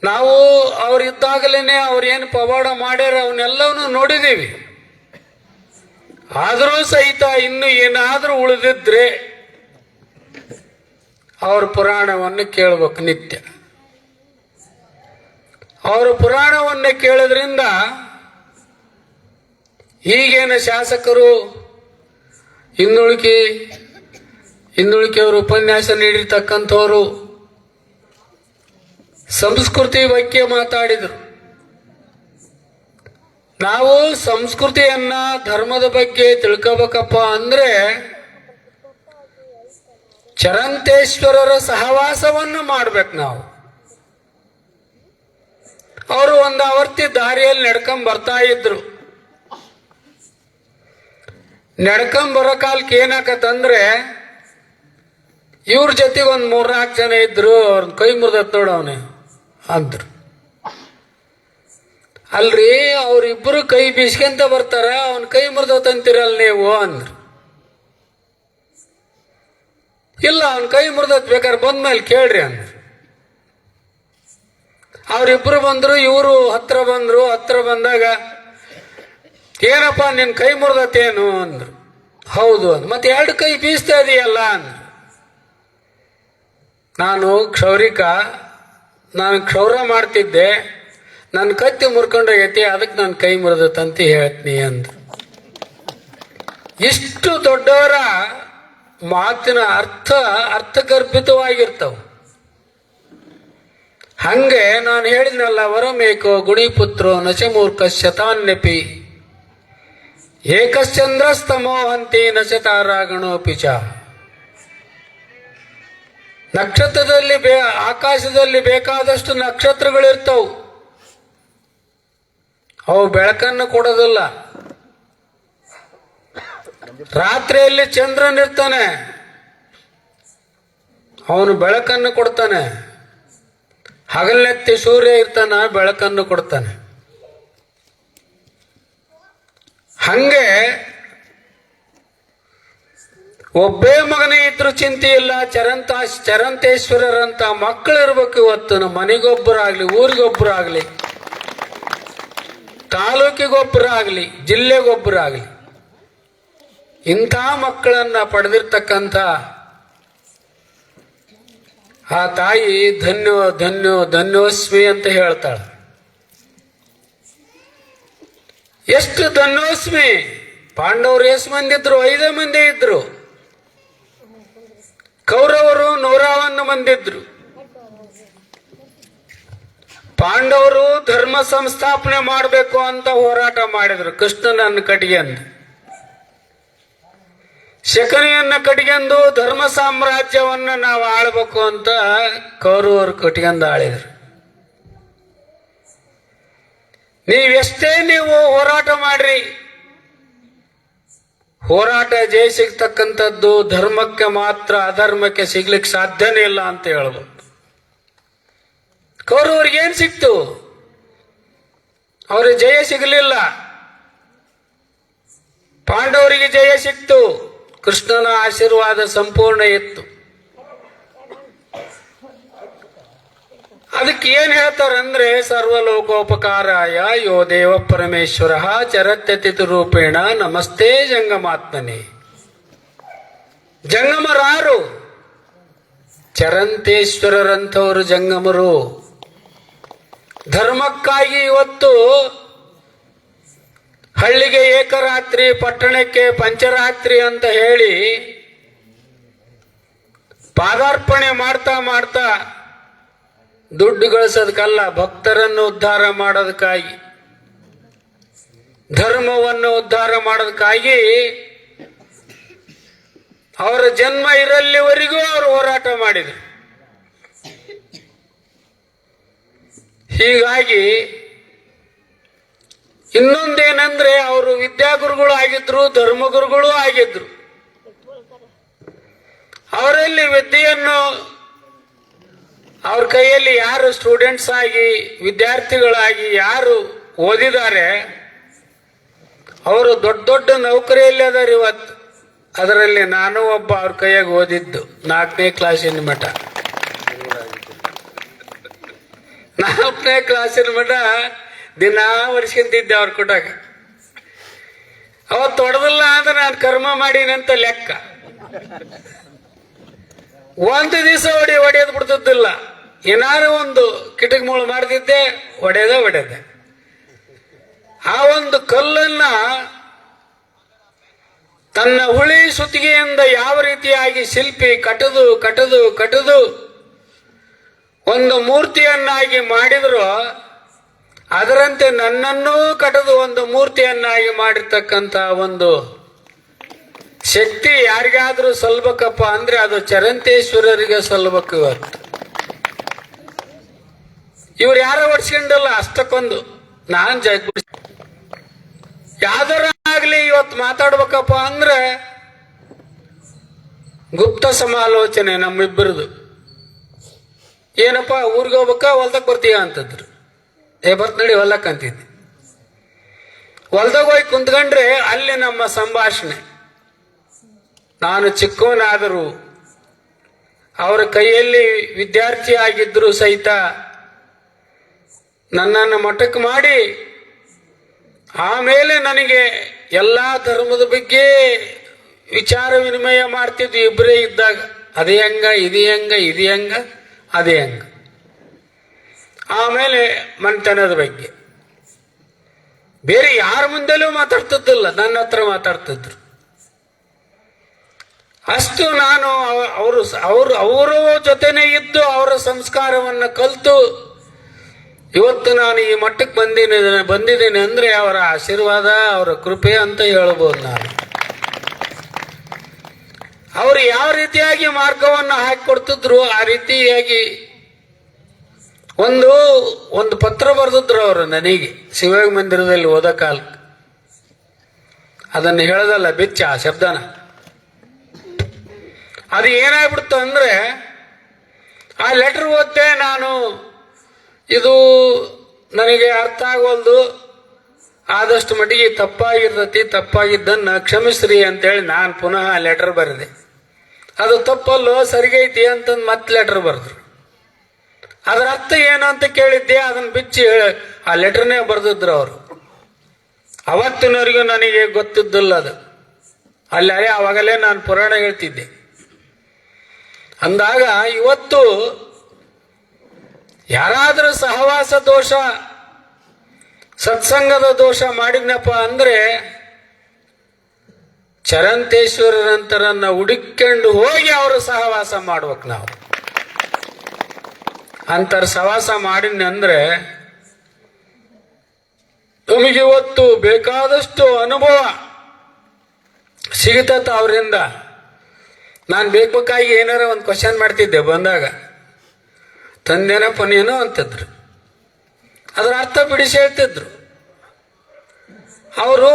ನಾವು ಅವರಿದ್ದಾಗಲೇ ಅವ್ರೇನು ಪವಾಡ ಮಾಡ್ಯಾರ ಅವನ್ನೆಲ್ಲವನ್ನೂ ನೋಡಿದ್ದೀವಿ. ಆದರೂ ಸಹಿತ ಇನ್ನು ಏನಾದರೂ ಉಳಿದಿದ್ರೆ ಅವ್ರ ಪುರಾಣವನ್ನು ಕೇಳಬೇಕು ನಿತ್ಯ. ಅವರ ಪುರಾಣವನ್ನು ಕೇಳೋದ್ರಿಂದ ಈಗೇನು ಶಾಸಕರು ಹಿಂದುಳಿಕೆಯವರು ಉಪನ್ಯಾಸ ನೀಡಿರ್ತಕ್ಕಂಥವರು ಸಂಸ್ಕೃತಿ ಬಗ್ಗೆ ಮಾತಾಡಿದರು. ನಾವು ಸಂಸ್ಕೃತಿಯನ್ನ, ಧರ್ಮದ ಬಗ್ಗೆ ತಿಳ್ಕೋಬೇಕಪ್ಪ ಅಂದ್ರೆ ಚರಂತೇಶ್ವರರ ಸಹವಾಸವನ್ನು ಮಾಡ್ಬೇಕು ನಾವು. ಅವರು ಒಂದು ಆವರ್ತಿ ದಾರಿಯಲ್ಲಿ ನಡ್ಕೊಂಡ್ ಬರ್ತಾ ಇದ್ರು. ನಡ್ಕೊಂಡ್ ಬರೋ ಕಾಲಕ್ಕೆ ಏನಾಕತ್ತಂದ್ರೆ, ಇವ್ರ ಜೊತೆಗೆ ಒಂದು 3-4 ಜನ ಇದ್ರು. ಅವ್ರ ಕೈ ಮುರಿದತ್ ನೋಡ ಅವನೇ ಅಂದ್ರು. ಅಲ್ರಿ, ಅವ್ರಿಬ್ರು ಕೈ ಬೀಸ್ಕೊಂತ ಬರ್ತಾರ, ಅವನ್ ಕೈ ಮುರಿದೋತಂತೀರಲ್ ನೀವು ಅಂದ್ರು. ಇಲ್ಲ ಅವನ ಕೈ ಮುರಿದತ್ ಬೇಕಾದ್ರೆ ಬಂದ್ಮೇಲೆ ಕೇಳ್ರಿ ಅಂದ್ರು. ಅವ್ರಿಬ್ರು ಬಂದ್ರು, ಇವರು ಹತ್ರ ಬಂದ್ರು. ಹತ್ರ ಬಂದಾಗ ಏನಪ್ಪ ನಿನ್ ಕೈ ಮುರಿದತ್ತೇನು ಅಂದ್ರು. ಹೌದು ಅಂದ್. ಮತ್ತೆ 2 ಕೈ ಬೀಸ್ತಾ ಇದೆಯಲ್ಲ ಅಂದ್ರು. ನಾನು ಕ್ಷೌರ ಮಾಡ್ತಿದ್ದೆ, ನನ್ನ ಕತ್ತಿ ಮುರ್ಕೊಂಡೋಗೈತಿ, ಅದಕ್ಕೆ ನನ್ನ ಕೈ ಮುರಿದತ್ತಂತ ಹೇಳ್ತೀನಿ ಅಂದ್ರು. ಇಷ್ಟು ದೊಡ್ಡವರ ಮಾತಿನ ಅರ್ಥಗರ್ಭಿತವಾಗಿರ್ತಾವ. ಹಂಗೆ ನಾನು ಹೇಳಿದ್ನಲ್ಲ, ವರಮೇಕೋ ಗುಣಿಪುತ್ರೋ ನಚಮೂರ್ಖ ಶತಾನ್ಯಪಿ ಏಕಶ್ಚಂದ್ರಸ್ತಮೋಹಂತಿ ನಚತಾರಾಗಣೋಪಿ ಚ. ನಕ್ಷತ್ರದಲ್ಲಿ ಆಕಾಶದಲ್ಲಿ ಬೇಕಾದಷ್ಟು ನಕ್ಷತ್ರಗಳಿರ್ತಾವು, ಅವು ಬೆಳಕನ್ನು ಕೊಡೋದಿಲ್ಲ. ರಾತ್ರಿಯಲ್ಲಿ ಚಂದ್ರನಿರ್ತಾನೆ, ಅವನು ಬೆಳಕನ್ನು ಕೊಡ್ತಾನೆ. ಹಗಲಿನೆತ್ತಿ ಸೂರ್ಯ ಇರ್ತಾನ, ಬೆಳಕನ್ನು ಕೊಡ್ತಾನೆ. ಹಂಗೆ ಒಬ್ಬೇ ಮಗನೇ ಇದ್ರು ಚಿಂತೆ ಇಲ್ಲ. ಚರಂತೇಶ್ವರರಂತ ಮಕ್ಕಳಿರ್ಬೇಕು. ಇವತ್ತು ನಮ್ಮ ಮನೆಗೊಬ್ಬರಾಗ್ಲಿ, ಊರಿಗೊಬ್ಬರಾಗ್ಲಿ, ತಾಲೂಕಿಗೊಬ್ಬರಾಗ್ಲಿ, ಜಿಲ್ಲೆಗೊಬ್ಬರಾಗ್ಲಿ, ಇಂಥ ಮಕ್ಕಳನ್ನ ಪಡೆದಿರ್ತಕ್ಕಂಥ ಆ ತಾಯಿ ಧನ್ಯೋಸ್ಮಿ ಅಂತ ಹೇಳ್ತಾಳೆ. ಎಷ್ಟು ಧನ್ಯೋಸ್ಮಿ. ಪಾಂಡವರು ಎಷ್ಟು ಮಂದಿ ಇದ್ರು? 5 ಮಂದಿ ಇದ್ರು. ಕೌರವರು 101 ಮಂದಿ ಇದ್ರು. ಪಾಂಡವರು ಧರ್ಮ ಸಂಸ್ಥಾಪನೆ ಮಾಡಬೇಕು ಅಂತ ಹೋರಾಟ ಮಾಡಿದ್ರು. ಕೃಷ್ಣನನ್ನು ಕಟ್ಟಿಗೆಂದು, ಶಕನಿಯನ್ನ ಕಟ್ಟಿಗೆಂದು ಧರ್ಮ ಸಾಮ್ರಾಜ್ಯವನ್ನ ನಾವು ಆಳ್ಬೇಕು ಅಂತ ಕೌರವರು ಕಟ್ಟಿಗೆಂದು ಆಳಿದ್ರು. ನೀವು ಹೋರಾಟ ಮಾಡ್ರಿ, ಹೋರಾಟ ಜಯ ಸಿಗ್ತಕ್ಕಂಥದ್ದು ಧರ್ಮಕ್ಕೆ ಮಾತ್ರ, ಅಧರ್ಮಕ್ಕೆ ಸಿಗ್ಲಿಕ್ಕೆ ಸಾಧ್ಯನೇ ಇಲ್ಲ ಅಂತ ಹೇಳ್ಬೋದು. ಕೌರವರಿಗೆ ಏನ್ ಸಿಕ್ತು? ಅವ್ರಿಗೆ ಜಯ ಸಿಗಲಿಲ್ಲ. ಪಾಂಡವರಿಗೆ ಜಯ ಸಿಕ್ತು. ಕೃಷ್ಣನ ಆಶೀರ್ವಾದ ಸಂಪೂರ್ಣ ಇತ್ತು. ಅದಕ್ಕೆ ಏನ್ ಹೇಳ್ತಾರಂದ್ರೆ, ಸರ್ವಲೋಕೋಪಕಾರಾಯ ಯೋ ದೇವ ಪರಮೇಶ್ವರ ಚರತ್ಯತಿಥಿ ರೂಪೇಣ ನಮಸ್ತೆ ಜಂಗಮಾತ್ಮನೆ. ಜಂಗಮರಾರು? ಚರಂತೇಶ್ವರರಂಥವರು ಜಂಗಮರು. ಧರ್ಮಕ್ಕಾಗಿ ಇವತ್ತು ಹಳ್ಳಿಗೆ ಏಕರಾತ್ರಿ, ಪಟ್ಟಣಕ್ಕೆ ಪಂಚರಾತ್ರಿ ಅಂತ ಹೇಳಿ ಪಾದಾರ್ಪಣೆ ಮಾಡ್ತಾ ಮಾಡ್ತಾ ದುಡ್ಡು ಗಳಿಸೋದಕ್ಕಲ್ಲ, ಭಕ್ತರನ್ನು ಉದ್ಧಾರ ಮಾಡೋದಕ್ಕಾಗಿ, ಧರ್ಮವನ್ನು ಉದ್ಧಾರ ಮಾಡೋದಕ್ಕಾಗಿ ಅವರ ಜನ್ಮ ಇರಲ್ಲಿವರೆಗೂ ಅವರು ಹೋರಾಟ ಮಾಡಿದರು. ಹೀಗಾಗಿ ಇನ್ನೊಂದೇನಂದ್ರೆ, ಅವರು ವಿದ್ಯಾಗುರುಗಳು ಆಗಿದ್ರು, ಧರ್ಮಗುರುಗಳು ಆಗಿದ್ರು. ಅವರಲ್ಲಿ ವಿದ್ಯೆಯನ್ನು ಅವ್ರ ಕೈಯಲ್ಲಿ ಯಾರು ಸ್ಟೂಡೆಂಟ್ಸ್ ಆಗಿ, ವಿದ್ಯಾರ್ಥಿಗಳಾಗಿ ಯಾರು ಓದಿದ್ದಾರೆ, ಅವರು ದೊಡ್ಡ ದೊಡ್ಡ ನೌಕರಿಯಲ್ಲಿ ಅದಾರೆ ಇವತ್ತು. ಅದರಲ್ಲಿ ನಾನು ಒಬ್ಬ ಅವ್ರ ಕೈಯಾಗ ಓದಿದ್ದು 4ನೇ ಕ್ಲಾಸಿನ ಮಠ. 4ನೇ ಕ್ಲಾಸಿನ ಮಠ ದಿನ ವರ್ಷಕ್ಕಿಂತಿದ್ದೆ ಅವ್ರ ಕೊಟ್ಟಾಗ. ಅವತ್ತು ಹೊಡೆದಿಲ್ಲ ಅಂದ್ರೆ ನಾನು ಕರ್ಮ ಮಾಡೀನಂತ ಲೆಕ್ಕ. ಒಂದು ದಿವಸ ಹೊಡೆಯೋದು ಬಿಡ್ತಿದ್ದಿಲ್ಲ. ಏನಾರು ಒಂದು ಕಿಟಕ್ ಮೂಳು ಮಾಡ್ತಿದ್ದೆ, ಹೊಡೆದೆ. ಆ ಒಂದು ಕಲ್ಲನ್ನ ತನ್ನ ಹುಳಿ ಸುತ್ತಿಗೆಯಿಂದ ಯಾವ ರೀತಿಯಾಗಿ ಶಿಲ್ಪಿ ಕಟದು ಒಂದು ಮೂರ್ತಿಯನ್ನಾಗಿ ಮಾಡಿದ್ರು, ಅದರಂತೆ ನನ್ನನ್ನೂ ಕಟದು ಒಂದು ಮೂರ್ತಿಯನ್ನಾಗಿ ಮಾಡಿರ್ತಕ್ಕಂಥ ಒಂದು ಶಕ್ತಿ ಯಾರಿಗಾದ್ರೂ ಸಲ್ಬೇಕಪ್ಪ ಅಂದ್ರೆ ಅದು ಚರಂತೇಶ್ವರರಿಗೆ ಸಲ್ಬೇಕು. ಇವ್ರು ಯಾರೋ ಹೊಡ್ಸ್ಕೊಂಡಲ್ಲ, ಅಷ್ಟಕ್ಕೊಂದು ನಾನ್ ಯಾವ್ದಾರ ಆಗ್ಲಿ ಇವತ್ತು ಮಾತಾಡ್ಬೇಕಪ್ಪ ಅಂದ್ರೆ ಗುಪ್ತ ಸಮಾಲೋಚನೆ ನಮ್ಮಿಬ್ಬರದು. ಏನಪ್ಪಾ ಊರಿಗೆ ಹೋಗ್ಬೇಕಾ, ಹೊಲ್ದಕ್ ಬರ್ತೀಯ ಅಂತಂದ್ರು. ಬರ್ತ ನಡಿ ಹೊಲಕ್ ಅಂತಿದ್ದೆ. ಹೊಲ್ದಾಗ ಹೋಗಿ ಕುಂತ್ಕೊಂಡ್ರೆ ಅಲ್ಲಿ ನಮ್ಮ ಸಂಭಾಷಣೆ. ನಾನು ಚಿಕ್ಕವನಾದರೂ ಅವರ ಕೈಯಲ್ಲಿ ವಿದ್ಯಾರ್ಥಿ ಆಗಿದ್ದರೂ ಸಹಿತ ನನ್ನನ್ನು ಮಠಕ್ಕೆ ಮಾಡಿ ಆಮೇಲೆ ನನಗೆ ಎಲ್ಲ ಧರ್ಮದ ಬಗ್ಗೆ ವಿಚಾರ ವಿನಿಮಯ ಮಾಡ್ತಿದ್ವಿ ಇಬ್ಬರೇ ಇದ್ದಾಗ. ಅದೇ ಹಂಗ ಇದೇ ಹಂಗ ಇದೇ ಹಂಗ ಅದೇ ಹಂಗ. ಆಮೇಲೆ ಮನೆತನದ ಬಗ್ಗೆ ಬೇರೆ ಯಾರ ಮುಂದೆಲೂ ಮಾತಾಡ್ತಿದ್ದಿಲ್ಲ, ನನ್ನ ಹತ್ರ ಮಾತಾಡ್ತಿದ್ರು. ಅಷ್ಟು ನಾನು ಅವರು ಜೊತೆನೇ ಇದ್ದು ಅವರ ಸಂಸ್ಕಾರವನ್ನು ಕಲಿತು ಇವತ್ತು ನಾನು ಈ ಮಟ್ಟಕ್ಕೆ ಬಂದಿದ್ದೇನೆ ಅಂದ್ರೆ ಅವರ ಆಶೀರ್ವಾದ, ಅವರ ಕೃಪೆ ಅಂತ ಹೇಳ್ಬೋದು. ನಾನು ಅವರು ಯಾವ ರೀತಿಯಾಗಿ ಮಾರ್ಗವನ್ನು ಹಾಕಿಕೊಡ್ತಿದ್ರು ಆ ರೀತಿಯಾಗಿ ಒಂದು ಪತ್ರ ಬರೆದಿದ್ರು ಅವರು ನನಗೆ ಶಿವಯೋಗ ಮಂದಿರದಲ್ಲಿ ಓದ ಕಾಲಕ್ಕೆ. ಅದನ್ನು ಹೇಳದಲ್ಲ ಬಿಚ್ಚ ಆ ಶಬ್ದನ. ಅದು ಏನಾಗ್ಬಿಡ್ತು ಅಂದ್ರೆ ಆ ಲೆಟರ್ ಓದ್ತೆ ನಾನು, ಇದು ನನಗೆ ಅರ್ಥ ಆಗೋಲ್ದು, ಆದಷ್ಟು ಮಟ್ಟಿಗೆ ತಪ್ಪಾಗಿದ್ದನ್ನು ಕ್ಷಮಿಸ್ರಿ ಅಂತೇಳಿ ನಾನು ಪುನಃ ಲೆಟರ್ ಬರೆದೆ. ಅದು ತಪ್ಪಲ್ಲೋ ಸರಿಗೈತಿ ಅಂತಂದು ಮತ್ತೆ ಲೆಟರ್ ಬರೆದ್ರು. ಅದರ ಅರ್ಥ ಏನು ಅಂತ ಕೇಳಿದ್ದೆ, ಅದನ್ನು ಬಿಚ್ಚಿ ಆ ಲೆಟರ್ನೇ ಬರೆದಿದ್ರು ಅವರು. ಅವತ್ತಿನವರೆಗೂ ನನಗೆ ಗೊತ್ತಿದ್ದಿಲ್ಲ ಅದು. ಅಲ್ಲೇ ಅವಾಗಲೇ ನಾನು ಪುರಾಣ ಹೇಳ್ತಿದ್ದೆ. ಅಂದಾಗ ಇವತ್ತು ಯಾರಾದರೂ ಸಹವಾಸ ದೋಷ, ಸತ್ಸಂಗದ ದೋಷ ಮಾಡಿದ್ನಪ್ಪ ಅಂದ್ರೆ ಚರಂತೇಶ್ವರರಂತರನ್ನ ಹುಡುಕೊಂಡು ಹೋಗಿ ಅವರು ಸಹವಾಸ ಮಾಡ್ಬೇಕು. ನಾವು ಅಂತರ ಸಹವಾಸ ಮಾಡಿದ್ನಂದ್ರೆ ನಮಗಿವತ್ತು ಬೇಕಾದಷ್ಟು ಅನುಭವ ಸಿಗುತ್ತ ಅವರಿಂದ. ನಾನು ಬೇಕಾಗಿ ಏನಾರ ಒಂದು ಕ್ವಶನ್ ಮಾಡ್ತಿದ್ದೆ ಬಂದಾಗ, ತಂದೇನೋ ಪನೇನೋ ಅಂತಿದ್ರು. ಅದರ ಅರ್ಥ ಬಿಡಿಸಿ ಹೇಳ್ತಿದ್ರು ಅವರು.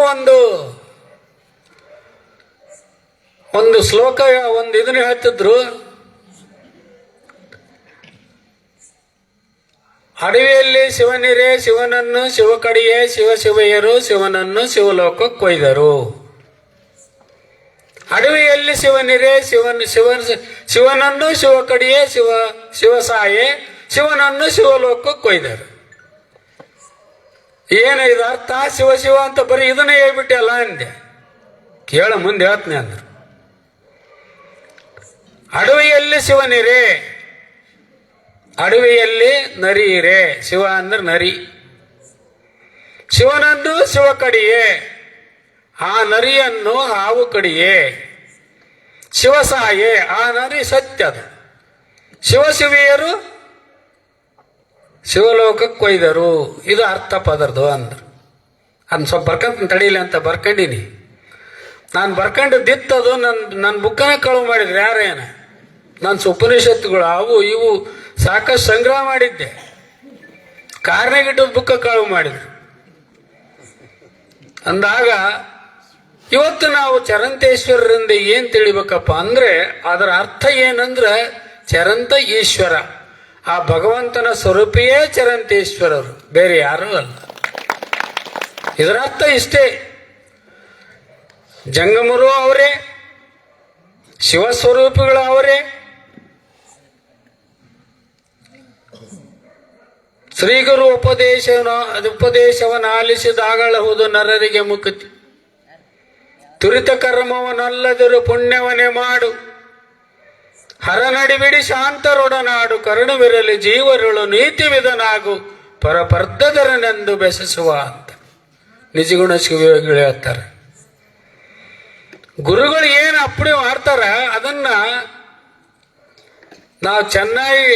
ಒಂದು ಶ್ಲೋಕ ಇದನ್ನ ಹೇಳ್ತಿದ್ರು, ಅಡವಿಯಲ್ಲಿ ಶಿವನಿರೇ ಶಿವನನ್ನು ಶಿವ ಕಡಿಯೇ ಶಿವಶಿವಯ್ಯರು ಶಿವನನ್ನು ಶಿವಲೋಕಕ್ಕೆ ಕೊಯ್ದರು. ಅಡವಿಯಲ್ಲಿ ಶಿವನಿರೇ ಶಿವನನ್ನು ಶಿವ ಕಡಿಯೇ ಶಿವಸಾಯೇ ಶಿವನನ್ನು ಶಿವಲೋಕಕ್ಕೆ ಕೊಯ್ದರು. ಏನ ಇದು ಅರ್ಥ? ಶಿವ ಅಂತ ಬರೀ ಇದನ್ನೇ ಹೇಳ್ಬಿಟ್ಟಲ್ಲ ಅಂದೆ. ಕೇಳ ಮುಂದೆ ಹೇಳ್ತೀನಿ ಅಂದ್ರು. ಅಡವಿಯಲ್ಲಿ ಶಿವನಿರೇ, ಅಡವಿಯಲ್ಲಿ ನರಿ ಇರೇ, ಶಿವ ಅಂದ್ರೆ ನರಿ. ಶಿವನನ್ನು ಶಿವ ಕಡಿಯೇ, ಆ ನರಿಯನ್ನು ಹಾವು ಕಡಿಯೇ. ಶಿವಸಾಯೇ, ಆ ನರಿ ಸತ್ಯದು. ಶಿವಶಿವಿಯರು ಶಿವಲೋಕಕ್ಕೆ ಕೊಯ್ದರು. ಇದು ಅರ್ಥ ಪದರ್ದು ಅಂದ್ರು. ಅದನ್ನ ಸ್ವಲ್ಪ ಬರ್ಕೊಂತ ತಡೀಲಿ ಅಂತ ಬರ್ಕೊಂಡಿನಿ. ನಾನು ಬರ್ಕೊಂಡಿದ್ದಿತ್ತದು ನನ್ನ ಬುಕ್ಕನ ಕಳುವು ಮಾಡಿದ್ರು ಯಾರೇನ. ನಾನು ಉಪನಿಷತ್ತುಗಳು ಅವು ಇವು ಸಾಕಷ್ಟು ಸಂಗ್ರಹ ಮಾಡಿದ್ದೆ. ಕಾರ್ನಾಗಿಟ್ಟದ ಬುಕ್ಕ ಕಳುವು ಮಾಡಿದ್ರು. ಅಂದಾಗ ಇವತ್ತು ನಾವು ಚರಂತೇಶ್ವರರಿಂದ ಏನ್ ತಿಳಿಬೇಕಪ್ಪ ಅಂದ್ರೆ ಅದರ ಅರ್ಥ ಏನಂದ್ರೆ ಚರಂತ ಈಶ್ವರ, ಆ ಭಗವಂತನ ಸ್ವರೂಪಿಯೇ ಚರಂತೇಶ್ವರರು, ಬೇರೆ ಯಾರೂ ಅಲ್ಲ. ಇದರ ಅರ್ಥ ಇಷ್ಟೇ. ಜಂಗಮರು ಅವರೇ, ಶಿವಸ್ವರೂಪಿಗಳು ಅವರೇ. ಶ್ರೀಗುರು ಉಪದೇಶವನ್ನು ಆಲಿಸಿದಾಗಳಹುದು ನರರಿಗೆ ಮುಕ್ತಿ. ತುರಿತ ಕರ್ಮವನ್ನಲ್ಲದರು ಪುಣ್ಯವನ್ನೇ ಮಾಡು. ಹರನಡಿಬಿಡಿ ಶಾಂತರೊಡನಾಡು. ಕರುಣವಿರಲಿ ಜೀವರುಳು ನೀತಿವಿಧನಾಗು. ಪರಪರ್ಧದರನೆಂದು ಬೆಸಸುವ ಅಂತ ನಿಜಗುಣ ಶಿವಯೋಗಿಗಳು ಹೇಳ್ತಾರೆ. ಗುರುಗಳು ಏನು ಅಪ್ಪಣೆ ಮಾಡ್ತಾರ ಅದನ್ನ ನಾವು ಚೆನ್ನಾಗಿ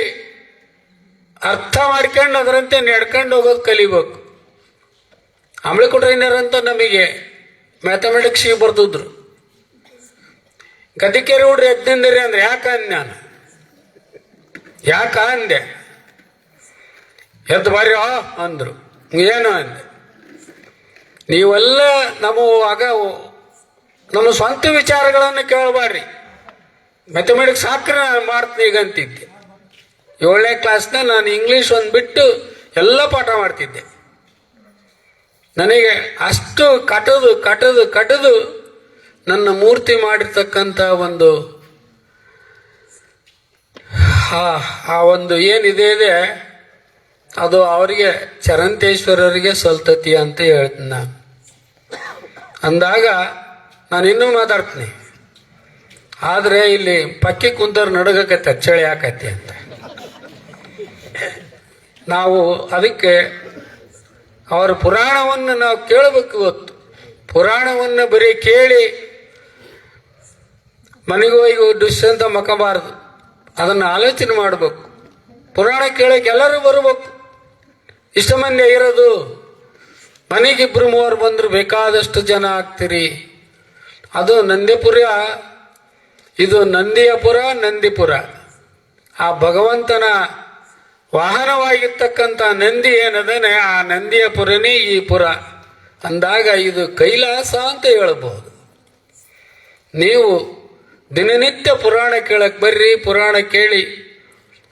ಅರ್ಥ ಮಾಡ್ಕೊಂಡು ಅದರಂತೆ ನಡ್ಕೊಂಡು ಹೋಗೋದು ಕಲಿಬೇಕು. ಅಮೃತಕುಟ್ರಯ್ಯನವರು ಅಂತ ನಮಗೆ ಮ್ಯಾಥಮೆಟಿಕ್ಸ್ ಬರ್ತಿದ್ರು. ಗದಿಕೆರೆ ಹುಡ್ರಿ ಎದ್ದಿಂದಿರಿ ಅಂದ್ರೆ ಯಾಕಂದೆ ನಾನು. ಯಾಕ ಅಂದೆ. ಎದ್ದು ಬಾರಿ ಅಂದ್ರು. ಏನು ಅಂದೆ. ನೀವೆಲ್ಲ ನಮ್ಮ ಸ್ವಂತ ವಿಚಾರಗಳನ್ನು ಕೇಳಬಾರ್ರಿ. ಮ್ಯಾಥಮೆಟಿಕ್ಸ್ ಸಾಕ್ರೆ ನಾನು ಮಾಡ್ತೀನಿ ಈಗ ಅಂತಿದ್ದೆ. 7ನೇ ಕ್ಲಾಸ್ನ ನಾನು ಇಂಗ್ಲೀಷ್ ಒಂದು ಬಿಟ್ಟು ಎಲ್ಲ ಪಾಠ ಮಾಡ್ತಿದ್ದೆ. ನನಗೆ ಅಷ್ಟು ಕಟದು ನನ್ನ ಮೂರ್ತಿ ಮಾಡಿರ್ತಕ್ಕಂಥ ಒಂದು ಆ ಒಂದು ಏನಿದೆ ಇದೆ ಅದು ಅವರಿಗೆ ಚರಂತೇಶ್ವರರಿಗೆ ಸಲ್ತತಿ ಅಂತ ಹೇಳ್ತೀನಿ ನಾನು. ಅಂದಾಗ ನಾನು ಇನ್ನೂ ಮಾತಾಡ್ತೀನಿ. ಆದರೆ ಇಲ್ಲಿ ಪಕ್ಕಿ ಕುಂತವ್ರು ನಡುಗಕತ್ತೆ ಚಳಿ ಆಕತಿ ಅಂತ. ನಾವು ಅದಕ್ಕೆ ಅವರ ಪುರಾಣವನ್ನು ನಾವು ಕೇಳಬೇಕು. ಇವತ್ತು ಪುರಾಣವನ್ನು ಬರೀ ಕೇಳಿ ಮನೆಗೆ ಹೋಗಿ ದುಷ್ಯಂತ ಮಕ್ಕಬಾರದು, ಅದನ್ನು ಆಲೋಚನೆ ಮಾಡಬೇಕು. ಪುರಾಣ ಕೇಳಕ್ಕೆ ಎಲ್ಲರೂ ಬರಬೇಕು. ಇಷ್ಟ ಮಂದಿ ಇರೋದು ಮನೆಗಿಬ್ರು ಮೂವರು ಬಂದ್ರು ಬೇಕಾದಷ್ಟು ಜನ ಆಗ್ತೀರಿ. ಅದು ನಂದಿಪುರ, ಇದು ನಂದಿಯಪುರ, ನಂದಿಪುರ. ಆ ಭಗವಂತನ ವಾಹನವಾಗಿರ್ತಕ್ಕಂಥ ನಂದಿ ಏನದನೆ ಆ ನಂದಿಯಪುರನೇ ಈ ಪುರ ಅಂದಾಗ ಇದು ಕೈಲಾಸ ಅಂತ ಹೇಳಬಹುದು. ನೀವು ದಿನನಿತ್ಯ ಪುರಾಣ ಕೇಳಕ್ಕೆ ಬರ್ರಿ, ಪುರಾಣ ಕೇಳಿ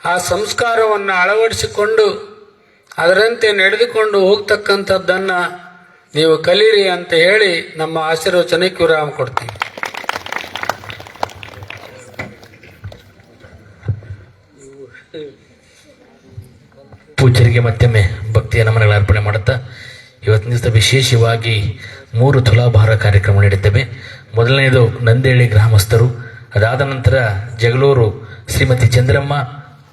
ಆ ಸಂಸ್ಕಾರವನ್ನು ಅಳವಡಿಸಿಕೊಂಡು ಅದರಂತೆ ನಡೆದುಕೊಂಡು ಹೋಗ್ತಕ್ಕಂಥದ್ದನ್ನು ನೀವು ಕಲೀರಿ ಅಂತ ಹೇಳಿ ನಮ್ಮ ಆಶೀರ್ವಚನಕ್ಕೆ ವಿರಾಮ ಕೊಡ್ತೀವಿ. ಪೂಜ್ಯರಿಗೆ ಮತ್ತೊಮ್ಮೆ ಭಕ್ತಿಯ ನಮನಗಳ ಅರ್ಪಣೆ ಮಾಡುತ್ತಾ ಇವತ್ತಿನ ದಿವಸ ವಿಶೇಷವಾಗಿ 3 ತುಲಾಭಾರ ಕಾರ್ಯಕ್ರಮ ನಡೆಯುತ್ತವೆ. ಮೊದಲನೆಯದು ನಂದೇಳಿ ಗ್ರಾಮಸ್ಥರು, ಅದಾದ ನಂತರ ಜಗಳೂರು ಶ್ರೀಮತಿ ಚಂದ್ರಮ್ಮ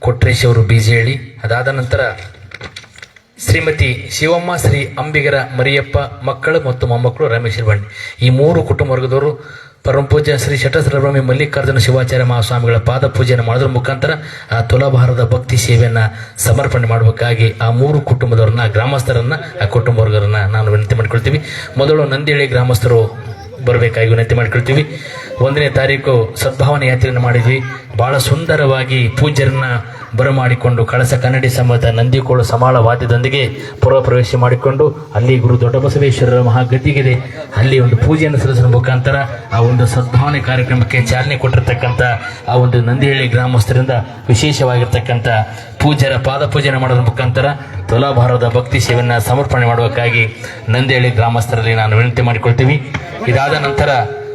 ಕೊಟ್ರೇಶ್ ಅವರು ಬೀಜೇಳಿ, ಅದಾದ ನಂತರ ಶ್ರೀಮತಿ ಶಿವಮ್ಮ ಶ್ರೀ ಅಂಬಿಗರ ಮರಿಯಪ್ಪ ಮಕ್ಕಳು ಮತ್ತು ಮೊಮ್ಮಕ್ಕಳು ರಮೇಶ್ ಬಂಡಿ. ಈ 3 ಕುಟುಂಬ ವರ್ಗದವರು ಪರಮ ಪೂಜ್ಯ ಶ್ರೀ ಶಟಸ್ಥಲಬ್ರಹ್ಮಿ ಮಲ್ಲಿಕಾರ್ಜುನ ಶಿವಾಚಾರ್ಯ ಮಹಾಸ್ವಾಮಿಗಳ ಪಾದ ಪೂಜೆಯನ್ನು ಮಾಡೋದ್ರ ಮುಖಾಂತರ ಆ ತುಲಾಭಾರದ ಭಕ್ತಿ ಸೇವೆಯನ್ನು ಸಮರ್ಪಣೆ ಮಾಡಬೇಕಾಗಿ ಆ 3 ಕುಟುಂಬದವ್ರನ್ನ, ಗ್ರಾಮಸ್ಥರನ್ನ, ಆ ಕುಟುಂಬ ವರ್ಗರನ್ನ ನಾನು ವಿನಂತಿ ಮಾಡ್ಕೊಳ್ತೀವಿ. ಮೊದಲು ನಂದಿಹಳ್ಳಿ ಗ್ರಾಮಸ್ಥರು ಬರಬೇಕಾಗಿ ವಿನಂತಿ ಮಾಡ್ಕೊಳ್ತೀವಿ. 1ನೇ ತಾರೀಕು ಸದ್ಭಾವನೆ ಯಾತ್ರೆಯನ್ನು ಮಾಡಿದ್ವಿ. ಬಹಳ ಸುಂದರವಾಗಿ ಪೂಜ್ಯರನ್ನ ಬರಮಾಡಿಕೊಂಡು ಕಳಸ ಕನ್ನಡಿ ಸಮೇತ ನಂದಿಕೋಳು ಸಮಾಳ ವಾದ್ಯದೊಂದಿಗೆ ಪೂರ್ವ ಪ್ರವೇಶ ಮಾಡಿಕೊಂಡು ಅಲ್ಲಿ ಗುರು ದೊಡ್ಡಬಸವೇಶ್ವರರ ಮಹಾಗದ್ದಿಗಿದೆ, ಅಲ್ಲಿ ಒಂದು ಪೂಜೆಯನ್ನು ಸಲ್ಲಿಸುವ ಮುಖಾಂತರ ಆ ಒಂದು ಸದ್ಭಾವನೆ ಕಾರ್ಯಕ್ರಮಕ್ಕೆ ಚಾಲನೆ ಕೊಟ್ಟಿರ್ತಕ್ಕಂಥ ಆ ಒಂದು ನಂದಿಹಳ್ಳಿ ಗ್ರಾಮಸ್ಥರಿಂದ ವಿಶೇಷವಾಗಿರ್ತಕ್ಕಂಥ ಪೂಜ್ಯರ ಪಾದ ಪೂಜೆಯನ್ನು ಮಾಡೋದ್ರ ಮುಖಾಂತರ ತುಲಾಭಾರದ ಭಕ್ತಿ ಸೇವೆಯನ್ನು ಸಮರ್ಪಣೆ ಮಾಡಬೇಕಾಗಿ ನಂದಿಹಳ್ಳಿ ಗ್ರಾಮಸ್ಥರಲ್ಲಿ ನಾನು ವಿನಂತಿ ಮಾಡಿಕೊಳ್ತೀವಿ. ಇದಾದ ನಂತರ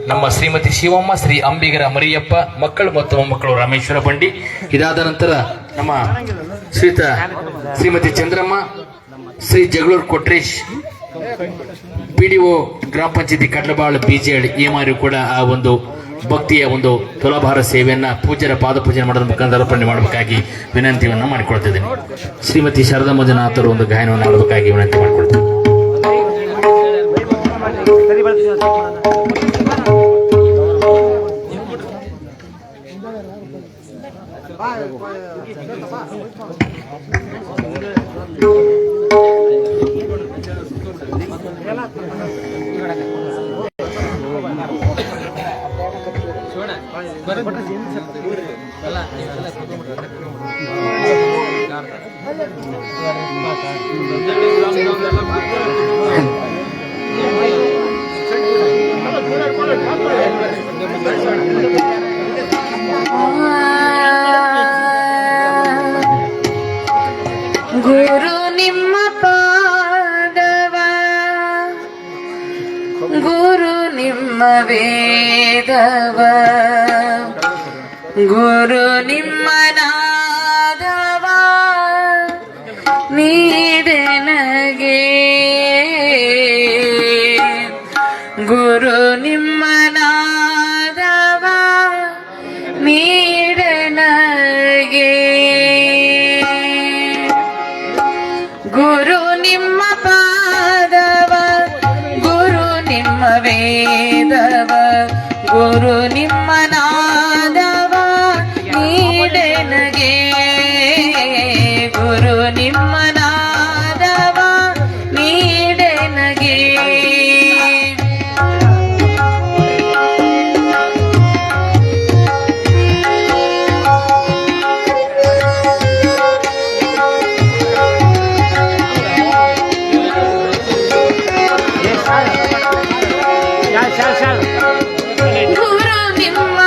ನಮ್ಮ ಶ್ರೀಮತಿ ಶಿವಮ್ಮ ಶ್ರೀ ಅಂಬಿಗರ ಮರಿಯಪ್ಪ ಮಕ್ಕಳು ಮತ್ತು ಮೊಮ್ಮಕ್ಕಳು ರಾಮೇಶ್ವರ ಬಂಡಿ. ಇದಾದ ನಂತರ ನಮ್ಮ ಶ್ರೀಮತಿ ಚಂದ್ರಮ್ಮ ಶ್ರೀ ಜಗಳೂರು ಕೊಟ್ರೇಶ್ PDO ಗ್ರಾಮ ಪಂಚಾಯತಿ ಕಡ್ಲಬಾಳ್ ಬಿಜೆಡ್ ಈ ಮಾರಿ ಕೂಡ ಆ ಒಂದು ಭಕ್ತಿಯ ಒಂದು ತುಲಾಭಾರ ಸೇವೆಯನ್ನ ಪೂಜ್ಯರ ಪಾದ ಪೂಜೆ ಮಾಡೋದ್ರ ಮುಖಾಂತರ ಅರ್ಪಣೆ ಮಾಡಬೇಕಾಗಿ ವಿನಂತಿಯನ್ನು ಮಾಡಿಕೊಳ್ತಿದ್ದೇನೆ. ಶ್ರೀಮತಿ ಶಾರದಾ ಮಂಜುನಾಥರು ಒಂದು ಗಾಯನವನ್ನು ಮಾಡಬೇಕಾಗಿ ವಿನಂತಿ ಮಾಡಿಕೊಳ್ತೇನೆ. ಗುರು ನಿಮ್ಮ ಪಾದವ, ಗುರು ನಿಮ್ಮ ವೇದವ, ಗುರು ನಿಮ್ಮ ನಾದವ ನೀಡನಗೆ, ಗುರು ನಿಮ್ಮ ನಾದವ ನೀಡನಗೆ, ಗುರು ನಿಮ್ಮ ಪಾದವ, ಗುರು ನಿಮ್ಮ ವೇದವ, ಗುರು ನಿಮ್ಮ ನಾದವ ನೀಡನಗೆ, ಗುರು ನಿಮ್ಮ ನಾದವ ನೀಡನಗೆ. ಗುರು ನಿಮ್ಮ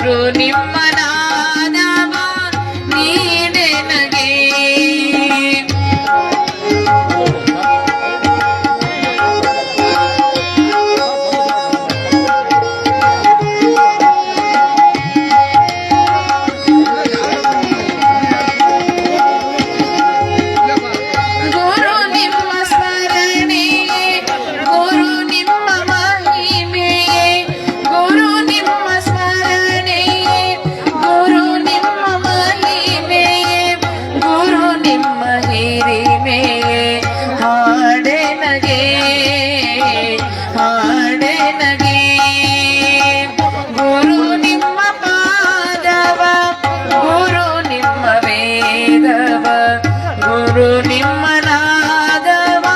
ಗುರು ನಿಮ್ಮ ನಾದವ ನೀಡೆ ನಗೆ ಗುರು ನಿಮ್ಮ ಸ್ಮರಣೆ ಗುರು ನಿಮ್ಮ ಮಹಿಮೆ ಗುರು ನಿಮ್ಮ ಸ್ಮರಣೆ ಗುರು ನಿಮ್ಮ ಮಹಿಮೆ ಗುರು ನಿಮ್ಮ ಹಿರಿಮೆ ಹಾಡೆ ನಗೆ ಹಾಡೆ ನಗೆ ಗುರು ನಿಮ್ಮ ಪಾದವ ಗುರು ನಿಮ್ಮ ವೇದವ ಗುರು ನಿಮ್ಮ ನಾದವ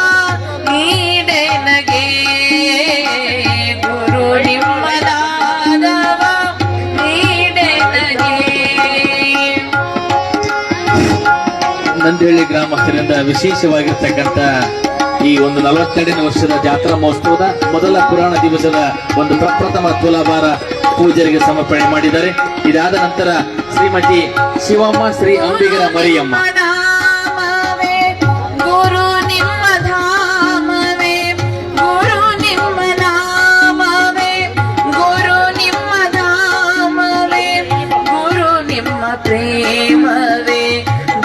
ನೀಡೆ ನಗೆ ಗುರು ನಿಮ್ಮ ನಾದವ ನೀಡೆ ನಗೆ ನಂದಿಹಳ್ಳಿ ಗ್ರಾಮಸ್ಥರಿಂದ ವಿಶೇಷವಾಗಿರ್ತಕ್ಕಂಥ ಈ ಒಂದು 42ನೇ ವರ್ಷದ ಜಾತ್ರಾ ಮಹೋತ್ಸವದ ಮೊದಲ ಪುರಾಣ ದಿವಸದ ಒಂದು ಪ್ರಪ್ರಥಮ ತುಲಾಭಾರ ಪೂಜಾರಿಗೆ ಸಮರ್ಪಣೆ ಮಾಡಿದ್ದಾರೆ. ಇದಾದ ನಂತರ ಶ್ರೀಮತಿ ಶಿವಮ್ಮ ಶ್ರೀ ಅಂಬಿಗರ ಮರಿಯಮ್ಮ ನಾಮವೇ ಗುರು ನಿಮ್ಮ ಧಾಮವೇ ಗುರು ನಿಮ್ಮ ನಾಮವೇ ಗುರು ನಿಮ್ಮ ಧಾಮವೇ ಗುರು ನಿಮ್ಮ ಪ್ರೇಮವೇ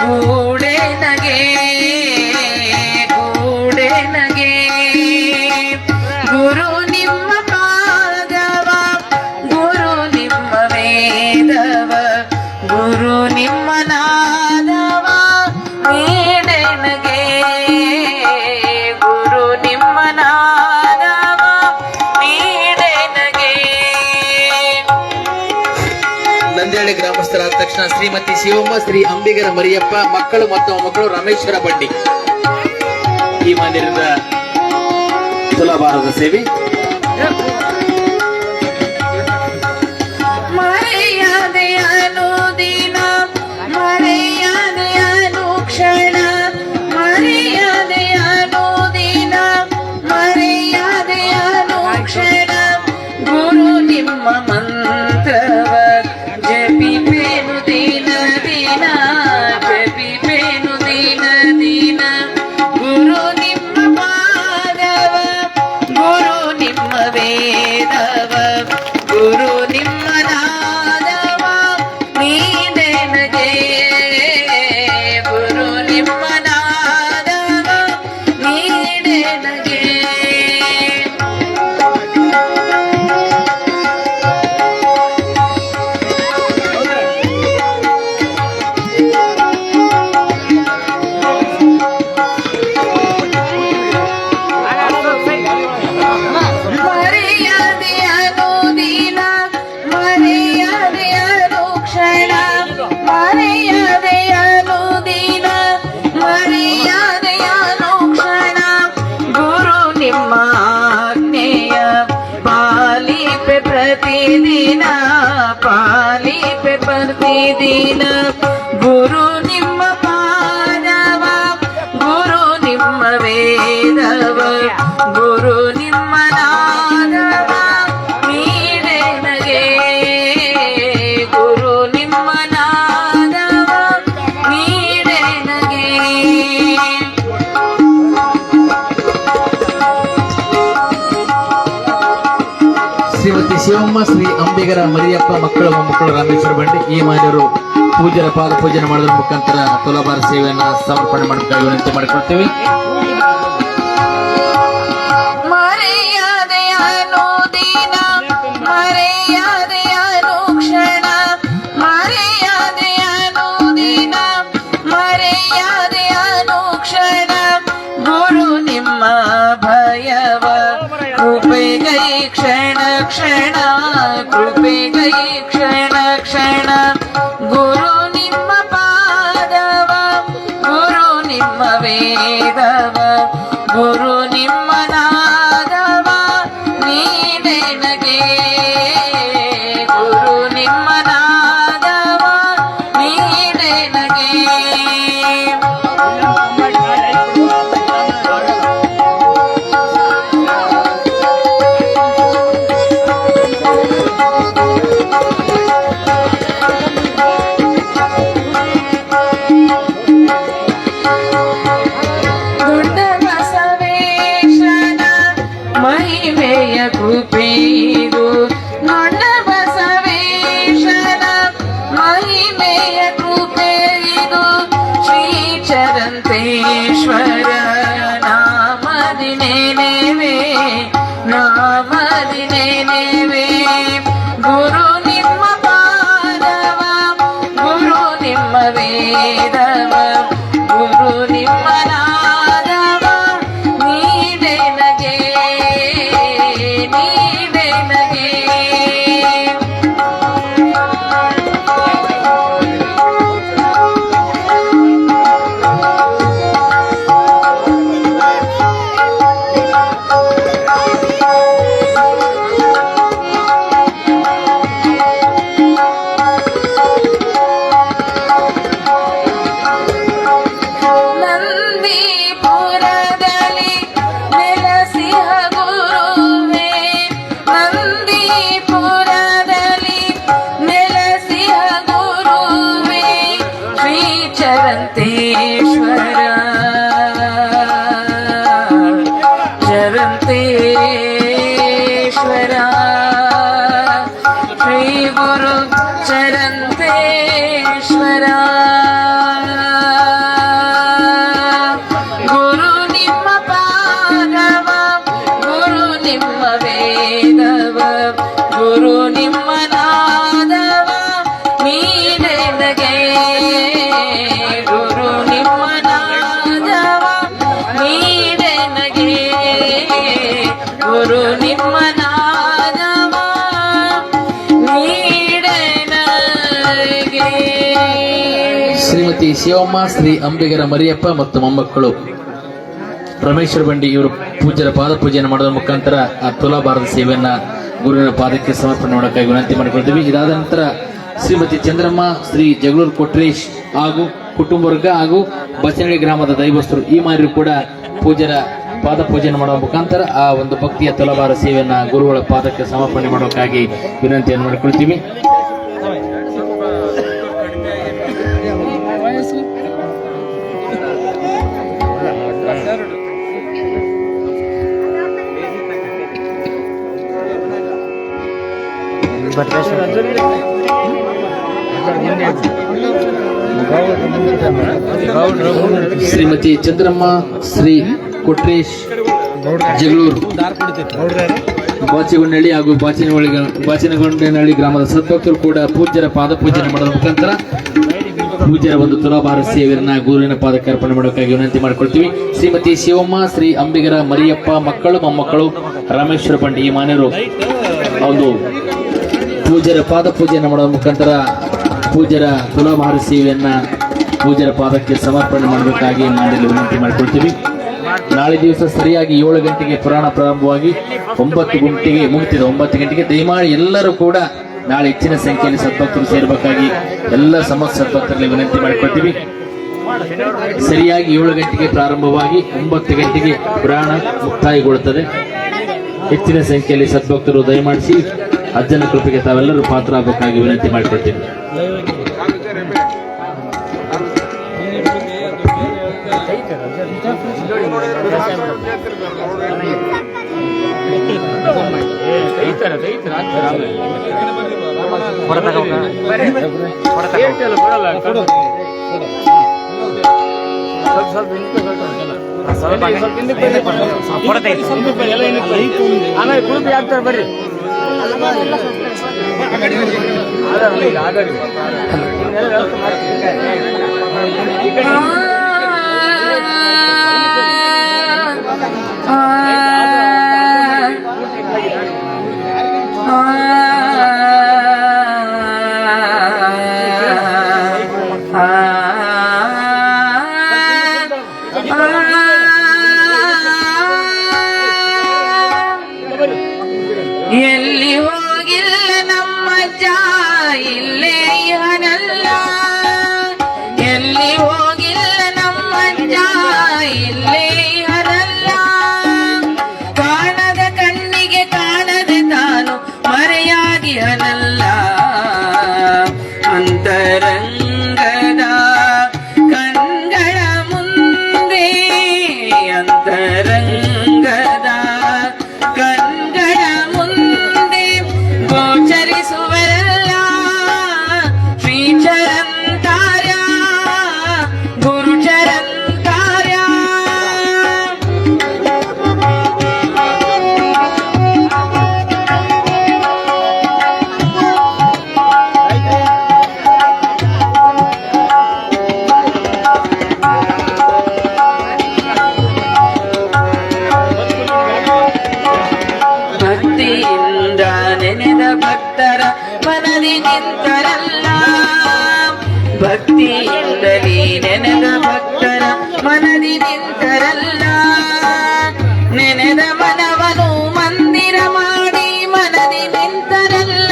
ಗೂಡೆ ನಗೆ ಗೂಡೆ ನಗೆ ಗುರು ನಿಮ್ಮ ಪಾದವ ಗುರು ನಿಮ್ಮ ವೇದವ ಗುರು ನಿಮ್ಮ ನಾದವ ನೀಡೆ ನಗೆ ಗುರು ನಿಮ್ಮ ನಾದವ ನೀಡೆ ನಗೆ ನಂದಿಹಳ್ಳಿ ಗ್ರಾಮಸ್ಥರಾದ ತಕ್ಷಣ ಶ್ರೀಮತಿ ಶಿವಮ್ಮ ಶ್ರೀ ಅಂಬಿಗರ ಮರಿಯಪ್ಪ ಮಕ್ಕಳು ಮತ್ತು ಮೊಮ್ಮಕ್ಕಳು ರಮೇಶ್ವರ ಬಂಡಿ ಈ ಮಾನ್ಯರಿಂದ ತುಲಾಭಾರದ ಸೇವೆ. ಮರೆಯದೆಯನು ದಿನ ಮರೆಯದೆಯನು ಕ್ಷಣ ಮರೆಯದೆಯನು ದಿನ ಮರೆಯದೆಯನು ಕ್ಷಣ ಗುರು ನಿಮ್ಮ ಮಂತ್ರವ ಜಪಿಪೇನು ದಿನ ದಿನ ಜಪಿಪೇನು ದಿನ ದಿನ ಗುರು ನಿಮ್ಮ ಪಾದವ ಗುರು ನಿಮ್ಮ ವೇದವ ಗುರು ನಿಮ್ಮ ನಾದವ ನೀಡೆ ನಗೆ ಗುರು ನಿಮ್ಮ ನಾದವ ನೀಡೆ ನಗೆ ಮರೆಯದೆಯನು ದಿನ ಮರೆಯದೆಯನು ಕ್ಷಣ ಮರೆಯದೆಯನು ದಿನ ಮರೆಯದೆಯನು ಕ್ಷಣ ಗುರು ನಿಮ್ಮ ಆಜ್ಞೆಯ ಪಾಲಿಪೆ ಪ್ರತಿದಿನ ಪಾಲಿಪೆ ಪ್ರತಿದಿನ ಗುರು ನಿಮ್ಮ ಪಾದವ ಗುರು ನಿಮ್ಮ ವೇದವ ಗುರು ನಿಮ್ಮ ನಾದವ ನೀಡೆ ನಗೆ ಗುರು ನಿಮ್ಮ ನಾದವ ನೀಡೆ ನಗೆ ಶ್ರೀಮತಿ ಶಿವಮ್ಮ ಶ್ರೀ ಅಂಬಿಗರ ಮರಿಯಪ್ಪ ಮಕ್ಕಳು ಮೊಮ್ಮಕ್ಕಳು ರಾಮೇಶ್ವರ ಬಂಡಿ ಈ ಮಾನ್ಯರು ಪೂಜರ ಪಾದ ಪೂಜನೆ ಮಾಡೋದ್ರ ಮುಖಾಂತರ ತುಲಾಭಾರ ಸೇವೆಯನ್ನ ಸಮರ್ಪಣೆ ಮಾಡಬೇಕಾಗಿ ವಿನಂತಿ ಮಾಡಿಕೊಳ್ತೀವಿ. ಮರೆಯದೆಯನು ದಿನ ಮರೆಯದೆಯನು ಕ್ಷಣ ಮರೆಯದೆಯನು ದಿನ ಮರೆಯದೆಯನು ಕ್ಷಣ ಗುರು ನಿಮ್ಮ ಭಯವ ಕೃಪೆಗೈ ಕ್ಷಣ ಕ್ಷಣ ಕೃಪೆಗೈ ಕ್ಷಣ ಕ್ಷಣ ಗುರು ನಿಮ್ಮ ಪಾದವ ಗುರು ನಿಮ್ಮ ವೇದವ ಗುರು ನಿಮ್ಮ ನಾದವ ನೀಡೆ ನಗೆ ಗುರು ನಿಮ್ಮ ನಾದವ ನೀಡೆ ನಗೆ ಕೃಪೆ ಇದು ಶ್ರೀ ಚರಂತೇಶ್ವರ ನಾಮದಿ ನೆನೆವೆ ನಾಮದಿ ನೆನೆವೆ ಗುರು ನಿಮ್ಮ ಪಾದವ ಗುರು ನಿಮ್ಮ ವೇದವ ಗುರು ನಿಮ್ಮ ನಾದವ ನೀಡೆ ನಗೆ ನೀಡೆ ನಗೆ ನಂದೀಪುರದಲ್ಲಿ ನೆಲೆಸಿಹ ಗುರುವೇ ನಂದೀಪುರದಲ್ಲಿ ನೆಲೆಸಿಹ ಗುರುವೇ ಶ್ರೀ ಚರಂತೇಶ್ವರ ಚರಂತೇಶ್ವರ ಶ್ರೀ ಗುರು ಚರಂತೇಶ್ವರ ಗುರು ನಿಮ್ಮ ಪಾದವ ಗುರು ನಿಮ್ಮ ವೇದವ ಗುರು ನಿಮ್ಮ ನಾದವ ನೀಡೆ ನಗೆ ಗುರು ನಿಮ್ಮ ನಾದವ ನೀಡೆ ನಗೆ ಗುರು ನಿಮ್ಮ ನಾದವ ನೀಡೆ ನಗೆ. ಶ್ರೀಮತಿ ಶಿವಮ್ಮ ಶ್ರೀ ಅಂಬಿಗರ ಮರಿಯಪ್ಪ ಮತ್ತು ಮೊಮ್ಮಕ್ಕಳು ರಮೇಶ್ವರ ಬಂಡಿ ಇವರು ಪೂಜ್ಯರ ಪಾದ ಪೂಜೆಯನ್ನು ಮಾಡೋದ್ರ ಮುಖಾಂತರ ಆ ತುಲಾಭಾರದ ಸೇವೆಯನ್ನ ಗುರುವಿನ ಪಾದಕ್ಕೆ ಸಮರ್ಪಣೆ ಮಾಡೋಕ್ಕಾಗಿ ವಿನಂತಿ ಮಾಡಿಕೊಳ್ತೀವಿ. ಇದಾದ ನಂತರ ಶ್ರೀಮತಿ ಚಂದ್ರಮ್ಮ ಶ್ರೀ ಜಗಳೂರು ಕೊಟ್ರೇಶ್ ಹಾಗೂ ಕುಟುಂಬ ವರ್ಗ ಹಾಗೂ ಬಸನಹಳ್ಳಿ ಗ್ರಾಮದ ದೈವಸ್ಥರು ಈ ಮಾರಿ ಕೂಡ ಪೂಜ್ಯರ ಪಾದ ಪೂಜೆಯನ್ನು ಮಾಡುವ ಮುಖಾಂತರ ಆ ಒಂದು ಭಕ್ತಿಯ ತುಲಾಭಾರ ಸೇವೆಯನ್ನ ಗುರುಗಳ ಪಾದಕ್ಕೆ ಸಮರ್ಪಣೆ ಮಾಡೋಕ್ಕಾಗಿ ವಿನಂತಿಯನ್ನು ಮಾಡಿಕೊಳ್ತೀವಿ. ಶ್ರೀಮತಿ ಚಂದ್ರಮ್ಮ ಶ್ರೀ ಕೊಟ್ರೇಶ್ ಜಗಳೂರು ಬಾಚಿಗೊಂಡನಹಳ್ಳಿ ಹಾಗೂ ಬಾಚಿನಗೊಂಡನಹಳ್ಳಿ ಗ್ರಾಮದ ಸದ್ಭಕ್ತರು ಕೂಡ ಪೂಜ್ಯರ ಪಾದ ಪೂಜನೆ ಮಾಡೋದ್ರ ಮುಖಾಂತರ ಪೂಜ್ಯರ ಒಂದು ತುಲಾಭಾರ ಸೇವೆಯನ್ನ ಗುರುವಿನ ಪಾದಕ್ಕೆ ಅರ್ಪಣೆ ಮಾಡೋಕ್ಕಾಗಿ ವಿನಂತಿ ಮಾಡಿಕೊಳ್ತೀವಿ. ಶ್ರೀಮತಿ ಶಿವಮ್ಮ ಶ್ರೀ ಅಂಬಿಗರ ಮರಿಯಪ್ಪ ಮಕ್ಕಳು ಮೊಮ್ಮಕ್ಕಳು ರಮೇಶ್ವರ ಬಂಡಿ ಈ ಮಾನ್ಯರು ಒಂದು ಪೂಜ್ಯರ ಪಾದ ಪೂಜೆಯನ್ನು ಮಾಡುವ ಮುಖಾಂತರ ಪೂಜ್ಯರ ತುಲಾಭಾರ ಸೇವೆಯನ್ನ ಪೂಜ್ಯರ ಪಾದಕ್ಕೆ ಸಮರ್ಪಣೆ ಮಾಡಬೇಕಾಗಿ ಮಾಡಲು ವಿನಂತಿ ಮಾಡಿಕೊಳ್ತೀವಿ. ನಾಳೆ ದಿವಸ ಸರಿಯಾಗಿ 7 ಗಂಟೆಗೆ ಪುರಾಣ ಪ್ರಾರಂಭವಾಗಿ 9 ಗಂಟೆಗೆ ಮುಗಿತಿದೆ. 9 ಗಂಟೆಗೆ ದಯಮಾಡಿ ಎಲ್ಲರೂ ಕೂಡ ನಾಳೆ ಹೆಚ್ಚಿನ ಸಂಖ್ಯೆಯಲ್ಲಿ ಸದ್ಭಕ್ತರು ಸೇರಬೇಕಾಗಿ ಎಲ್ಲ ಸಮಸ್ತ ಸದ್ಭಕ್ತರಲ್ಲಿ ವಿನಂತಿ ಮಾಡಿಕೊಳ್ತೀವಿ. ಸರಿಯಾಗಿ 7 ಗಂಟೆಗೆ ಪ್ರಾರಂಭವಾಗಿ 9 ಗಂಟೆಗೆ ಪುರಾಣ ಮುಕ್ತಾಯಗೊಳ್ಳುತ್ತದೆ. ಹೆಚ್ಚಿನ ಸಂಖ್ಯೆಯಲ್ಲಿ ಸದ್ಭಕ್ತರು ದಯಮಾಡಿಸಿ ಅಜ್ಜನ ಕೃಪೆಗೆ ತಾವೆಲ್ಲರೂ ಪಾತ್ರ ಆಗಬೇಕಾಗಿ ವಿನಂತಿ ಮಾಡಿಕೊಳ್ತೀವಿ. ಆಮೇಲೆ ಗ್ರೂಪ್ ಆಗ್ತಾರೆ ಬರ್ರಿ. ಎಲ್ಲಿ ಹೋಗಿಲ್ಲ ನಮ್ಮಜ್ಜ ಇಲ್ಲೇ ಇಹನಲ್ಲ ಎಲ್ಲಿ ಹೋಗಿಲ್ಲ ನಿಂತರಲ್ಲ ಭಕ್ತಿಯಿಂದಲೇ ನೆನೆದ ಭಕ್ತರ ಮನದಿ ನಿಂತರಲ್ಲ ನೆನೆದ ಮನವನು ಮಂದಿರ ಮಾಡಿ ಮನದಿ ನಿಂತರಲ್ಲ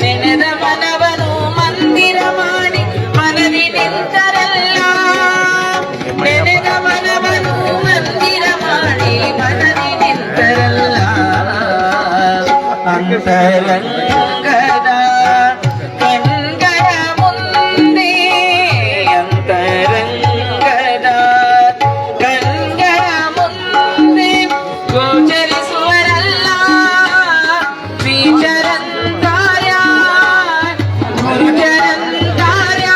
ನೆನೆದ ಮನವನು ಮಂದಿರ ಮಾಡಿ ಮನದಿ ನಿಂತರಲ್ಲ ನೆನೆದ ಮನವನು ಮಂದಿರ ಮಾಡಿ ಮನದಿ ನಿಂತರಲ್ಲ ಅಂತರಂಗದ ಕಣ್ಗಳ ಮುಂದೆ ಅಂತರಂಗದ ಕಣ್ಗಳ ಮುಂದೆ ಗೋಚರಿಸುವರಲ್ಲ ಶ್ರೀಚರಂತಾರ್ಯ ಗುರುಚರಂತಾರ್ಯ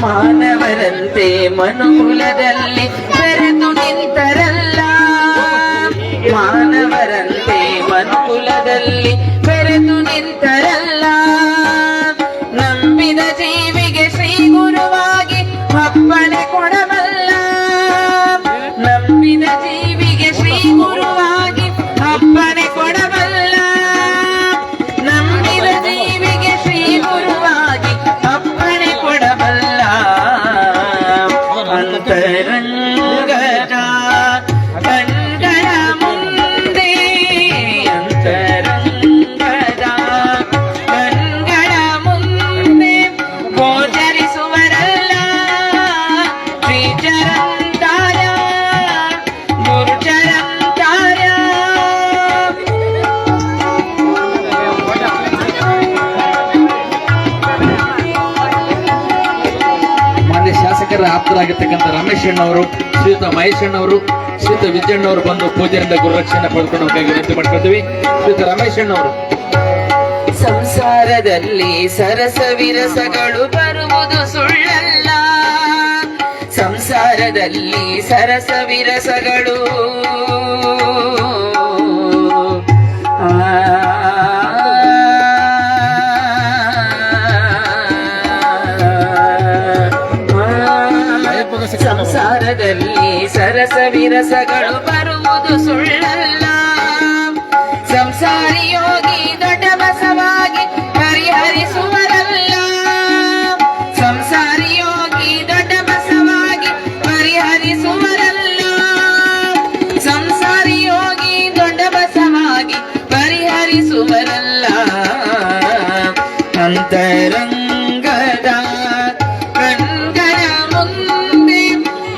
ಮಾನವರಂತೆ ಮನುಕುಲದಲ್ಲಿ ಬೆರೆತು ನಿಂತರಲ್ಲ ಮಾನವರಂತೆ ಮನುಕುಲದಲ್ಲಿ ಬೆರೆತು ನಿಂತರಲ್ಲ ನಂಬಿದ ಜೀವಿಗೆ ಶ್ರೀ ಗುರುವಾಗಿ ಅಪ್ಪಣೆ ಕೊಡಬಲ್ಲ ನಂಬಿದ ಜೀವಿಗೆ ಶ್ರೀ ಗುರುವಾಗಿ ಅಪ್ಪಣೆ ಕೊಡಬಲ್ಲ ನಂಬಿದ ಜೀವಿಗೆ ಶ್ರೀ ಗುರುವಾಗಿ ಅಪ್ಪಣೆ ಕೊಡಬಲ್ಲ ಅಂತರಂಗದ ಕಣ್ಗಳ ಮುಂದೆ ಅಂತರಂಗದ ಕಣ್ಗಳ ಮುಂದೆ ಗೋಚರಿಸುವರಲ್ಲ ಶ್ರೀಚರಂತಾರ್ಯ ಗುರುಚರಂತಾರ್ಯ ಮಾನ್ಯ ಶಾಸಕರ ಆಪ್ತರಾಗಿರ್ತಕ್ಕಂಥ ರಮೇಶ್ ಅಣ್ಣವರು ಶ್ರೀಯುತ ಮಹೇಶ್ ಅಣ್ಣವರು ಶ್ರೀಯುತ ವಿಜಯಣ್ಣವರು ಬಂದು ಪೂಜೆಯಿಂದ ಗುರುರಕ್ಷಣೆ ಪಡೆದುಕೊಂಡು ಹೋಗಿ ವಿನಂತಿ ಮಾಡ್ಕೊಳ್ತೀವಿ. ಶ್ರೀಯುತ ರಮೇಶ್ ಅಣ್ಣವರು. ಸಂಸಾರದಲ್ಲಿ ಸರಸ ವಿರಸಗಳು ಬರುವುದು ಸುಳ್ಳಲ್ಲ ಸಂಸಾರದಲ್ಲಿ ಸರಸ ವಿರಸಗಳು ಸಂಸಾರದಲ್ಲಿ ಸರಸ ವಿರಸಗಳು ಬರುವುದು ಸುಳ್ಳಲ್ಲ ಸಂಸಾರಿ ಯೋಗಿ ದೊಡ್ಡ ಬಸವಾಗಿ ಪರಿಹರಿಸುವರಲ್ಲ ಸಂಸಾರಿ ಯೋಗಿ ದೊಡ್ಡ ಬಸವಾಗಿ ಪರಿಹರಿಸುವರಲ್ಲ ಸಂಸಾರಿ ಯೋಗಿ ದೊಡ್ಡ ಬಸವಾಗಿ ಪರಿಹರಿಸುವರಲ್ಲ ಅಂತರಂಗದ ಕಣ್ಗಳ ಮುಂದೆ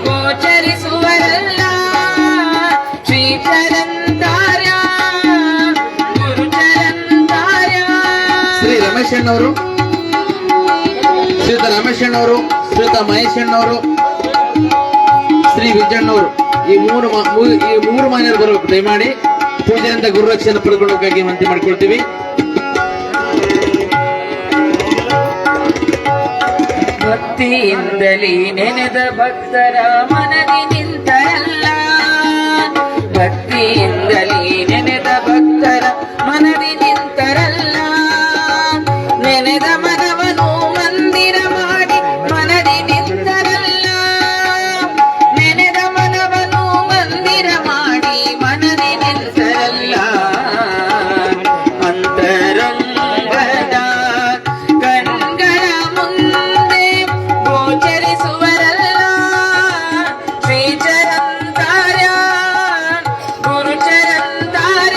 ಗೋಚರಿಸುವರಲ್ಲ ಶ್ರೀಚರಂತಾರ್ಯ ಗುರುಚರಂತಾರ್ಯ ಶ್ರೀ ರಮೇಶ್ ಅಣ್ಣವರು ಶ್ರೀಯುತ ರಮೇಶ್ ಅಣ್ಣವರು ಶ್ರೀಯುತ ಮಹೇಶ್ ಅಣ್ಣವರು ಶ್ರೀ ವಿಜಯಣ್ಣವರು ಈ ಮೂರು ಮಾನ್ಯರು ಬರಬೇಕು. ದಯಮಾಡಿ ಪೂಜೆಯಿಂದ ಗುರುರಕ್ಷಣೆ ಪಡೆದುಕೊಂಡು ಹೋಗಿ ವಿನಂತಿ ಮಾಡ್ಕೊಳ್ತೀವಿ. ಭಕ್ತಿಯಿಂದಲೇ ನೆನೆದ ಭಕ್ತರ ಮನದಿ ನಿಂತರಲ್ಲ ಭಕ್ತಿಯಿಂದಲೇ ನೆನೆದ ಭಕ್ತರ ಮನದಿ ನಿಂತರಲ್ಲ ನೆನೆದ ಮನವನು ಮಂದಿರ ಮಾಡಿ ಮನದಿ ನಿಂತರಲ್ಲ ನೆನೆದ ಮನವನು ಮಂದಿರ ಮಾಡಿ ಮನದಿ ನಿಂತರಲ್ಲ ಅಂತರಂಗದ ಕಣ್ಗಳ ಮುಂದೆ ಗೋಚರಿಸುವರಲ್ಲ ಶ್ರೀಚರಂತಾರ್ಯ ಗುರುಚರಂತಾರ್ಯ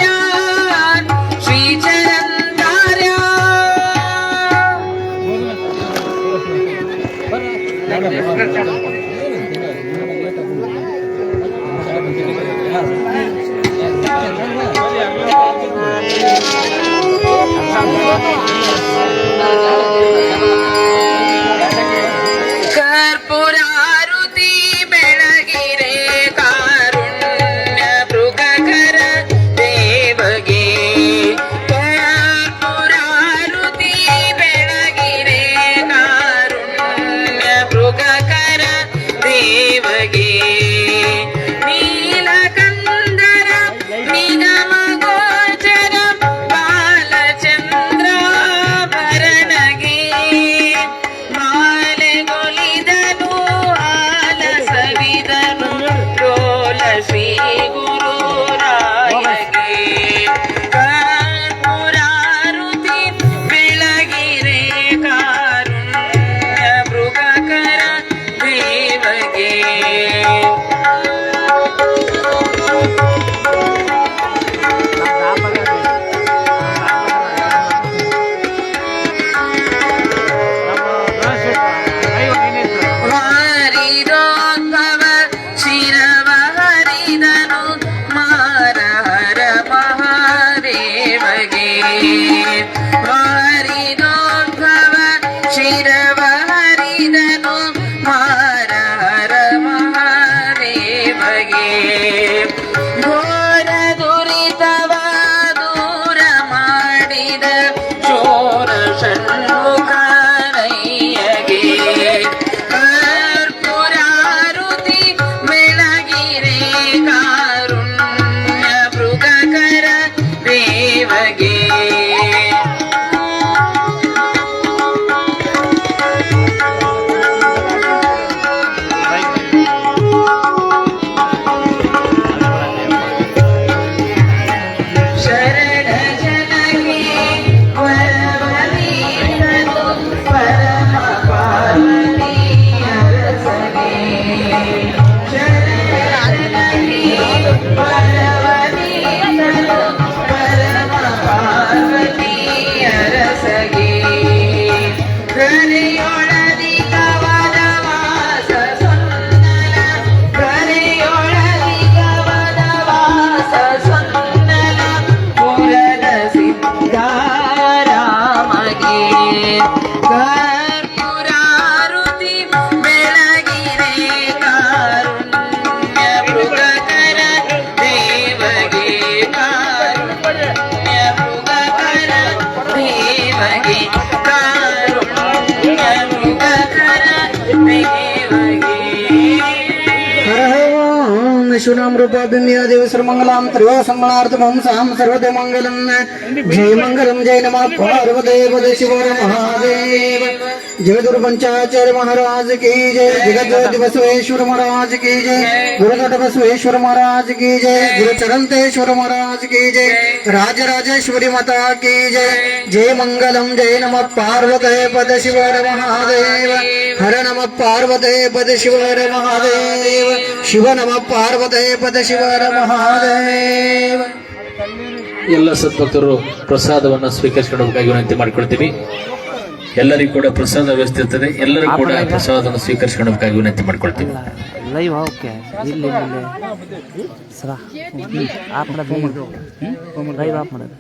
ಕರೆಯೊಳದಿಗವಾದ ವಾಸ ಸೊನ್ನಲ ಕರೆಯೊಳದಿಗವಾದ ವಾಸ ಸೊನ್ನಲ ಪುರದ ಸಿದ್ಧಾರಾಮಗೆ ಕರ್ಪೂರಾರುತಿ ಬೆಳಗಿರೆ ಕಾರುಣ್ಯ ಮೃಗಕರ ದೇವಗೆ ಕಾರುಣ್ಯ ಮೃಗಕರ ದೇವಗೆ ಕಾರುಣ್ಯ ಮೃಗಕರ ದೇವಗೆ शिवनाम रूपाभिन्या देव सर्वमंगलाम त्रयो सम्मलार्थमं साम सर्वदे मंगलम जय मंगलम जय नमः पार्वती पद शिव महादेव जय गुरु पंचाचार्य महाराज की जय जगत ज्योति बसवेश्वर महाराज की जय गुरुघट बसवेश्वर महाराज की जय गुरु चरणतेश्वर महाराज की जय राजराजेश्वरी माता की जय जय मंगलम जय नमः पार्वती पद शिव महादेव हर नमः पार्वती पद शिव महादेव शिव नमः पार्वती पद शिव महादेव ಎಲ್ಲ ಸದ್ಭಕ್ತರು ಪ್ರಸಾದವನ್ನು ಸ್ವೀಕರಿಸಿಕೊಳ್ಳಬೇಕಾಗಿ ವಿನಂತಿ ಮಾಡಿಕೊಳ್ತೀವಿ. ಎಲ್ಲರಿಗೂ ಕೂಡ ಪ್ರಸಾದ ವ್ಯವಸ್ಥೆ ಇರ್ತದೆ. ಎಲ್ಲರೂ ಕೂಡ ಪ್ರಸಾದವನ್ನು ಸ್ವೀಕರಿಸಿಕೊಳ್ಳಬೇಕಾಗಿ ವಿನಂತಿ ಮಾಡಿಕೊಳ್ತೀವಿ. ಲೈವ್ ಓಕೆ ಇಲ್ಲಿ ಸರ ಆಪ್ ಮಾಡೋದು ಲೈವ್ ಆಪ್ ಮಾಡೋದು